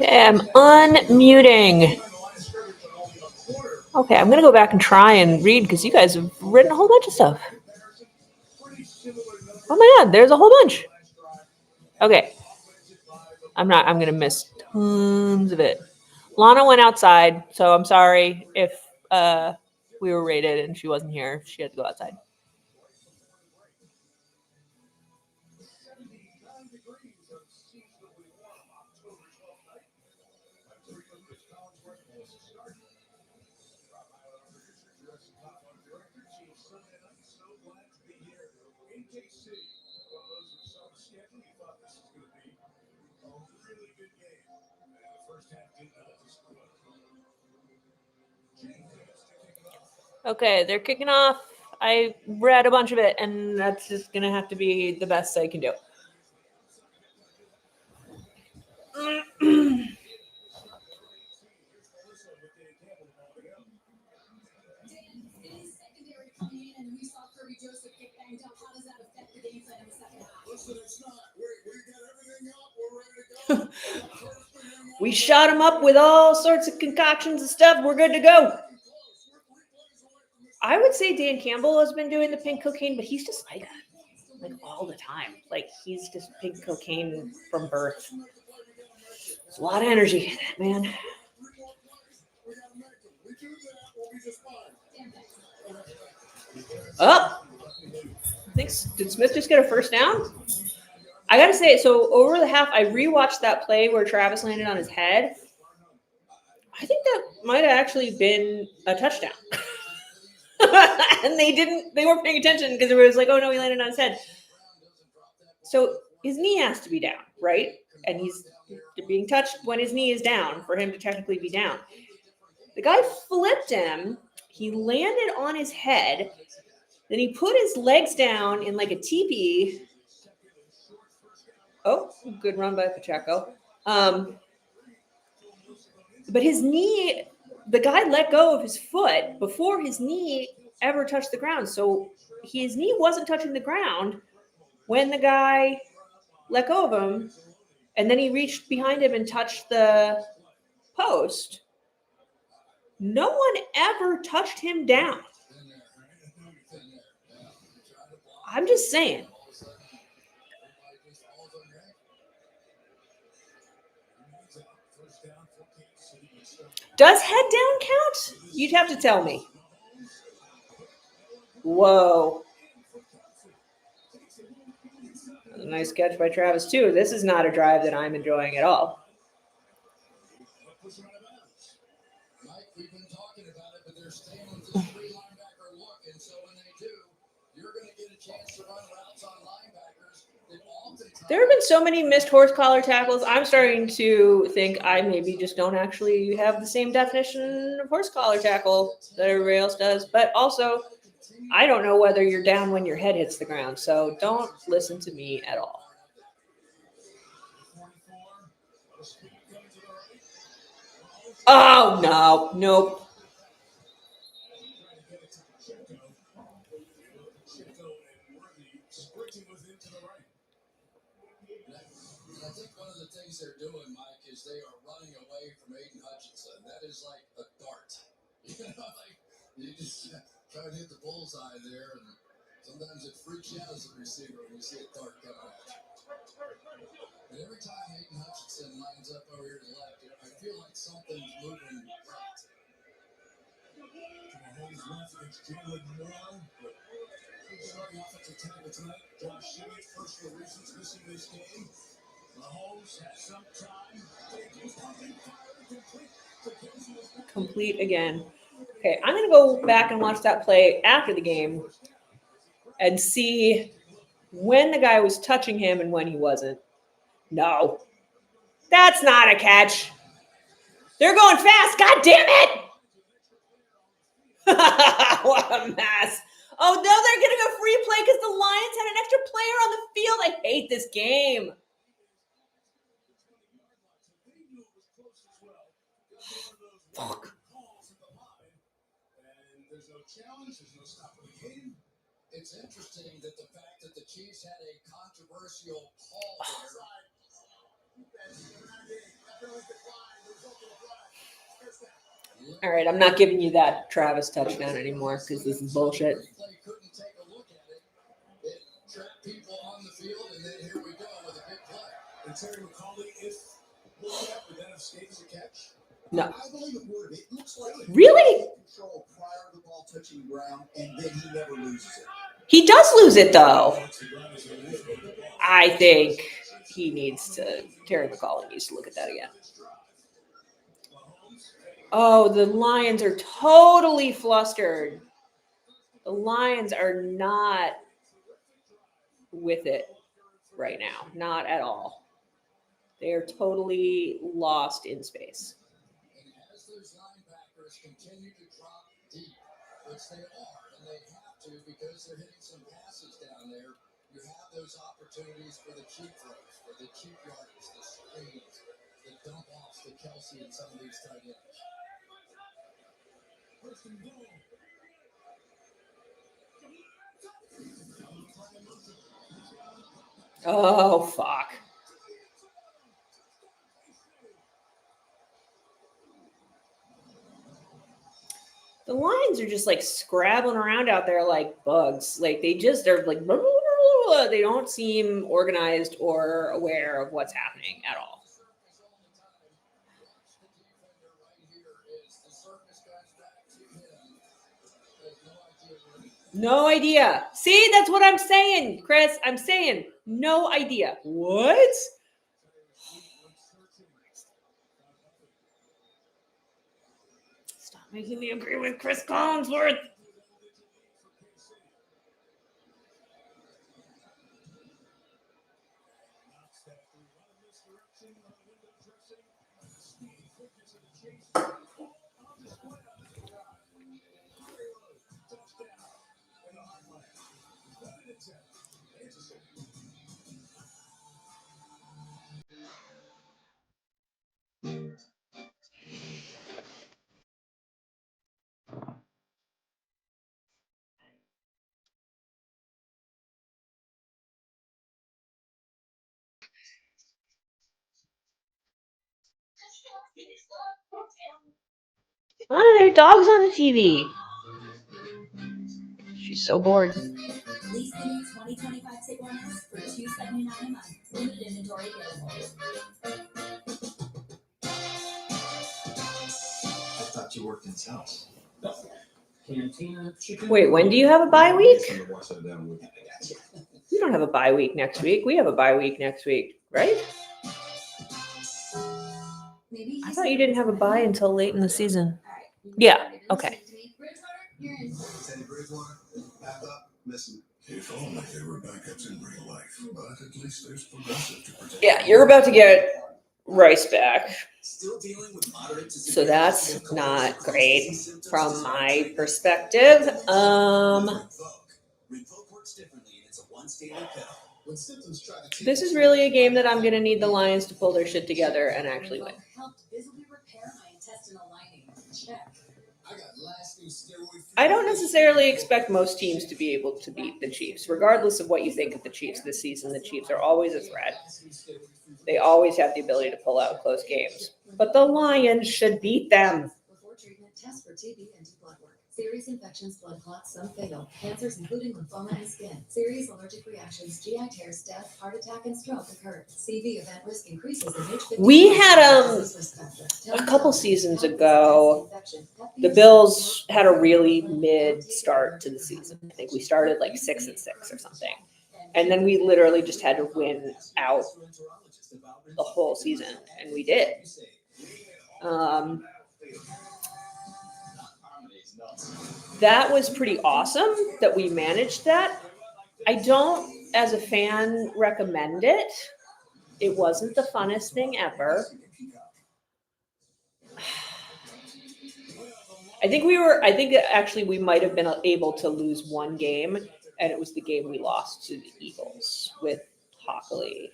Speaker 1: Okay, I'm unmuting. Okay, I'm gonna go back and try and read because you guys have written a whole bunch of stuff. Oh my god, there's a whole bunch. Okay. I'm gonna miss tons of it. Lana went outside, so I'm sorry if we were rated and she wasn't here. She had to go outside. Okay, they're kicking off. I read a bunch of it, and that's just gonna have to be the best I can do. We shot him up with all sorts of concoctions and stuff. We're good to go. I would say Dan Campbell has been doing the pink cocaine, but he's just like all the time. Like he's just pink cocaine from birth. It's a lot of energy, man. Oh, did Smith just get a first down? I gotta say, so over the half, I rewatched that play where Travis landed on his head. I think that might have actually been a touchdown. And they weren't paying attention because it was like, oh no, he landed on his head. So his knee has to be down, right? And he's being touched when his knee is down for him to technically be down. The guy flipped him. He landed on his head. Then he put his legs down in like a teepee. Oh, good run by Pacheco. But his knee, the guy let go of his foot before his knee ever touched the ground. So his knee wasn't touching the ground when the guy let go of him. And then he reached behind him and touched the post. No one ever touched him down. I'm just saying. Does head down count? You'd have to tell me. Whoa. A nice catch by Travis, too. This is not a drive that I'm enjoying at all.
Speaker 3: Mike, we've been talking about it, but they're staying with this three-linebacker look, and so when they do, you're going to get a chance to run routes on linebackers.
Speaker 1: There have been so many missed horse collar tackles. I'm starting to think I maybe just don't actually have the same definition of horse collar tackle that everybody else does. But also, I don't know whether you're down when your head hits the ground. So don't listen to me at all. Oh, no. Nope.
Speaker 3: I think one of the things they're doing, Mike, is they are running away from Aiden Hutchinson. That is like a dart. Like you just try to hit the bullseye there, and sometimes it freaks you out as a receiver when you see a dart coming at you. But every time Aiden Hutchinson lines up over here to the left, I feel like something's moving right.
Speaker 2: Mahomes left against Jalen Moore, but starting offensive tackle tonight, Josh Sheehan, personal reasons missing this game. Mahomes has some time.
Speaker 1: Complete again. Okay, I'm going to go back and watch that play after the game and see when the guy was touching him and when he wasn't. No, that's not a catch. They're going fast. God damn it. What a mess. Oh, no, they're getting a free play because the Lions had an extra player on the field. I hate this game. Fuck.
Speaker 2: There's no challenge, there's no stopping the game.
Speaker 3: It's interesting that the fact that the Chiefs had a controversial call there.
Speaker 1: All right, I'm not giving you that Travis touchdown anymore because this is bullshit.
Speaker 3: Couldn't take a look at it. It trapped people on the field, and then here we go with a big play.
Speaker 2: And Terry McCauley, if looking up, would that have stayed as a catch?
Speaker 1: No.
Speaker 6: I believe it would have. It looks like he
Speaker 1: Really?
Speaker 6: control prior to the ball touching the ground, and then he never loses it.
Speaker 1: He does lose it though. I think he needs to. Terry McCauley needs to look at that again. Oh, the Lions are totally flustered. The Lions are not with it right now. Not at all. They are totally lost in space.
Speaker 3: And as those linebackers continue to drop deep, which they are, and they have to because they're hitting some passes down there, you have those opportunities for the cheap throws, for the cheap yards, the screens, the dump offs to Kelsey and some of these tight ends.
Speaker 1: Oh, fuck. The Lions are just like scrabbling around out there like bugs. Like they just are like, blah, blah, blah, blah. They don't seem organized or aware of what's happening at all. No idea. See, that's what I'm saying, Chris. I'm saying no idea. What? Stop making me agree with Chris Collinsworth. Oh, there are dogs on the TV. She's so bored.
Speaker 9: Lease the new 2025 Tiguan's for $279 a month. Limited inventory available.
Speaker 8: I thought you worked in sales.
Speaker 10: Cantina chicken.
Speaker 1: Wait, when do you have a bye week?
Speaker 8: Watch that down with you.
Speaker 1: We don't have a bye week next week. We have a bye week next week, right?
Speaker 9: Maybe
Speaker 1: I thought you didn't have a bye until late in the season.
Speaker 9: All right.
Speaker 1: Yeah, okay.
Speaker 9: Bridgewater, you're in.
Speaker 6: Teddy Bridgewater, back up, listen.
Speaker 2: If only there were backups in real life, but at least there's Progressive to protect.
Speaker 1: Yeah, you're about to get Rice back.
Speaker 6: Still dealing with moderate to
Speaker 1: So that's not great from my perspective.
Speaker 6: Revoke works differently, and it's a one-statement pill. When symptoms try to
Speaker 1: This is really a game that I'm going to need the Lions to pull their shit together and actually win.
Speaker 9: Helped visibly repair my intestinal lining. Check.
Speaker 3: I got lasting steroid.
Speaker 1: I don't necessarily expect most teams to be able to beat the Chiefs. Regardless of what you think of the Chiefs this season, the Chiefs are always a threat. They always have the ability to pull out close games. But the Lions should beat them.
Speaker 4: Before treatment, test for TB and do blood work. Serious infections, blood clots, some fatal. Cancers including lymphoma and skin. Serious allergic reactions, GI tears, death, heart attack, and stroke occur. CV event risk increases in age 50.
Speaker 1: We had a couple seasons ago, the Bills had a really mid start to the season. I think we started like 6-6 or something. And then we literally just had to win out the whole season, and we did. That was pretty awesome that we managed that. I don't, as a fan, recommend it. It wasn't the funnest thing ever. I think actually we might have been able to lose one game, and it was the game we lost to the Eagles with Hockley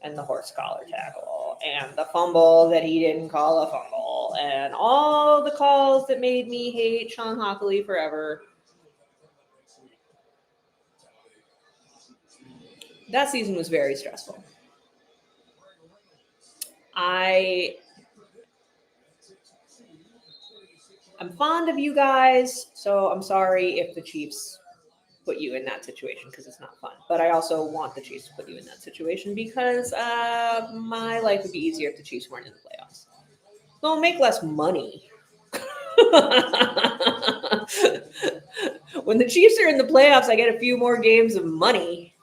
Speaker 1: and the horse collar tackle and the fumble that he didn't call a fumble and all the calls that made me hate Sean Hockley forever. That season was very stressful. I'm fond of you guys, so I'm sorry if the Chiefs put you in that situation because it's not fun. But I also want the Chiefs to put you in that situation because my life would be easier if the Chiefs weren't in the playoffs. They'll make less money. When the Chiefs are in the playoffs, I get a few more games of money,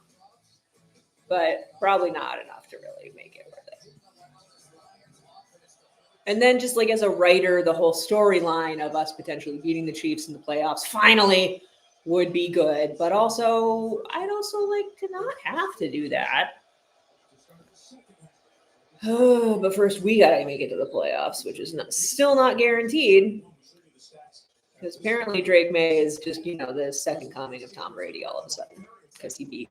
Speaker 1: but probably not enough to really make it worth it. And then just like as a writer, the whole storyline of us potentially beating the Chiefs in the playoffs finally would be good. But also, I'd also like to not have to do that. But first, we got to make it to the playoffs, which is still not guaranteed. Because apparently Drake May is just, the second coming of Tom Brady all of a sudden. Because he beat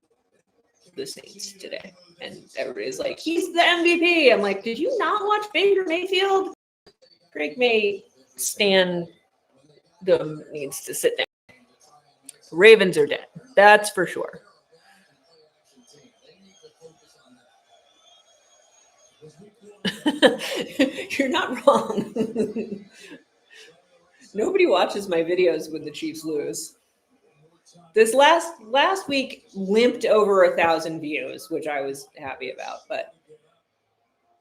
Speaker 1: the Saints today. And everybody's like, he's the MVP. I'm like, did you not watch Baker Mayfield? Drake May needs to sit down. Ravens are dead. That's for sure. You're not wrong. Nobody watches my videos when the Chiefs lose. This last week limped over 1,000 views, which I was happy about. But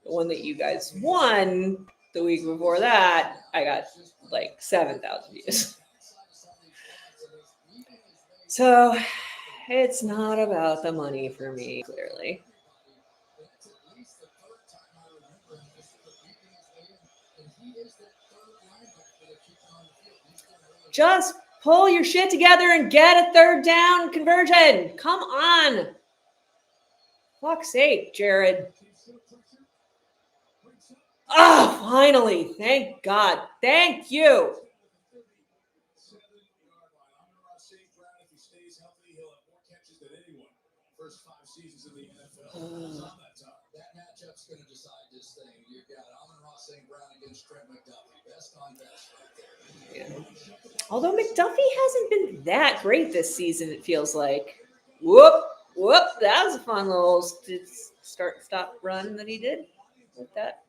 Speaker 1: the one that you guys won the week before that, I got like 7,000 views. So it's not about the money for me, clearly. Just pull your shit together and get a third down conversion. Come on. Fuck's sake, Jared. Oh, finally. Thank God. Thank you.
Speaker 3: That matchup's going to decide this thing. You've got Amon-Ra St. Brown against Trent McDuffie. Best on best right there.
Speaker 1: Yeah. Although McDuffie hasn't been that great this season, it feels like. Whoop. That was a fun little stop run that he did with that.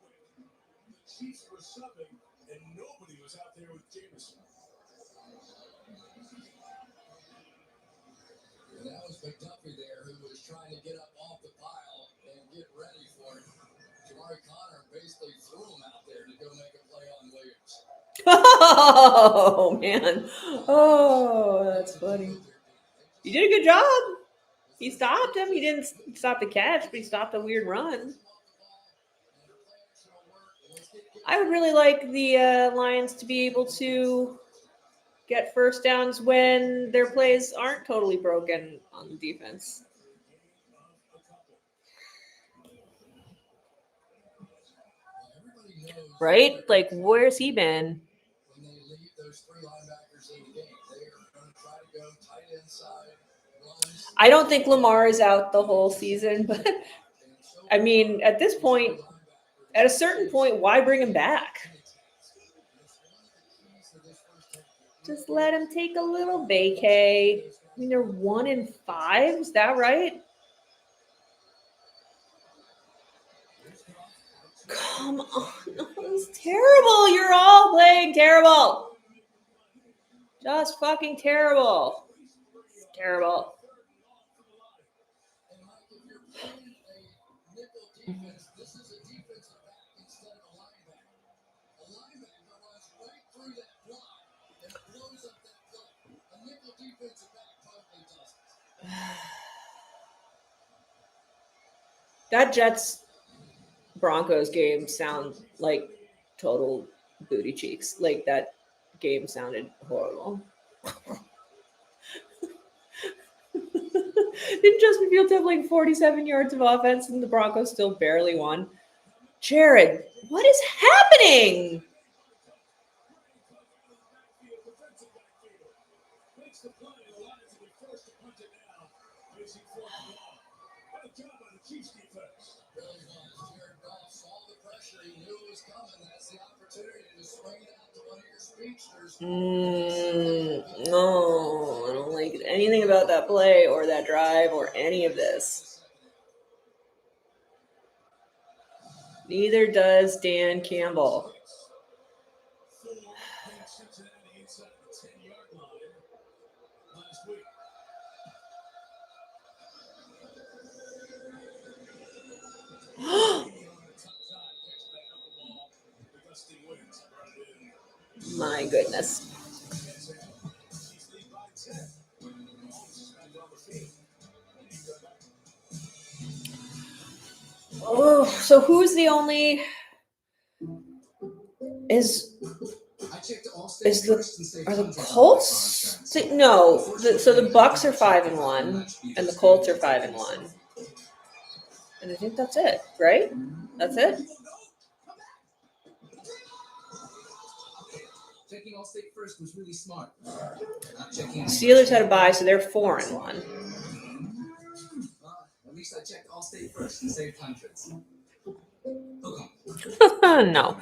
Speaker 2: Chiefs were subbing, and nobody was out there with Jameson.
Speaker 3: And that was McDuffie there, who was trying to get up off the pile and get ready for it. Jamari Connor basically threw him out there to go make a play on Williams.
Speaker 1: Oh, man. Oh, that's funny. He did a good job. He stopped him. He didn't stop the catch, but he stopped a weird run. I would really like the Lions to be able to get first downs when their plays aren't totally broken on the defense. Right? Like, where's he been?
Speaker 3: When they leave those three linebackers in the game, they are going to try to go tight inside runs.
Speaker 1: I don't think Lamar is out the whole season, but I mean, at this point, at a certain point, why bring him back? Just let him take a little vacay. I mean, they're 1-5. Is that right? Come on. No, it's terrible. You're all playing terrible. Just fucking terrible. It's terrible.
Speaker 3: This is a defensive back instead of a linebacker. A linebacker runs right through that block and blows up that play. A nickel defensive back probably doesn't.
Speaker 1: That Jets Broncos game sounds like total booty cheeks. Like that game sounded horrible. Didn't Justin Fields have like 47 yards of offense and the Broncos still barely won? Jared, what is happening?
Speaker 2: Chiefs defense.
Speaker 3: Really was. Jared Goff saw the pressure. He knew it was coming. That's the opportunity to swing it out to one of your speedsters.
Speaker 1: No, I don't like anything about that play or that drive or any of this. Neither does Dan Campbell.
Speaker 2: Full in Cincinnati inside the 10-yard line last week.
Speaker 1: My goodness. Oh, so who's the only is are the Colts? No, so the Bucks are 5-1 and the Colts are 5-1. And I think that's it, right? That's it.
Speaker 6: Checking Allstate first was really smart.
Speaker 1: Steelers had a bye, so they're 4-1.
Speaker 6: At least I checked Allstate first and saved hundreds.
Speaker 1: No.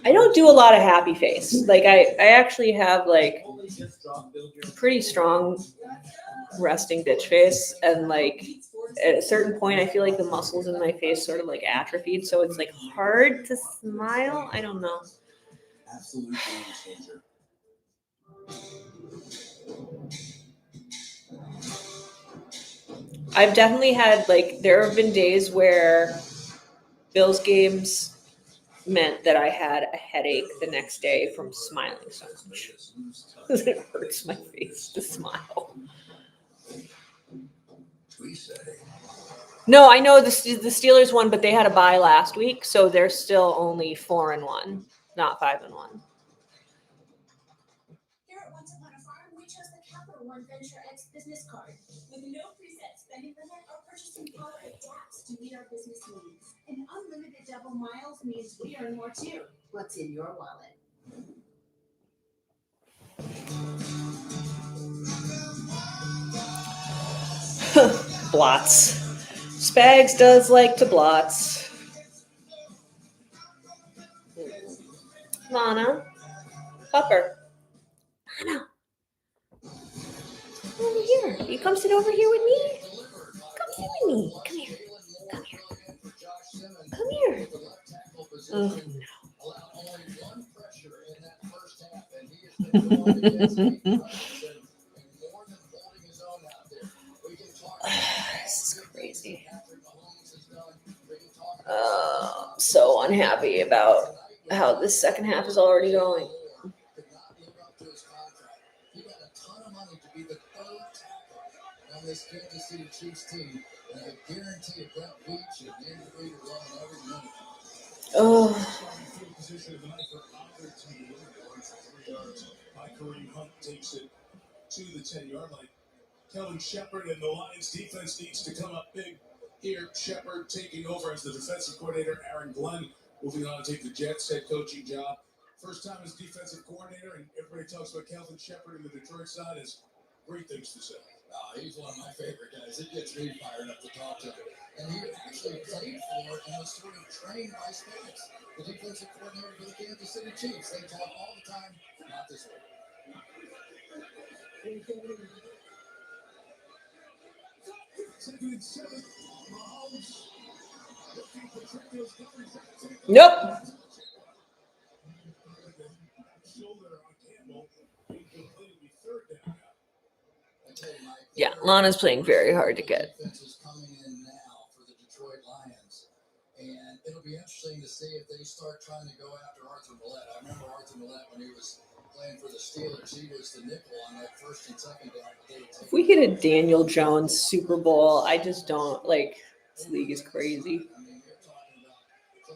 Speaker 1: I don't do a lot of happy face. Like I actually have like pretty strong resting bitch face, and like at a certain point I feel like the muscles in my face sort of like atrophied, so it's like hard to smile. I don't know.
Speaker 6: Absolutely changer.
Speaker 1: I've definitely had like there have been days where Bills games meant that I had a headache the next day from smiling so much. It hurts my face to smile. No, I know the Steelers won, but they had a bye last week, so they're still only 4-1, not 5-1.
Speaker 9: Here at Once Upon a Farm, we chose the Capital One Venture X business card. With no preset spending limit, our purchasing power adapts to meet our business needs. And unlimited double miles means we earn more too. What's in your wallet?
Speaker 1: Blots. Spags does like to blots. Lana. Pupper. Lana. Over here. You come sit over here with me? Come sit with me. Come here. Come here. Come here. Oh, no. This is crazy. I'm so unhappy about how this second half is already going.
Speaker 3: This Kansas City Chiefs team, and I guarantee you Brett Veach and Andy Reid are loving every minute.
Speaker 1: Oh.
Speaker 2: Position of the night for either team. Runs for 3 yards. By Kareem Hunt takes it to the 10-yard line. Kelvin Shepard and the Lions defense needs to come up big here. Shepard taking over as the defensive coordinator. Aaron Glenn moving on to take the Jets head coaching job. First time as defensive coordinator, and everybody talks about Kelvin Shepard and the Detroit side has great things to say.
Speaker 3: He's one of my favorite guys. It gets me fired up to talk to him. And he actually played for and was sort of trained by Spags, the defensive coordinator for the Kansas City Chiefs. They talk all the time, not this way.
Speaker 1: Nope. Yeah, Lana's playing very hard to get.
Speaker 3: Defense is coming in now for the Detroit Lions, and it'll be interesting to see if they start trying to go after Arthur Millette. I remember Arthur Millette when he was playing for the Steelers. He was the nickel on that first and second down.
Speaker 1: If we get a Daniel Jones Super Bowl, I just don't like. This league is crazy.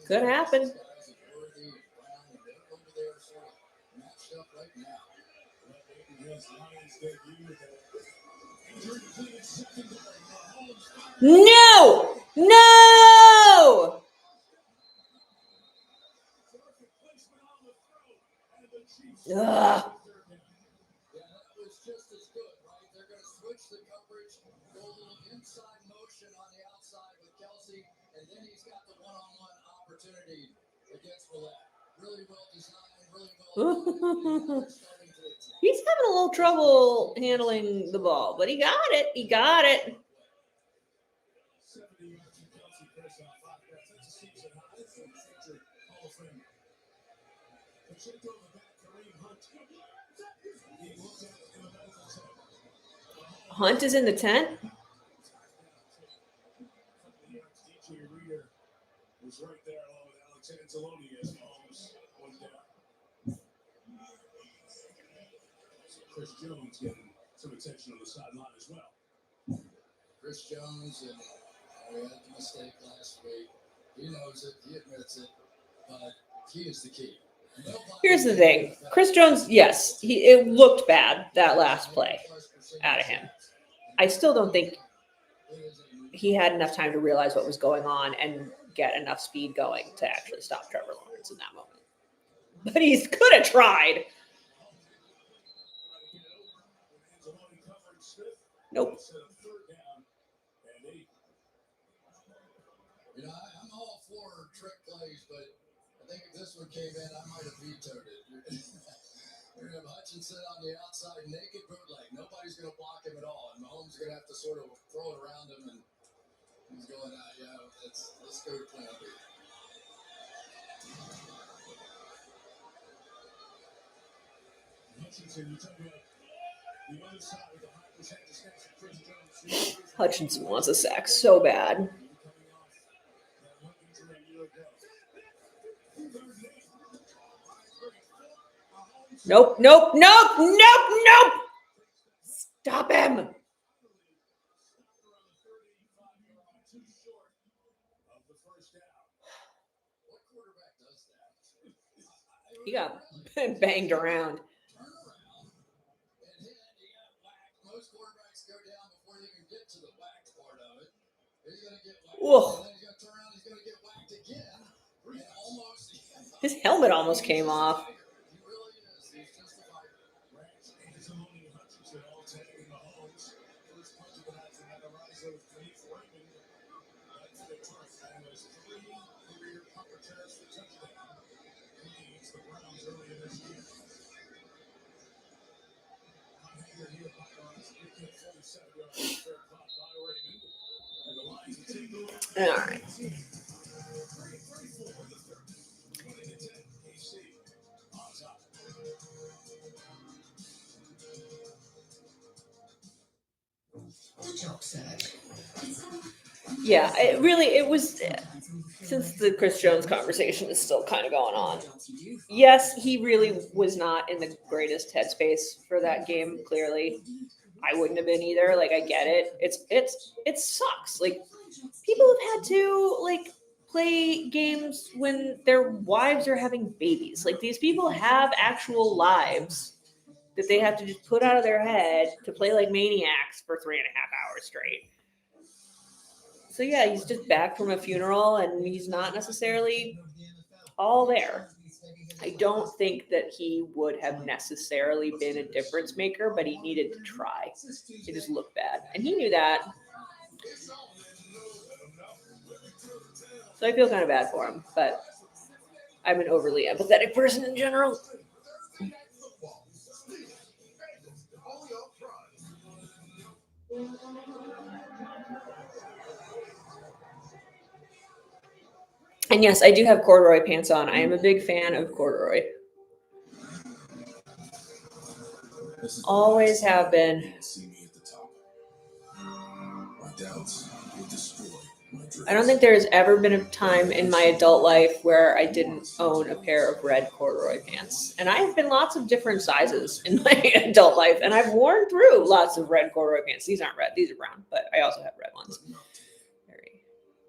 Speaker 1: Could happen. No! No! Ugh.
Speaker 3: Yeah, that was just as good, right? They're going to switch the coverage, go a little inside motion on the outside with Kelsey, and then he's got the one-on-one opportunity against Millette. Really well designed, really well done.
Speaker 1: He's having a little trouble handling the ball, but he got it. He got it.
Speaker 2: 70 yards from Kelsey Chris on 5 yards. That's a season high. That's a future Hall of Famer. Pacheco in the back, Kareem Hunt. He looked at it in the medical tent.
Speaker 1: Hunt is in the tent.
Speaker 2: DJ Reader was right there along with Alex Anzalone as Mahomes went down. Chris Jones getting some attention on the sideline as well.
Speaker 3: Chris Jones, and we had the mistake last week. He knows it. He admits it. But he is the key.
Speaker 1: Here's the thing. Chris Jones, yes, it looked bad, that last play out of him. I still don't think he had enough time to realize what was going on and get enough speed going to actually stop Trevor Lawrence in that moment. But he could have tried. Nope.
Speaker 3: You know, I'm all for trick plays, but I think if this one came in, I might have vetoed it. You're going to have Hutchinson on the outside, naked bootleg. Nobody's going to block him at all. And Mahomes is going to have to sort of throw it around him. And he's going, yeah, let's go to plan B.
Speaker 2: Hutchinson, you talk about the other side of the 100% discussion. Chris Jones.
Speaker 1: Hutchinson wants a sack so bad. Nope, nope, nope, nope, nope. Stop him. He got banged around.
Speaker 3: Most quarterbacks go down before they even get to the whack part of it. He's going to get whacked.
Speaker 1: Whoa.
Speaker 3: And then he's going to turn around. He's going to get whacked again. And almost.
Speaker 1: His helmet almost came off.
Speaker 3: He really is. He's just a fighter.
Speaker 2: Rams, Anzalone, and Hutchinson all tagging Mahomes. First punch of the night from Adarazo with Khalif Raymond. That's the turf. And there's 3 career punt returns for touchdown. He leads the Browns earlier this year. Hanger here by Lawrence. He gets 47 yards. Fair caught by Raymond. And the Lions will take the lead.
Speaker 1: All right.
Speaker 2: 34 in the third. 20-10. AC on top.
Speaker 1: Yeah, it was, since the Chris Jones conversation is still kind of going on. Yes, he really was not in the greatest headspace for that game, clearly. I wouldn't have been either. Like, I get it. It sucks. Like, people have had to, like, play games when their wives are having babies. Like, these people have actual lives that they have to just put out of their head to play like maniacs for 3.5 hours straight. So yeah, he's just back from a funeral and he's not necessarily all there. I don't think that he would have necessarily been a difference maker, but he needed to try. It just looked bad. And he knew that. So I feel kind of bad for him, but I'm an overly empathetic person in general. And yes, I do have corduroy pants on. I am a big fan of corduroy. Always have been. I don't think there's ever been a time in my adult life where I didn't own a pair of red corduroy pants. And I have been lots of different sizes in my adult life. And I've worn through lots of red corduroy pants. These aren't red. These are brown. But I also have red ones.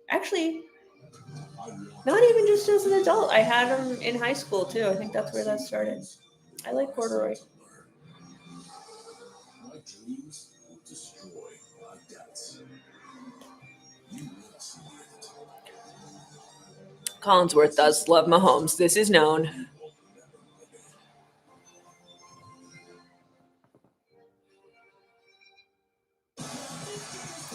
Speaker 1: Actually, not even just as an adult. I had them in high school, too. I think that's where that started. I like corduroy.
Speaker 2: My dreams will destroy my doubts.
Speaker 1: Collinsworth does love Mahomes. This is known.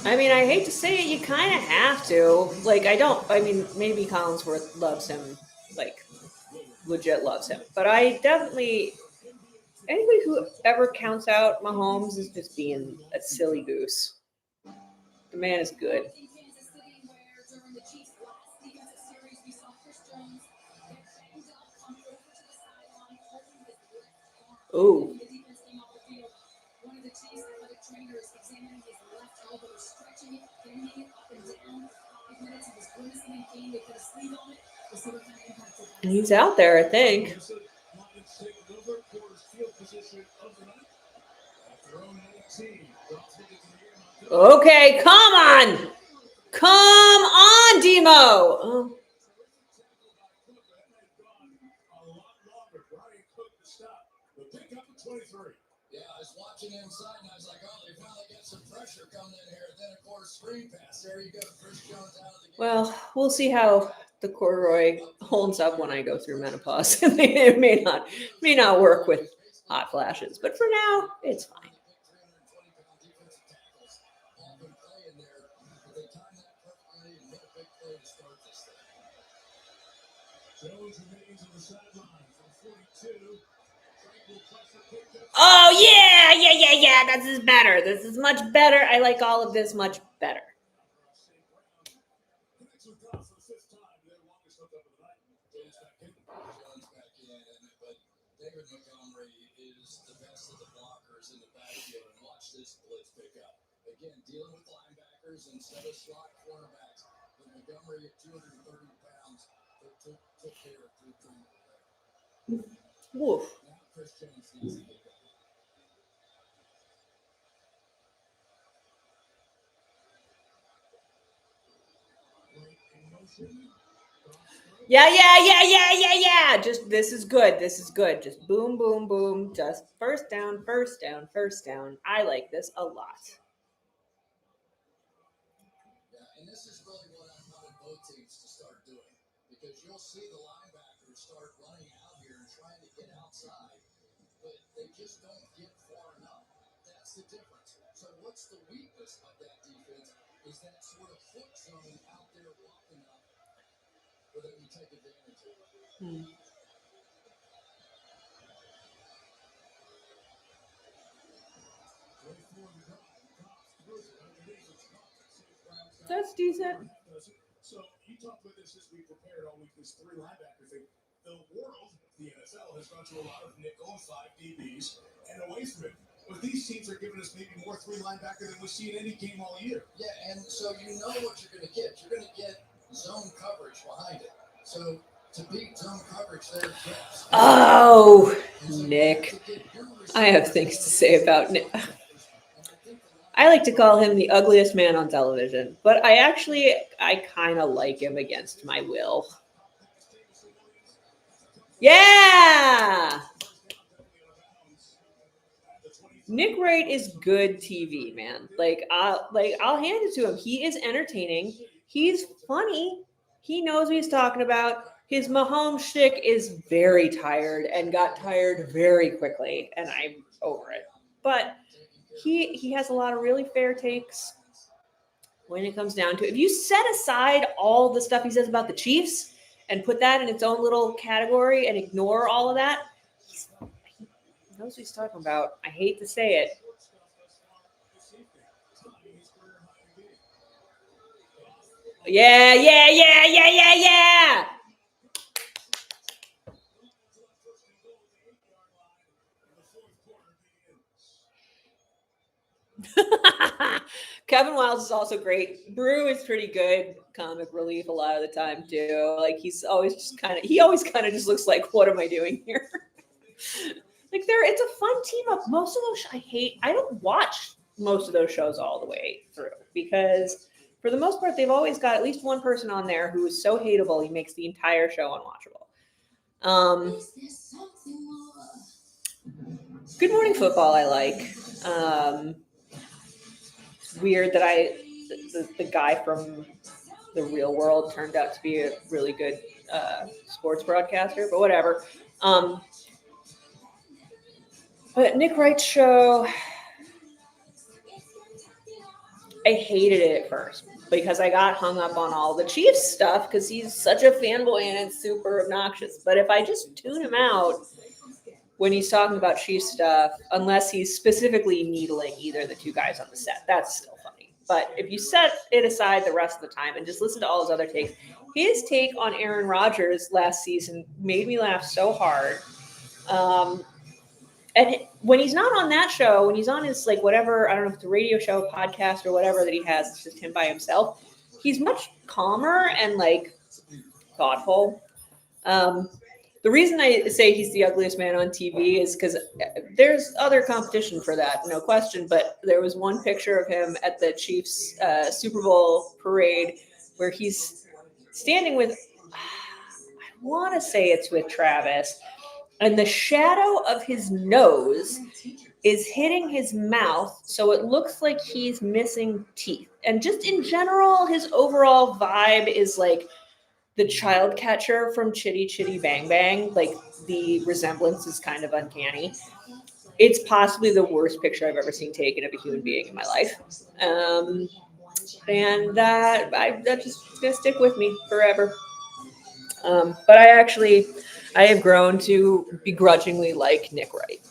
Speaker 1: I mean, I hate to say it, you kind of have to. Like, maybe Collinsworth loves him, like, legit loves him. But I definitely, anybody who ever counts out Mahomes is just being a silly goose. The man is good.
Speaker 7: In Kansas City, where during the Chiefs' last defensive series, we saw Chris Jones get banged up, come over to the sideline, holding his left arm.
Speaker 1: Ooh.
Speaker 7: When the defense came off the field, one of the Chiefs' athletic trainers examining his left elbow, stretching it, bending it up and down. 5 minutes, he was grimacing in pain. They put a sleeve on it. We'll see what kind of impact it has.
Speaker 1: He's out there, I think.
Speaker 2: Lions take over quarters field position of the night. At their own 19. Dolphins get to the air.
Speaker 1: Okay, come on. Come on, Demo. Oh.
Speaker 2: A lot longer. Brian Cook to stop. The pickup at 23.
Speaker 3: Yeah, I was watching inside and I was like, oh, they finally got some pressure coming in here. Then, of course, screen pass. There you go. Chris Jones out of the game.
Speaker 1: Well, we'll see how the corduroy holds up when I go through menopause. It may not work with hot flashes, but for now, it's fine.
Speaker 3: 320-pound defensive tackles all been playing there. But they timed that perfectly and hit a big play to start this thing.
Speaker 2: Jones remains on the sideline from 42. Tranquil pressure picked up.
Speaker 1: Oh, yeah. This is better. This is much better. I like all of this much better.
Speaker 2: Connects with Goff for the 5th time. Their longest hookup of the night. Jones back in.
Speaker 3: Jones back in, but David Montgomery is the best of the blockers in the backfield. And watch this blitz pick up. Again, dealing with linebackers instead of slot cornerbacks. But Montgomery at 230 pounds took care of 3 there.
Speaker 1: Woof.
Speaker 3: Now Chris Jones needs to get back.
Speaker 2: Great in motion.
Speaker 1: Yeah. Just this is good. Just boom, boom, boom. Just first down. I like this a lot.
Speaker 3: Yeah, and this is really what I wanted both teams to start doing, because you'll see the linebackers start running out here and trying to get outside, but they just don't get far enough. That's the difference. So what's the weakness of that defense is that sort of hook zone out there walking up where they can take advantage of it.
Speaker 1: That's decent.
Speaker 2: So you talked about this as we prepared all week. This 3 linebacker thing. The world, the NFL, has gone to a lot of nickel and 5 DBs and away from it. But these teams are giving us maybe more 3 linebacker than we see in any game all year.
Speaker 3: Yeah, and so you know what you're going to get. You're going to get zone coverage behind it. So to beat zone coverage, there are gaps.
Speaker 1: Oh, Nick. I have things to say about Nick. I like to call him the ugliest man on television, but I kind of like him against my will. Yeah! Nick Wright is good TV, man. I'll hand it to him. He is entertaining. He's funny. He knows what he's talking about. His Mahomes shtick is very tired and got tired very quickly, and I'm over it. But he has a lot of really fair takes when it comes down to it. If you set aside all the stuff he says about the Chiefs and put that in its own little category and ignore all of that, he knows what he's talking about. I hate to say it. Yeah. Kevin Wildes is also great. Brew is pretty good comic relief a lot of the time too. Like he always kind of just looks like, what am I doing here? It's a fun team up. Most of those I don't watch most of those shows all the way through because for the most part they've always got at least one person on there who is so hateable he makes the entire show unwatchable. Good Morning Football I like. It's weird that the guy from the real world turned out to be a really good sports broadcaster, but whatever. But Nick Wright's show, I hated it at first. because I got hung up on all the Chiefs stuff because he's such a fanboy and it's super obnoxious. But if I just tune him out when he's talking about Chiefs stuff, unless he's specifically needling either of the two guys on the set, that's still funny. But if you set it aside the rest of the time and just listen to all his other takes, his take on Aaron Rodgers last season made me laugh so hard. And when he's not on that show, when he's on his like whatever, I don't know if it's a radio show, podcast, or whatever that he has, it's just him by himself, he's much calmer and like thoughtful. The reason I say he's the ugliest man on TV is because there's other competition for that, no question. But there was one picture of him at the Chiefs Super Bowl parade where he's standing with, I want to say it's with Travis, and the shadow of his nose is hitting his mouth, so it looks like he's missing teeth. And just in general, his overall vibe is like the child catcher from Chitty Chitty Bang Bang. Like, the resemblance is kind of uncanny. It's possibly the worst picture I've ever seen taken of a human being in my life. And that's just going to stick with me forever. But I have grown to begrudgingly like Nick Wright.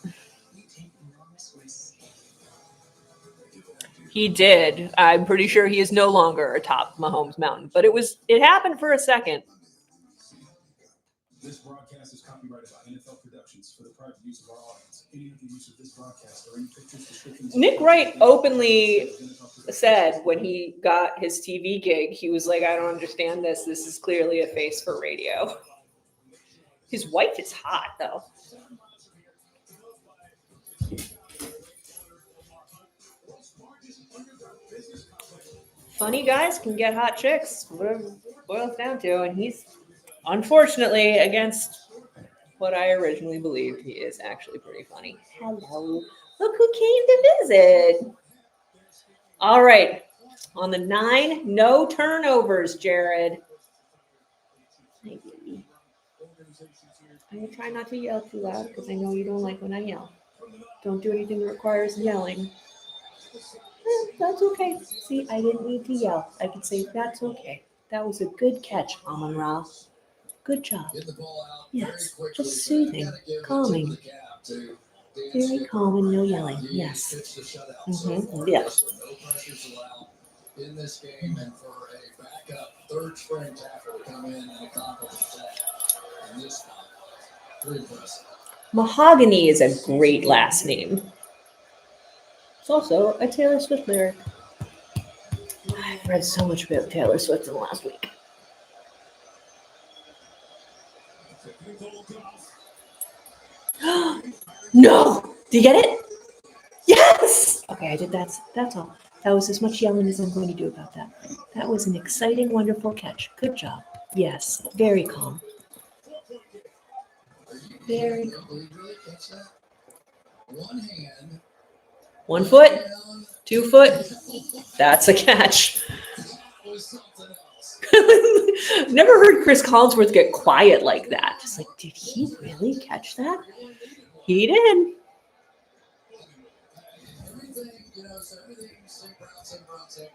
Speaker 1: He did. I'm pretty sure he is no longer atop Mahomes Mountain, but it happened for a second.
Speaker 2: This broadcast is copyrighted by NFL Productions for the private use of our audience. Any of the use of this broadcast or any pictures, descriptions.
Speaker 1: Nick Wright openly said when he got his TV gig, he was like, I don't understand this. This is clearly a face for radio. His wife is hot, though. Funny guys can get hot chicks, whatever it boils down to. And he's, unfortunately, against what I originally believed, he is actually pretty funny. Hello. Look who came to visit. All right. On the 9, no turnovers, Jared. Hi, baby. I try not to yell too loud because I know you don't like when I yell. Don't do anything that requires yelling. That's okay. See, I didn't need to yell. I could say, that's okay. That was a good catch, Amon-Ra. Good job. Yes, just soothing, calming. Very calm and no yelling. Yes. Mm-hmm. Yeah.
Speaker 3: In this game, and for a backup third string tackle to come in and accomplish that in this spot. Pretty impressive.
Speaker 1: Mahogany is a great last name. It's also a Taylor Swift lyric. I've read so much about Taylor Swift in the last week. No! Did you get it? Yes! Okay, I did that. That's all. That was as much yelling as I'm going to do about that. That was an exciting, wonderful catch. Good job. Yes, very calm. Very calm.
Speaker 3: One hand.
Speaker 1: 1 foot, 2 foot. That's a catch. Never heard Chris Collinsworth get quiet like that. Just like, did he really catch that? He did.
Speaker 3: Everything, so everything same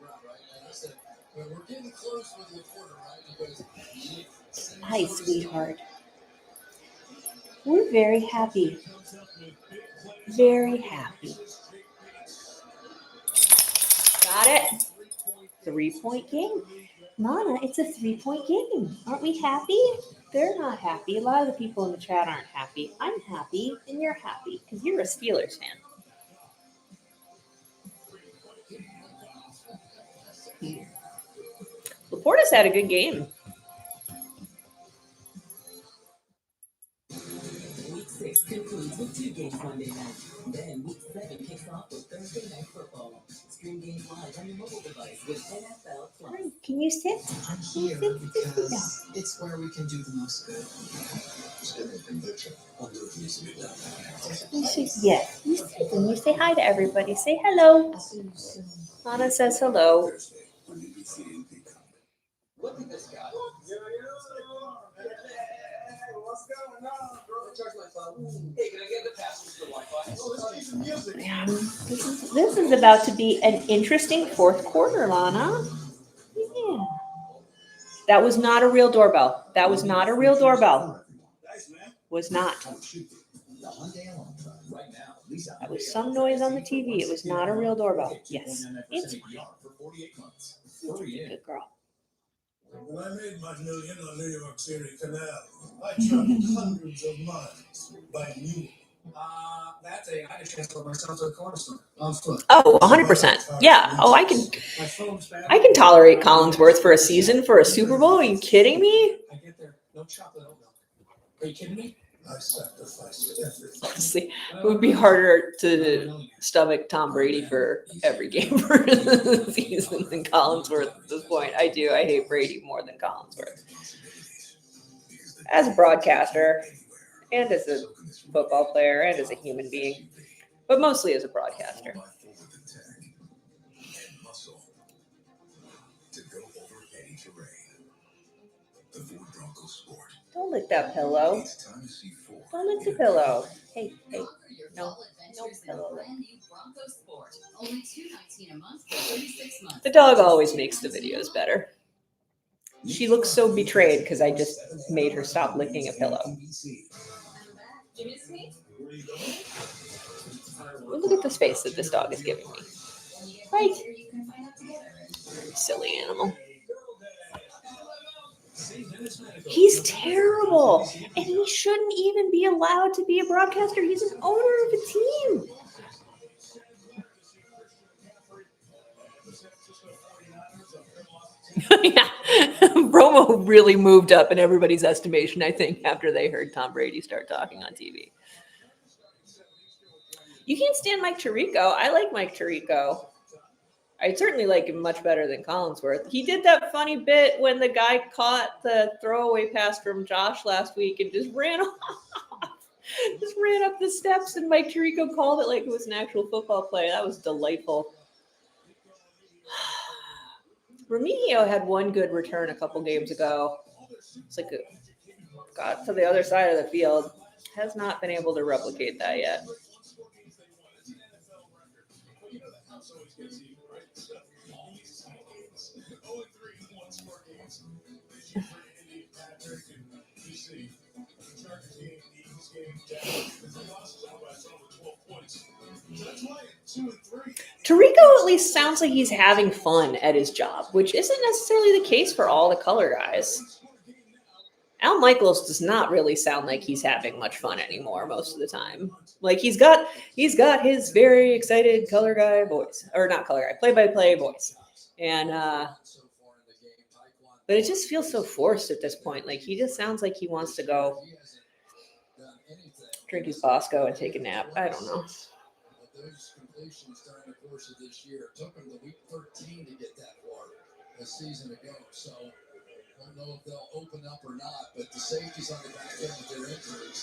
Speaker 3: route, right? And I said, we're getting close with the reporter, right? Because
Speaker 1: Hi, sweetheart. We're very happy. Very happy. Got it. 3-point game. Mama, it's a 3-point game. Aren't we happy? They're not happy. A lot of the people in the chat aren't happy. I'm happy, and you're happy because you're a Steelers fan. Laporta's had a good game.
Speaker 11: Week 6 concludes with 2 games Monday night. Then Week 7 kicks off with Thursday Night Football. Stream games live on your mobile device with NFL Plus.
Speaker 1: Can you sit?
Speaker 6: I'm here because it's where we can do the most good.
Speaker 1: You say, yeah. You sit and you say hi to everybody. Say hello. Anna says hello.
Speaker 3: look at this guy.
Speaker 2: What's going on, bro?
Speaker 3: Charge my phone. Hey, can I get the password for Wi-Fi?
Speaker 2: Oh, let's play some music.
Speaker 1: Man, this is about to be an interesting fourth quarter, Lana. That was not a real doorbell. That was not a real doorbell. Was not. That was some noise on the TV. It was not a real doorbell. Yes. It's good girl.
Speaker 2: When I made my million on New York City Canal, I traveled hundreds of miles by mule.
Speaker 6: That day I just transferred myself to the corner store on foot.
Speaker 1: Oh, 100%. Yeah. Oh, I can tolerate Collinsworth for a season for a Super Bowl. Are you kidding me?
Speaker 6: I get there, no chocolate oat milk. Are you kidding me?
Speaker 2: I sacrificed everything.
Speaker 1: Honestly, it would be harder to stomach Tom Brady for every game for the season than Collinsworth at this point. I do. I hate Brady more than Collinsworth. As a broadcaster, and as a football player, and as a human being, but mostly as a broadcaster. Don't lick that pillow. Don't lick the pillow. Hey, no pillow.
Speaker 4: Only $2.19 a month for 36 months.
Speaker 1: The dog always makes the videos better. She looks so betrayed because I just made her stop licking a pillow.
Speaker 4: You miss me?
Speaker 1: Look at the face that this dog is giving me. Right. Silly animal. He's terrible. And he shouldn't even be allowed to be a broadcaster. He's an owner of a team. Yeah. Romo really moved up in everybody's estimation, I think, after they heard Tom Brady start talking on TV. You can't stand Mike Tirico. I like Mike Tirico. I certainly like him much better than Collinsworth. He did that funny bit when the guy caught the throwaway pass from Josh last week and just ran off. Just ran up the steps, and Mike Tirico called it like it was an actual football play. That was delightful. Remigio had one good return a couple games ago. It's like got to the other side of the field. Has not been able to replicate that yet. Tirico at least sounds like he's having fun at his job, which isn't necessarily the case for all the color guys. Al Michaels does not really sound like he's having much fun anymore most of the time. Like he's got his very excited color guy voice, or not color guy, play-by-play voice. And but it just feels so forced at this point. Like he just sounds like he wants to go drink his Bosco and take a nap. I don't know.
Speaker 3: Those completions during the course of this year took them to week 13 to get that far a season ago. So I don't know if they'll open up or not, but the safety's on the back end with their injuries.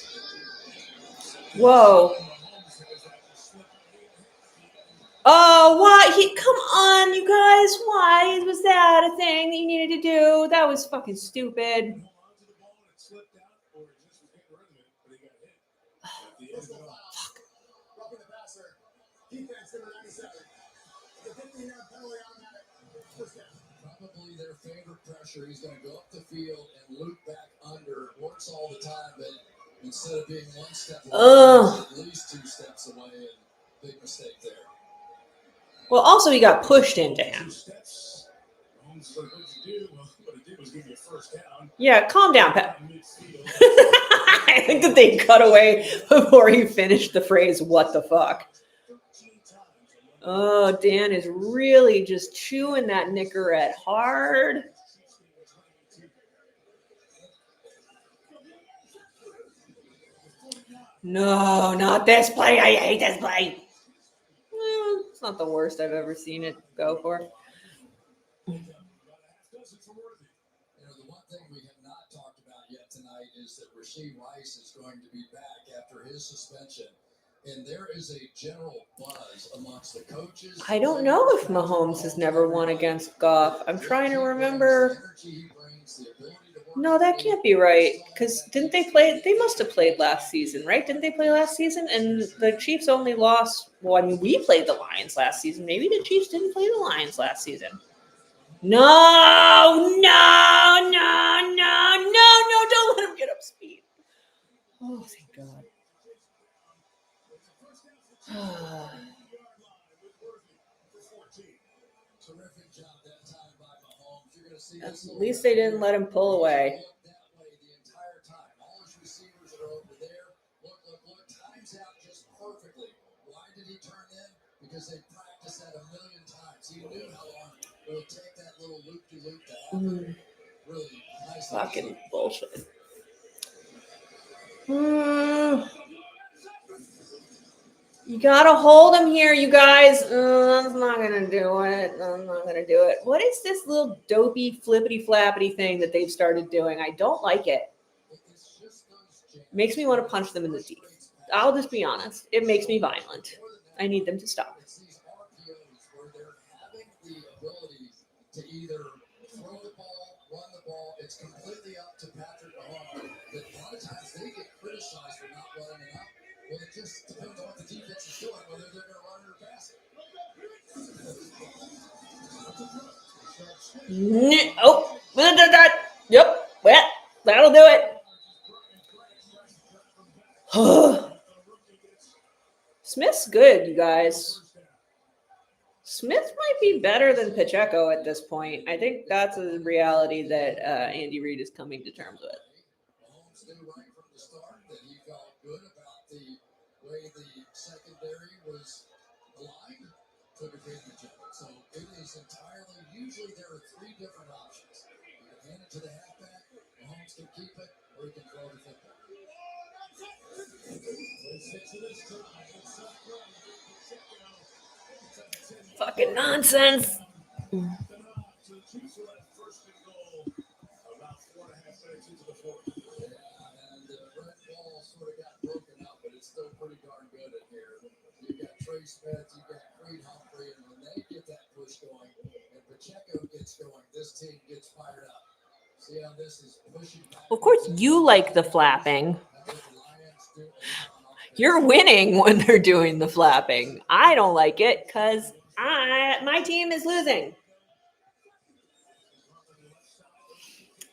Speaker 1: Whoa. Oh, why? Come on, you guys. Why was that a thing that you needed to do? That was fucking stupid.
Speaker 3: Probably their favorite pressure. He's going to go up the field and loop back under. Works all the time, but instead of being one step away, he's at least 2 steps away, and big mistake there.
Speaker 1: Well, also he got pushed into him. Yeah, calm down, Pat. I think that they cut away before he finished the phrase, what the fuck? Oh, Dan is really just chewing that Nicorette hard. No, not this play. I hate this play. Well, it's not the worst I've ever seen it go for.
Speaker 3: You know, the one thing we have not talked about yet tonight is that Rashee Rice is going to be back after his suspension. And there is a general buzz amongst the coaches.
Speaker 1: I don't know if Mahomes has never won against Goff. I'm trying to remember. No, that can't be right. Because didn't they play? They must have played last season, right? Didn't they play last season? And the Chiefs only lost. Well, I mean, we played the Lions last season. Maybe the Chiefs didn't play the Lions last season. No, no, no, no, no, no, don't let him get up speed. Oh, thank God.
Speaker 3: Terrific job that time by Mahomes. You're going to see
Speaker 1: At
Speaker 3: this
Speaker 1: least they didn't let him pull away.
Speaker 3: look that way the entire time. All his receivers are over there. Look. Times out just perfectly. Why did he turn in? Because they practiced that a million times. He knew how long it would take that little loop-de-loop to happen. Really nice.
Speaker 1: Fucking bullshit. You gotta hold him here, you guys. I'm not gonna do it. What is this little dopey flippity flappity thing that they've started doing? I don't like it. Makes me want to punch them in the teeth. I'll just be honest. It makes me violent. I need them to stop.
Speaker 3: It's these RPOs where they're having the ability to either throw the ball, run the ball. It's completely up to Patrick Mahomes. But a lot of times they get criticized for not running it up. Well, it just depends on what the defense is doing, whether they're going to run it or pass it.
Speaker 1: Oh, yep. Well, that'll do it. Smith's good, you guys. Smith might be better than Pacheco at this point. I think that's a reality that Andy Reid is coming to terms with.
Speaker 3: Mahomes knew right from the start that he felt good about the way the secondary was aligned, took advantage of it. So it is entirely, usually there are three different options. You can hand it to the halfback, Mahomes can keep it, or he can throw the football.
Speaker 1: Fucking nonsense.
Speaker 3: And the red ball sort of got broken up, but it's still pretty darn good in here. You've got Trey Smith, you've got Creed Humphrey, and when they get that push going, and Pacheco gets going, this team gets fired up. See how this is pushing back.
Speaker 1: Of course, you like the flapping. You're winning when they're doing the flapping. I don't like it because my team is losing.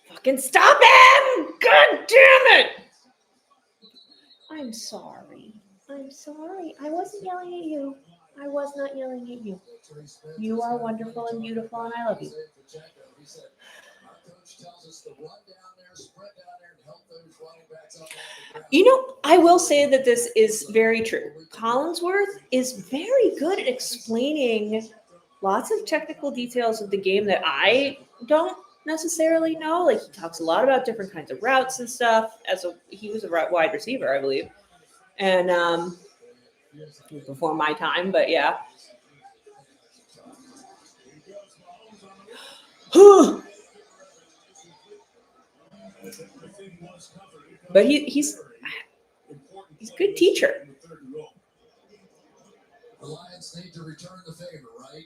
Speaker 1: Fucking stop him! God damn it! I'm sorry. I wasn't yelling at you. I was not yelling at you. You are wonderful and beautiful, and I love you. You know, I will say that this is very true. Collinsworth is very good at explaining lots of technical details of the game that I don't necessarily know. Like, he talks a lot about different kinds of routes and stuff. He was a wide receiver, I believe, and before my time, but yeah. But he's a good teacher.
Speaker 3: The Lions need to return the favor, right?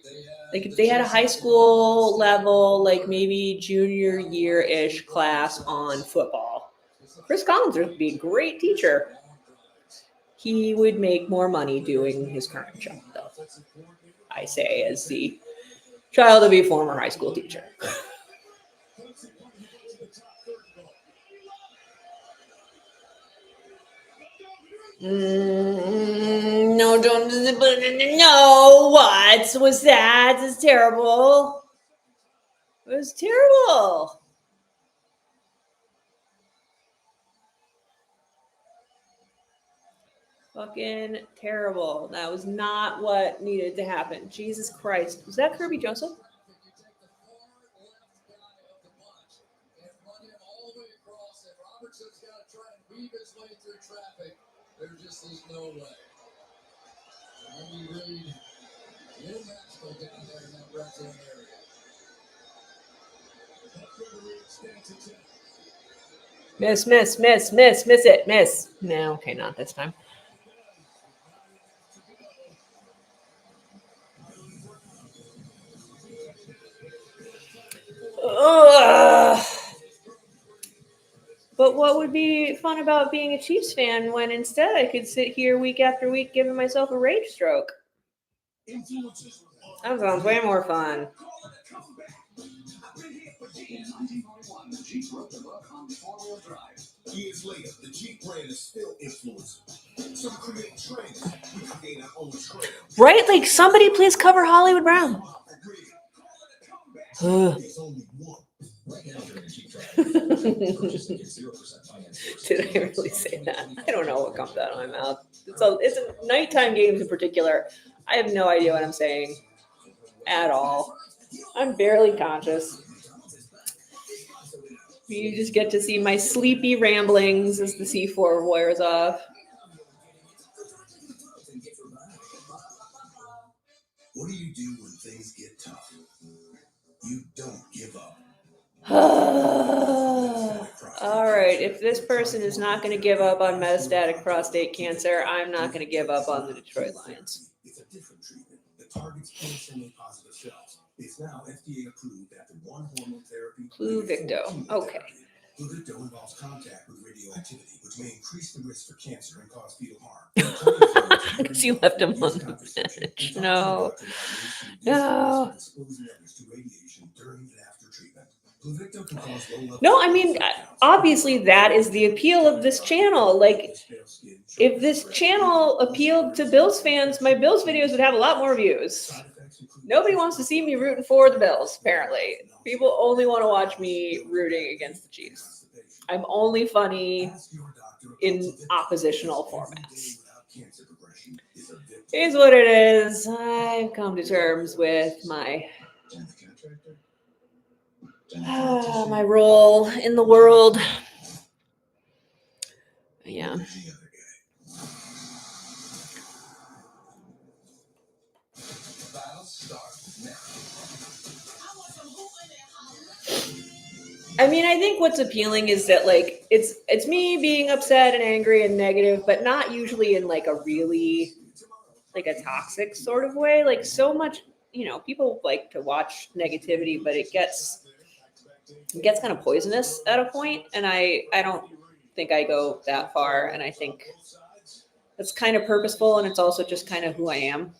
Speaker 1: Like, if they had a high school level, like maybe junior year-ish class on football, Chris Collinsworth would be a great teacher. He would make more money doing his current job, though. I say, as the child of a former high school teacher. No, don't. No, what was that? It's terrible. It was terrible. Fucking terrible. That was not what needed to happen. Jesus Christ. Was that Kirby Joseph?
Speaker 3: Robertson's got to try and weave his way through traffic. There just is no way. Andy Reid, little magical down there in that red zone area.
Speaker 1: Miss it. No, okay, not this time. Ugh. But what would be fun about being a Chiefs fan when instead I could sit here week after week giving myself a rage stroke? That sounds way more fun.
Speaker 5: In 1941, the Jeep wrote the book on four-wheel drive.
Speaker 2: Years later, the Jeep brand is still influencing. So we create trends. We create our own trends.
Speaker 1: Right? Like, somebody please cover Hollywood Brown. Ugh.
Speaker 2: There's only one.
Speaker 8: Right now, during a Jeep trial, purchase and get 0% finance first.
Speaker 1: Did I really say that? I don't know what comes out of my mouth. It's a nighttime games in particular. I have no idea what I'm saying at all. I'm barely conscious. You just get to see my sleepy ramblings as the C4 wears off.
Speaker 2: What do you do when things get tough? You don't give up.
Speaker 1: All right, if this person is not going to give up on metastatic prostate cancer, I'm not going to give up on the Detroit Lions.
Speaker 2: It's a different treatment that targets cancer-positive cells. It's now FDA approved after one hormone therapy.
Speaker 1: Pluvicto. Okay.
Speaker 2: Pluvicto involves contact with radioactivity, which may increase the risk for cancer and cause fetal harm.
Speaker 1: Because you left him on the bench. No. No. No, I mean, obviously that is the appeal of this channel. Like, if this channel appealed to Bills fans, my Bills videos would have a lot more views. Nobody wants to see me rooting for the Bills, apparently. People only want to watch me rooting against the Chiefs. I'm only funny in oppositional formats. Here's what it is. I've come to terms with my my role in the world. Yeah. I mean, I think what's appealing is that, like, it's me being upset and angry and negative, but not usually in like a really like a toxic sort of way. Like, so much, people like to watch negativity, but it gets kind of poisonous at a point, and I don't think I go that far, and I think that's kind of purposeful, and it's also just kind of who I am.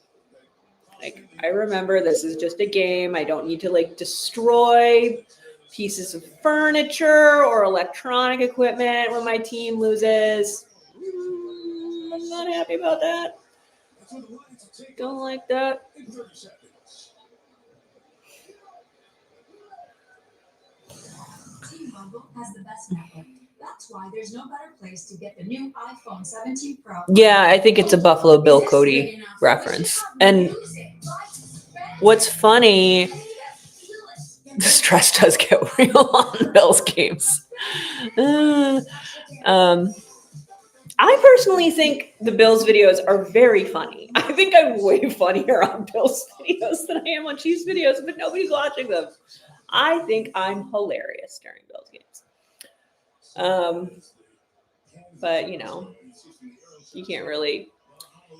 Speaker 1: Like, I remember this is just a game. I don't need to like destroy pieces of furniture or electronic equipment when my team loses. I'm not happy about that. Don't like that.
Speaker 4: T-Mobile has the best network. That's why there's no better place to get the new iPhone 17 Pro.
Speaker 1: Yeah, I think it's a Buffalo Bill Cody reference. And what's funny, the stress does get real on Bills games. I personally think the Bills videos are very funny. I think I'm way funnier on Bills videos than I am on Chiefs videos, but nobody's watching them. I think I'm hilarious during Bills games. But, you can't really,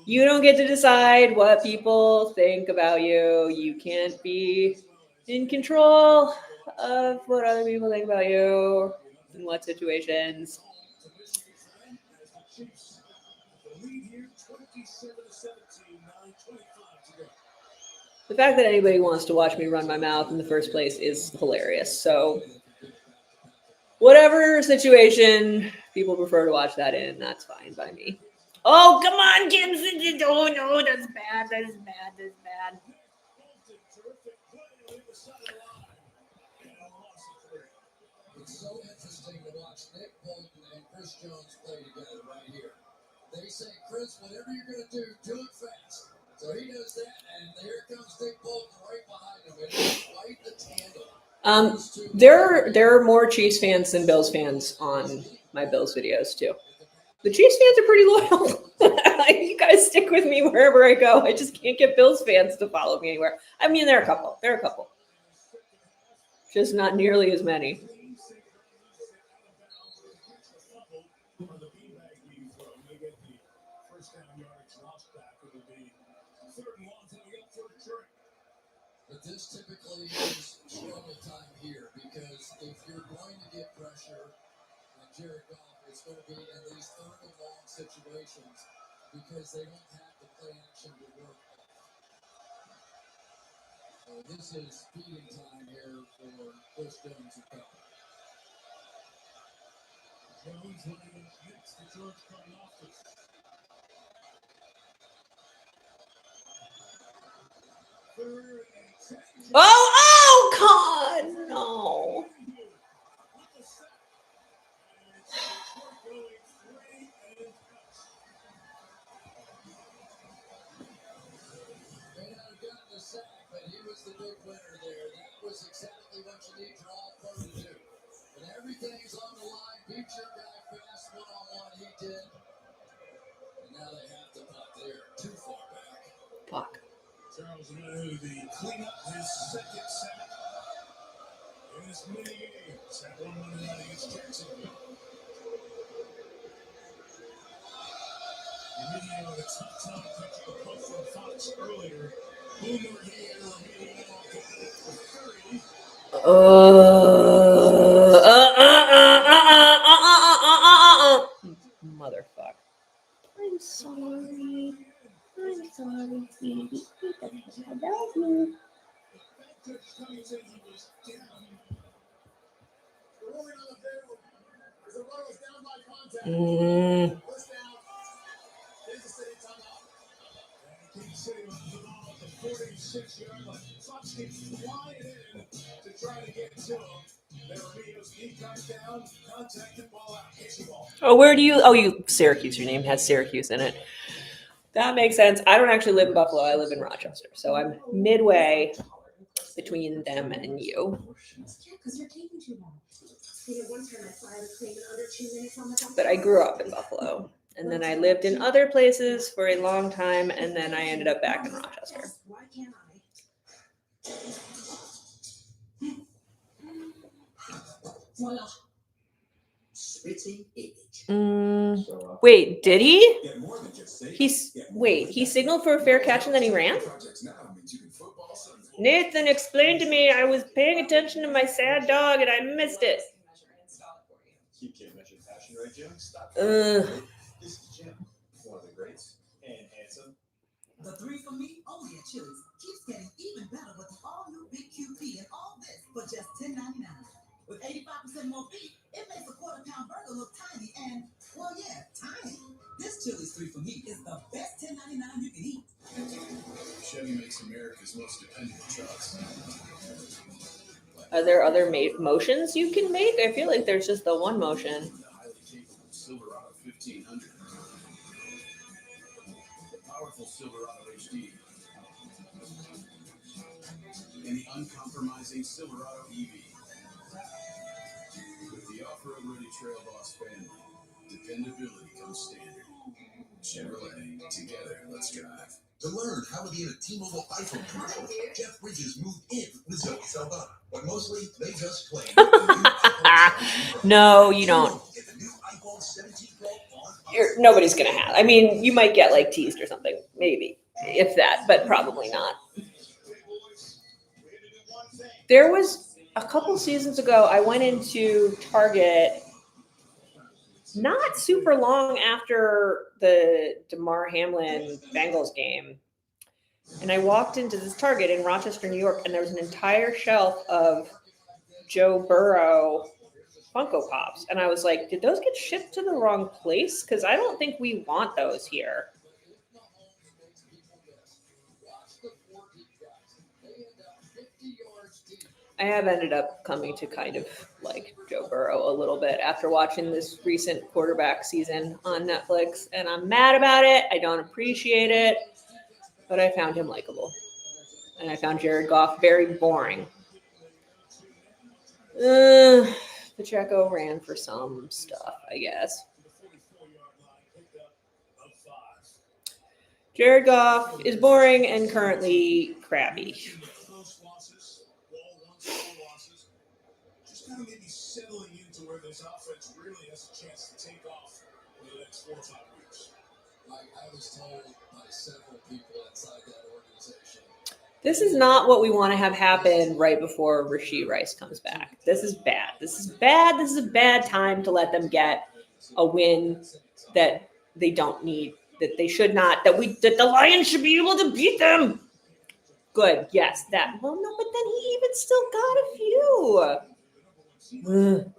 Speaker 1: you don't get to decide what people think about you. You can't be in control of what other people think about you in what situations. The fact that anybody wants to watch me run my mouth in the first place is hilarious. So whatever situation people prefer to watch that in, that's fine by me. Oh, come on, Gibson. Oh, no, that's bad. That's bad. That's bad.
Speaker 3: It's so interesting to watch Nick Bolton and Chris Jones play together right here. They say, Chris, whatever you're going to do it fast. So he does that, and there comes Nick Bolton right behind him, and it's quite the tandem.
Speaker 1: There are more Chiefs fans than Bills fans on my Bills videos too. The Chiefs fans are pretty loyal. You guys stick with me wherever I go. I just can't get Bills fans to follow me anywhere. I mean, there are a couple. Just not nearly as many.
Speaker 3: But this typically is struggle time here because if you're going to get pressure on Jared Goff, it's going to be in these third and long situations because they don't have the play action to work This is feeding time here for Chris Jones to come.
Speaker 2: Jones running next to George coming off the third and 10.
Speaker 1: Oh, God, no.
Speaker 2: With the sack. And it's Detroit going 3 and out.
Speaker 3: May not have gotten the sack, but he was the big winner there. That was exactly what you need your all-pro to do. When everything's on the line, beat your guy fast one-on-one, he did. And now they have to punt. They're too far back.
Speaker 1: Fuck.
Speaker 2: Charles Manu, the cleanup, his second sack in his many games. That one Monday night against Jacksonville. Emilio, a tough time catching a punt from Fox earlier. Boomer here, Emilio got it for 30.
Speaker 1: Motherfucker. I'm sorry. I'm sorry, baby. I love you.
Speaker 2: Coach Cummings said he was down.
Speaker 3: We're moving on the field. As the runner was down by contact. First down. Kansas City timeout.
Speaker 2: And Kansas City was the ball at the 46-yard line. Fox came flying in to try to get to him. There Emilio's knee cut down, contacted, ball out, catching ball.
Speaker 1: Oh, where do you? Oh, you Syracuse. Your name has Syracuse in it. That makes sense. I don't actually live in Buffalo. I live in Rochester, so I'm midway between them and you.
Speaker 9: Because you're taking too long. One time I thought I was clean in under 2 minutes on the
Speaker 1: But I grew up in Buffalo, and then I lived in other places for a long time, and then I ended up back in Rochester.
Speaker 9: Why can't I?
Speaker 11: Voila. Spitting image.
Speaker 1: Wait, did he? He signaled for a fair catch and then he ran? Nathan explained to me I was paying attention to my sad dog and I missed it.
Speaker 8: You can't measure passion, right, Jim? Stop. This is Jim, one of the greats, and handsome.
Speaker 11: The 3 for me only at Chili's keeps getting even better with the all-new Big QP and all this for just $10.99. With 85% more beef, it makes a quarter-pound burger look tiny and, well, yeah, tiny. This Chili's 3 for me is the best $10.99 you can eat.
Speaker 2: Chevy makes America's most dependable trucks.
Speaker 1: Are there other motions you can make? I feel like there's just the one motion.
Speaker 2: The highly capable Silverado 1500. The powerful Silverado HD. And the uncompromising Silverado EV. With the off-road ready Trail Boss family, dependability comes standard. Chevrolet, together, let's drive.
Speaker 12: To learn how to be in a T-Mobile iPhone commercial, Jeff Bridges moved in with Zoe Saldana, but mostly they just claim.
Speaker 1: No, you don't.
Speaker 12: Get the new iPhone 17 Pro on.
Speaker 1: Nobody's gonna have. I mean, you might get like teased or something, maybe, if that, but probably not. There was a couple seasons ago, I went into Target not super long after the DeMar Hamlin Bengals game. And I walked into this Target in Rochester, New York, and there was an entire shelf of Joe Burrow Funko Pops. And I was like, did those get shipped to the wrong place? Because I don't think we want those here. I have ended up coming to kind of like Joe Burrow a little bit after watching this recent quarterback season on Netflix, and I'm mad about it. I don't appreciate it, but I found him likable. And I found Jared Goff very boring. Pacheco ran for some stuff, I guess. Jared Goff is boring and currently crappy.
Speaker 2: Just kind of maybe settling into where this offense really has a chance to take off over the next 4 or 5 weeks.
Speaker 3: Like I was told by several people inside that organization.
Speaker 1: This is not what we want to have happen right before Rashee Rice comes back. This is bad. This is bad. This is a bad time to let them get a win that they don't need, that they should not, that the Lions should be able to beat them. Good. Yes, that. Well, no, but then he even still got a few. Ugh.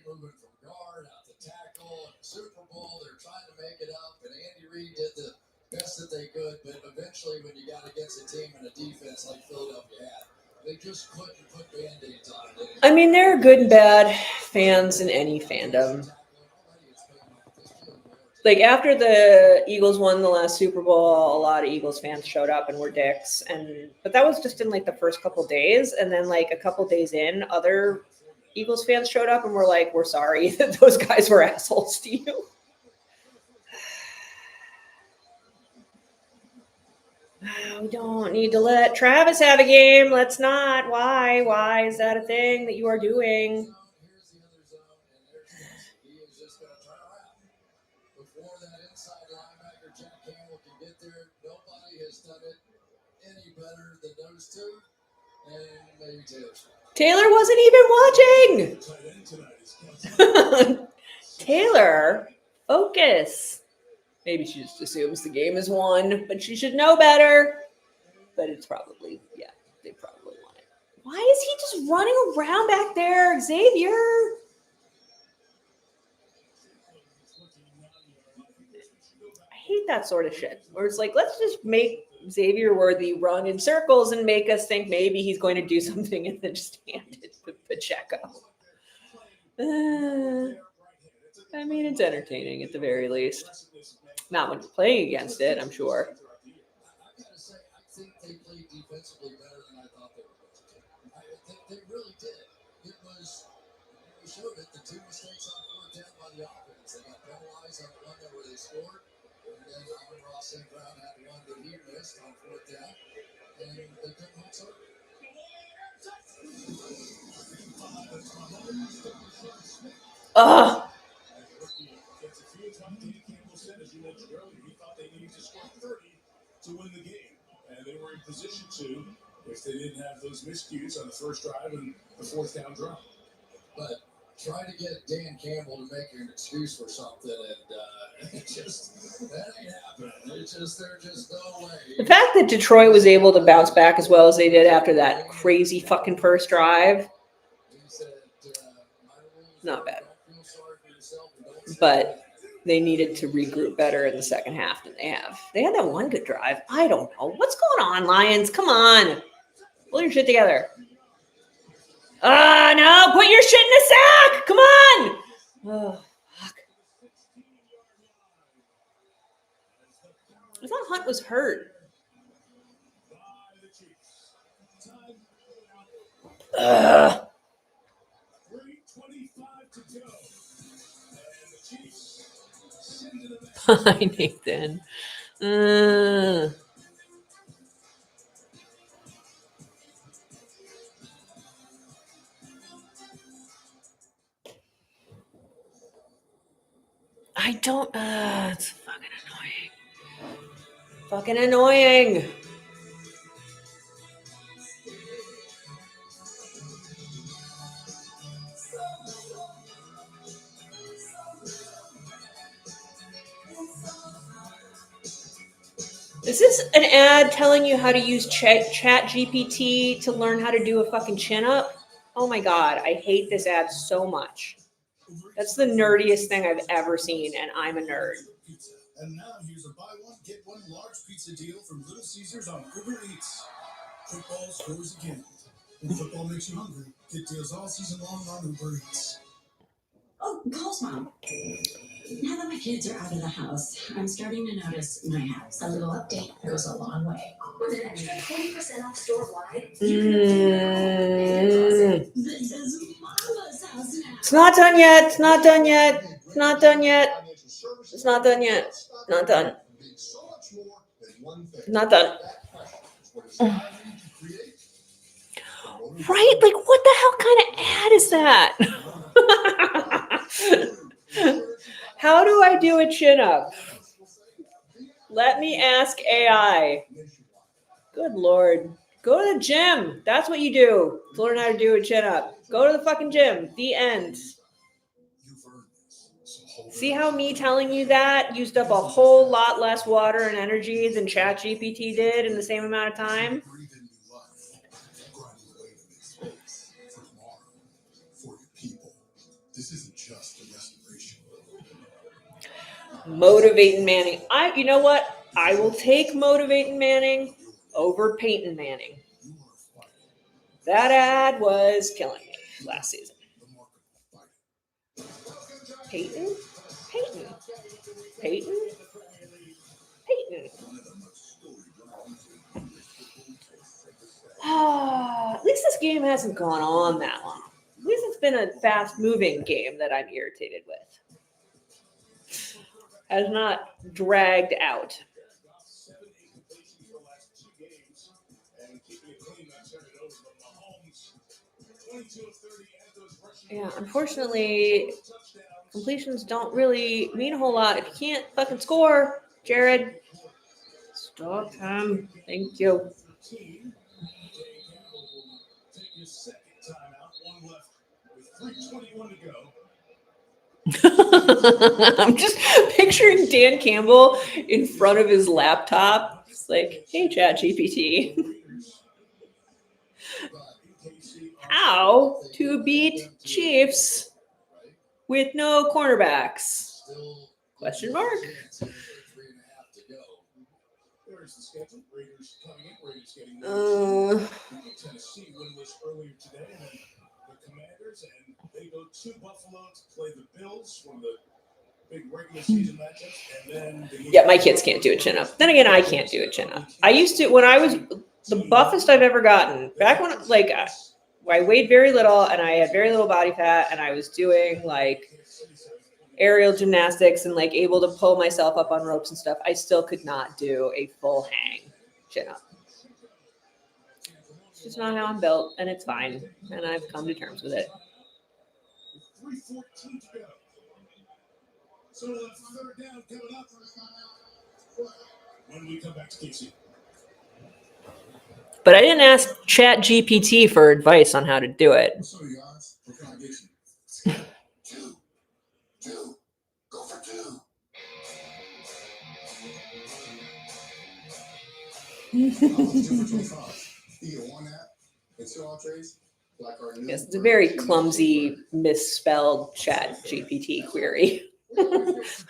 Speaker 3: Moving from guard out to tackle and Super Bowl, they're trying to make it up, and Andy Reid did the best that they could, but eventually when you got against a team and a defense like Philadelphia had, they just couldn't put Band-Aids on it.
Speaker 1: I mean, there are good and bad fans in any fandom. Like after the Eagles won the last Super Bowl, a lot of Eagles fans showed up and were dicks, but that was just in like the first couple days, and then like a couple days in, other Eagles fans showed up and were like, "We're sorry that those guys were assholes to you." We don't need to let Travis have a game. Let's not. Why? Why is that a thing that you are doing?
Speaker 3: Here's the other zone, and there's Kelsey. He is just going to turn around. Before that inside linebacker, Jack Campbell can get there. Nobody has done it any better than those two, and maybe Taylor Swift.
Speaker 1: Taylor wasn't even watching. Taylor, focus. Maybe she just assumes the game is won, but she should know better. But it's probably, yeah, they probably won it. Why is he just running around back there, Xavier? I hate that sort of shit. Where it's like, let's just make Xavier Worthy run in circles and make us think maybe he's going to do something and then just hand it to Pacheco. I mean, it's entertaining at the very least. Not when you're playing against it, I'm sure.
Speaker 3: I gotta say, I think they played defensively better than I thought they were going to. I think they really did. It was, we showed it, the two mistakes on fourth down by the offense. They got penalized on the one where they scored, and then Ross St. Brown had one that he missed on fourth down, and they couldn't hold serve.
Speaker 1: Ugh.
Speaker 2: As you mentioned earlier, he thought they needed to score 30 to win the game, and they were in position to if they didn't have those miscues on the first drive and the fourth down drop.
Speaker 3: But try to get Dan Campbell to make an excuse for something, and it just that ain't happening. It's just there's just no way.
Speaker 1: The fact that Detroit was able to bounce back as well as they did after that crazy fucking first drive, not bad. But they needed to regroup better in the second half than they have. They had that one good drive. I don't know. What's going on, Lions? Come on. Pull your shit together. No. Put your shit in the sack. Come on. Oh, fuck. I thought Hunt was hurt. Ugh.
Speaker 2: 3:25 to go.
Speaker 1: Hi, Nathan. I don't. It's fucking annoying. Fucking annoying. Is this an ad telling you how to use Chat GPT to learn how to do a fucking chin up? Oh my God, I hate this ad so much. That's the nerdiest thing I've ever seen, and I'm a nerd.
Speaker 2: And now here's a buy one, get one large pizza deal from Little Caesars on Uber Eats. Football scores again. When football makes you hungry, get deals all season long on Uber Eats.
Speaker 13: Oh, Cole's mom. Now that my kids are out of the house, I'm starting to notice my house. A little update goes a long way. With an extra 20% off store-wide,
Speaker 1: It's not done yet. It's not done yet. It's not done yet. It's not done yet. Not done. Not done. Right? Like, what the hell kind of ad is that? How do I do a chin up? Let me ask AI. Good Lord. Go to the gym. That's what you do to learn how to do a chin up. Go to the fucking gym. The end.
Speaker 2: You've earned this, so hold
Speaker 1: See how me telling you that used up a whole lot less water and energy than ChatGPT did in the same amount of time?
Speaker 12: Breathe in new life, grinding away to make space for tomorrow, for your people. This isn't just a restoration.
Speaker 1: Motivating Manning. You know what? I will take Motivating Manning over Peyton Manning. That ad was killing me last season. Peyton? Peyton. Peyton? Peyton. At least this game hasn't gone on that long. At least it's been a fast-moving game that I'm irritated with. Has not dragged out. Yeah, unfortunately, completions don't really mean a whole lot if you can't fucking score, Jared. Stop him. Thank you. I'm just picturing Dan Campbell in front of his laptop. It's like, hey, ChatGPT. How to beat Chiefs with no cornerbacks? Question mark.
Speaker 2: There's the schedule. Raiders coming in. Raiders getting Tennessee winless earlier today, and then the Commanders, and they go to Buffalo to play the Bills, one of the big regular season matchups, and then
Speaker 1: yeah, my kids can't do a chin up. Then again, I can't do a chin up. I used to when I was the buffest I've ever gotten. Back when I weighed very little and I had very little body fat, and I was doing like aerial gymnastics and like able to pull myself up on ropes and stuff. I still could not do a full hang chin up. It's just not how I'm built, and it's fine. And I've come to terms with it.
Speaker 2: 3:14 to go. So third down coming up when we come back to KC.
Speaker 1: But I didn't ask ChatGPT for advice on how to do it.
Speaker 12: So yards, what can I get you? Two. Go for two.
Speaker 1: Yes, it's a very clumsy, misspelled ChatGPT query.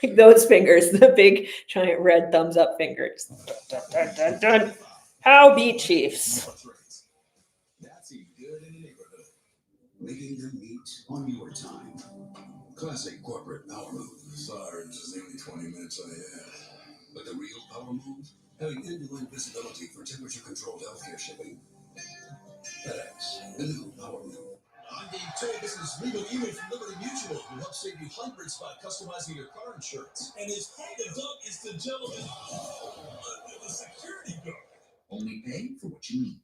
Speaker 1: Like those fingers, the big, giant red thumbs up fingers. Dun, dun, dun, dun. How beat Chiefs?
Speaker 12: That's good in the neighborhood. Making them meet on your time. Classic corporate power move. Sorry, this is only 20 minutes I had. But the real power move? Having end-to-end visibility for temperature-controlled healthcare shipping. FedEx, the new power move.
Speaker 2: I'm being told this is legal email from Liberty Mutual, who helps save you hundreds by customizing your car insurance. And his head of dog is the gentleman under the security guard.
Speaker 12: Only pay for what you need.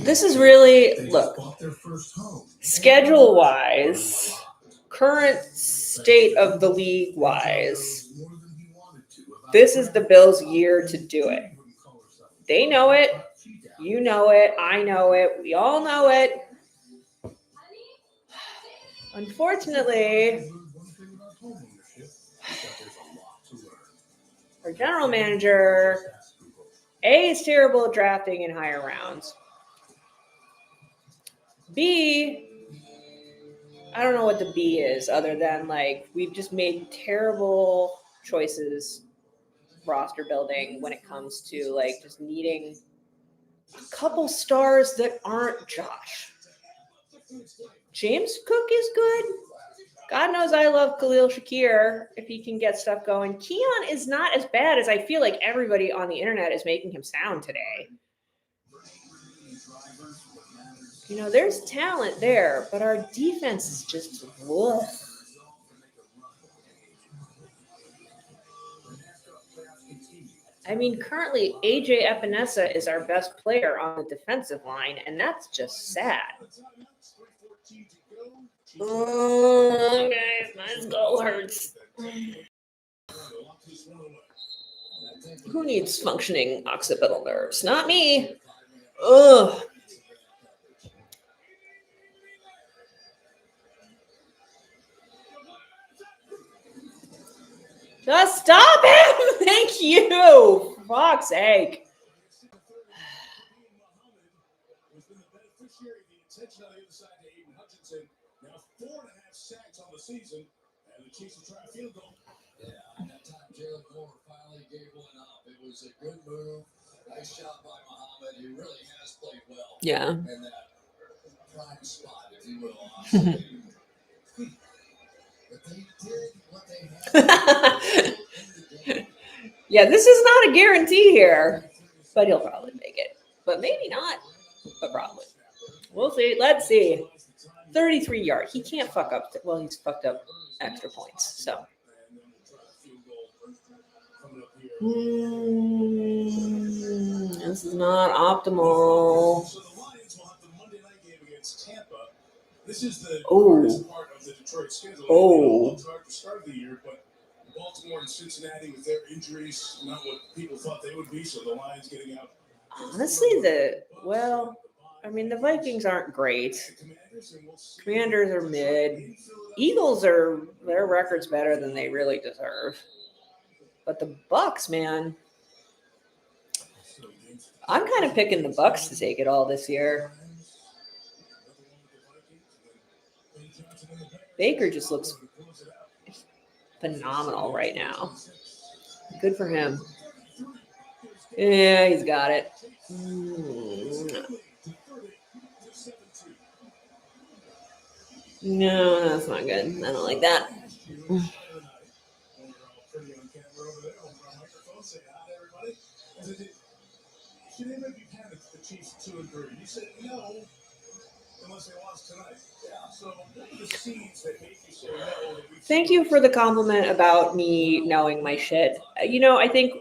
Speaker 1: This is really, look, schedule-wise, current state of the league-wise, this is the Bills' year to do it. They know it. You know it. I know it. We all know it. Unfortunately, our general manager, A, is terrible at drafting in higher rounds. B, I don't know what the B is other than like we've just made terrible choices roster building when it comes to like just needing a couple stars that aren't Josh. James Cook is good. God knows I love Khalil Shakir if he can get stuff going. Keon is not as bad as I feel like everybody on the internet is making him sound today. You know, there's talent there, but our defense is just woof. I mean, currently, AJ Epinesa is our best player on the defensive line, and that's just sad. Oh, guys, my skull hurts. Who needs functioning occipital nerves? Not me. Ugh. Just stop him! Thank you! For fuck's sake.
Speaker 2: Was been the beneficiary of the attention on the other side to Aiden Hutchinson. Now 4.5 sacks on the season, and the Chiefs will try a field goal.
Speaker 3: Yeah, at that time, Jalen Moore finally gave one up. It was a good move. Nice job by Muhammad. He really has played well.
Speaker 1: Yeah.
Speaker 3: In that prime spot, if you will. Honestly. But they did what they had in the game.
Speaker 1: Yeah, this is not a guarantee here, but he'll probably make it. But maybe not, but probably. We'll see. Let's see. 33 yard. He can't fuck up. Well, he's fucked up extra points. So. This is not optimal.
Speaker 2: So the Lions will have the Monday night game against Tampa. This is the
Speaker 1: hardest
Speaker 2: part of the Detroit schedule.
Speaker 1: Oh.
Speaker 2: It's hard to start the year, but Baltimore and Cincinnati with their injuries, not what people thought they would be. So the Lions getting out.
Speaker 1: Honestly, the Vikings aren't great. Commanders are mid. Eagles their record's better than they really deserve. But the Bucks, man, I'm kind of picking the Bucks to take it all this year. Baker just looks phenomenal right now. Good for him. Yeah, he's got it. No, that's not good. I don't like that. Thank you for the compliment about me knowing my shit. I think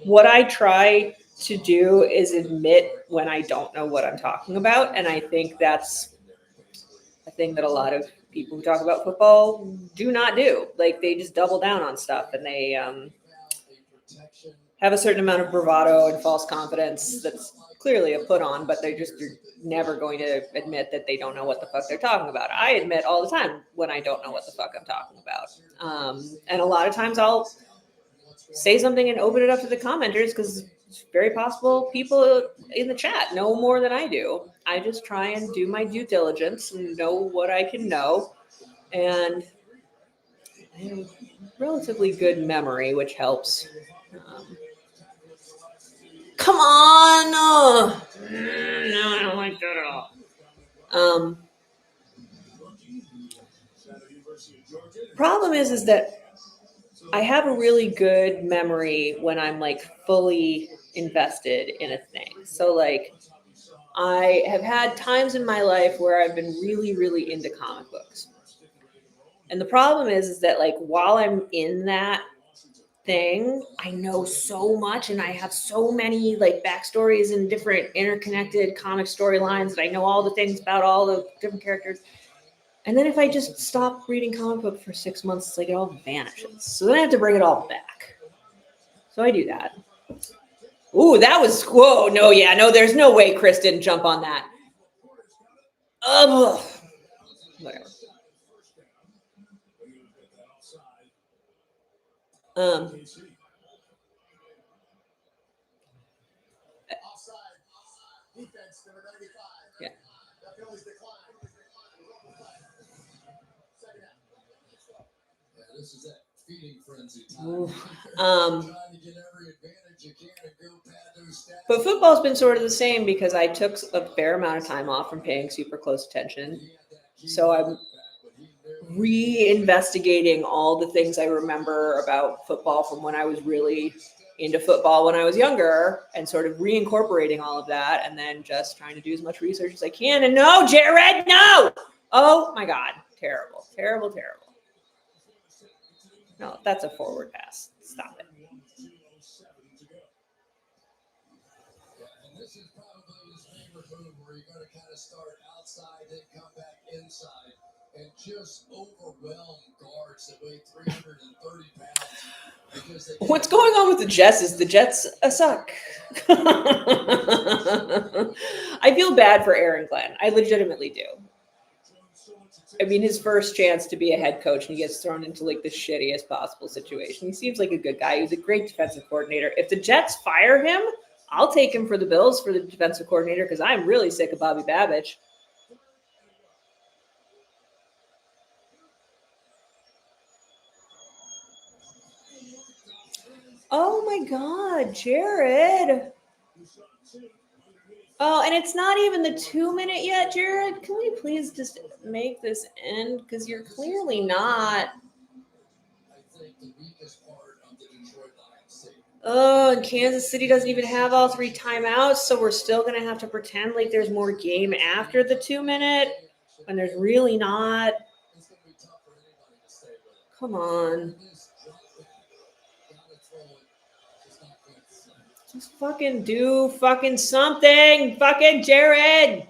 Speaker 1: what I try to do is admit when I don't know what I'm talking about. And I think that's a thing that a lot of people who talk about football do not do. Like, they just double down on stuff, and they have a certain amount of bravado and false confidence that's clearly a put on, but they're never going to admit that they don't know what the fuck they're talking about. I admit all the time when I don't know what the fuck I'm talking about. And a lot of times I'll say something and open it up to the commenters, because it's very possible people in the chat know more than I do. I just try and do my due diligence and know what I can know. And I have relatively good memory, which helps. Come on! No, I don't like that at all. Problem is that I have a really good memory when I'm like fully invested in a thing. So like, I have had times in my life where I've been really, really into comic books. And the problem is that like, while I'm in that thing, I know so much, and I have so many like backstories and different interconnected comic storylines that I know all the things about all the different characters. And then if I just stop reading comic book for 6 months, it's like it all vanishes. So then I have to bring it all back. So I do that. Ooh, that was, whoa, no, yeah, no, there's no way Chris didn't jump on that. Whatever. Yeah.
Speaker 3: This is that feeding frenzy
Speaker 1: time.
Speaker 3: Trying to get every advantage you can and go pad those stats.
Speaker 1: But football's been sort of the same, because I took a fair amount of time off from paying super close attention. So I'm reinvestigating all the things I remember about football from when I was really into football when I was younger, and sort of reincorporating all of that, and then just trying to do as much research as I can. And no, Jared, no! Oh my God. Terrible, terrible, terrible. No, that's a forward pass. Stop it.
Speaker 3: And this is probably his favorite move, where you're going to kind of start outside, then come back inside, and just overwhelm guards that weigh 330 pounds.
Speaker 1: What's going on with the Jets is the Jets suck. I feel bad for Aaron Glenn. I legitimately do. I mean, his first chance to be a head coach, and he gets thrown into like the shittiest possible situation. He seems like a good guy. He's a great defensive coordinator. If the Jets fire him, I'll take him for the Bills for the defensive coordinator because I'm really sick of Bobby Babich. Oh my God, Jared. Oh, and it's not even the 2-minute yet, Jared. Can we please just make this end? Because you're clearly not.
Speaker 3: I think the weakest part of the Detroit Lions team.
Speaker 1: Oh, and Kansas City doesn't even have all 3 timeouts, so we're still going to have to pretend like there's more game after the 2-minute, when there's really not.
Speaker 3: It's going to be tough for anybody to stay with it.
Speaker 1: Come on. Just fucking do fucking something. Fucking Jared.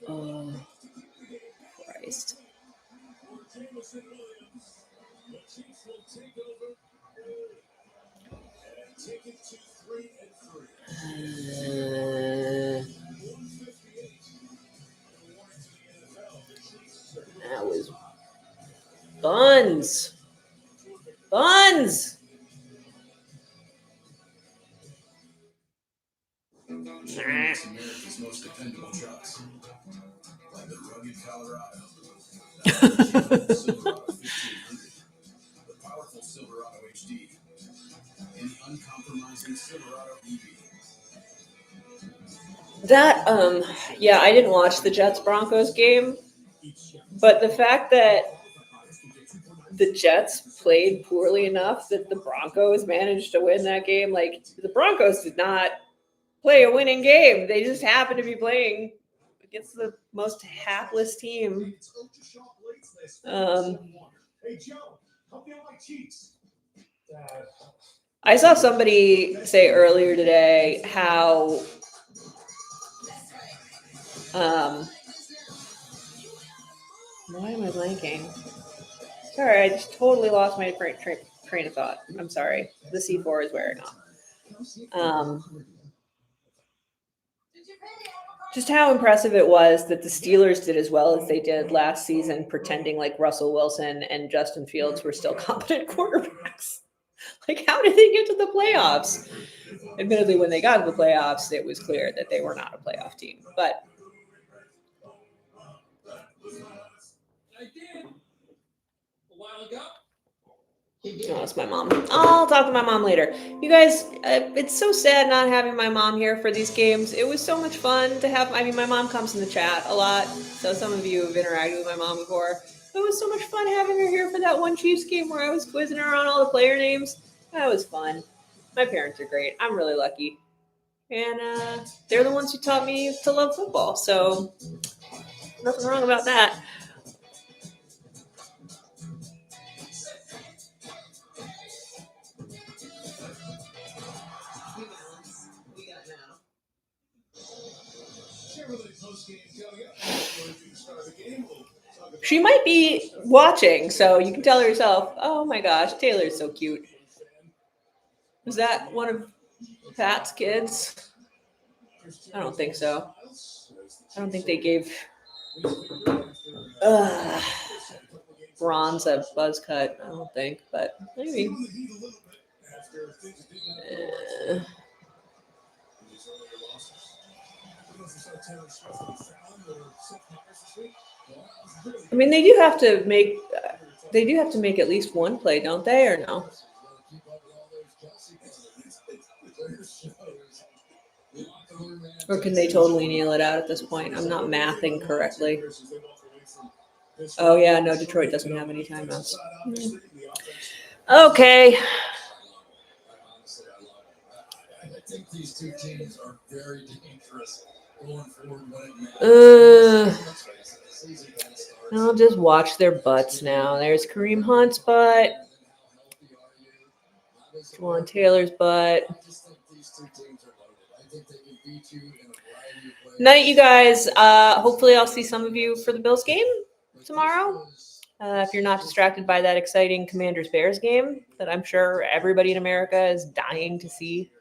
Speaker 1: Oh, Christ. That was buns. Buns.
Speaker 12: America's most dependable trucks, like the rugged Colorado, Silverado 1500, the powerful Silverado HD, and the uncompromising Silverado EV.
Speaker 1: That yeah, I didn't watch the Jets Broncos game, but the fact that the Jets played poorly enough that the Broncos managed to win that game, like the Broncos did not play a winning game. They just happened to be playing against the most hapless team.
Speaker 2: Hey Joe, help me out my cheeks.
Speaker 1: I saw somebody say earlier today how why am I blanking? Sorry, I just totally lost my train of thought. I'm sorry. The C4 is wearing off. Just how impressive it was that the Steelers did as well as they did last season, pretending like Russell Wilson and Justin Fields were still competent quarterbacks. Like, how did they get to the playoffs? Admittedly, when they got to the playoffs, it was clear that they were not a playoff team. But
Speaker 2: I did a while ago.
Speaker 1: oh, it's my mom. I'll talk to my mom later. You guys, it's so sad not having my mom here for these games. It was so much fun to have. I mean, my mom comes in the chat a lot, so some of you have interacted with my mom before. It was so much fun having her here for that one Chiefs game where I was quizzing her on all the player names. That was fun. My parents are great. I'm really lucky. And they're the ones who taught me to love football, so nothing wrong about that. She might be watching, so you can tell her yourself, oh my gosh, Taylor's so cute. Was that one of Pat's kids? I don't think so. I don't think they gave Bronze a buzz cut. I don't think, but maybe. I mean, they do have to make at least one play, don't they, or no? Or can they totally kneel it out at this point? I'm not mathing correctly. Oh yeah, no, Detroit doesn't have any timeouts. Okay.
Speaker 3: I think these two teams are very dangerous going forward when it matters.
Speaker 1: I'll just watch their butts now. There's Kareem Hunt's butt. Juwan Taylor's butt. Night, you guys. Hopefully I'll see some of you for the Bills game tomorrow. If you're not distracted by that exciting Commanders-Bears game that I'm sure everybody in America is dying to see.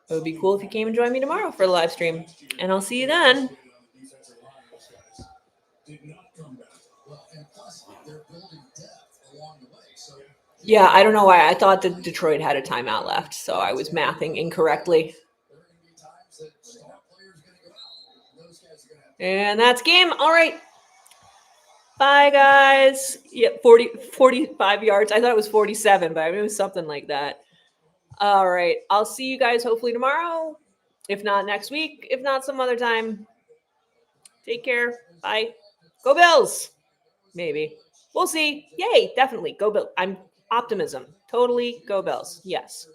Speaker 1: It would be cool if you came and joined me tomorrow for the live stream. And I'll see you then.
Speaker 3: Well, and plus they're building depth along the way. So
Speaker 1: Yeah, I don't know why. I thought that Detroit had a timeout left, so I was mathing incorrectly.
Speaker 3: there are going to be times that star players are going to go out. Those guys are going to have
Speaker 1: And that's game. All right. Bye, guys. Yep, 45 yards. I thought it was 47, but I mean, it was something like that. All right. I'll see you guys hopefully tomorrow. If not next week, if not some other time. Take care. Bye. Go Bills. Maybe. We'll see. Yay. Definitely. Go Bills. I'm optimism. Totally go Bills. Yes.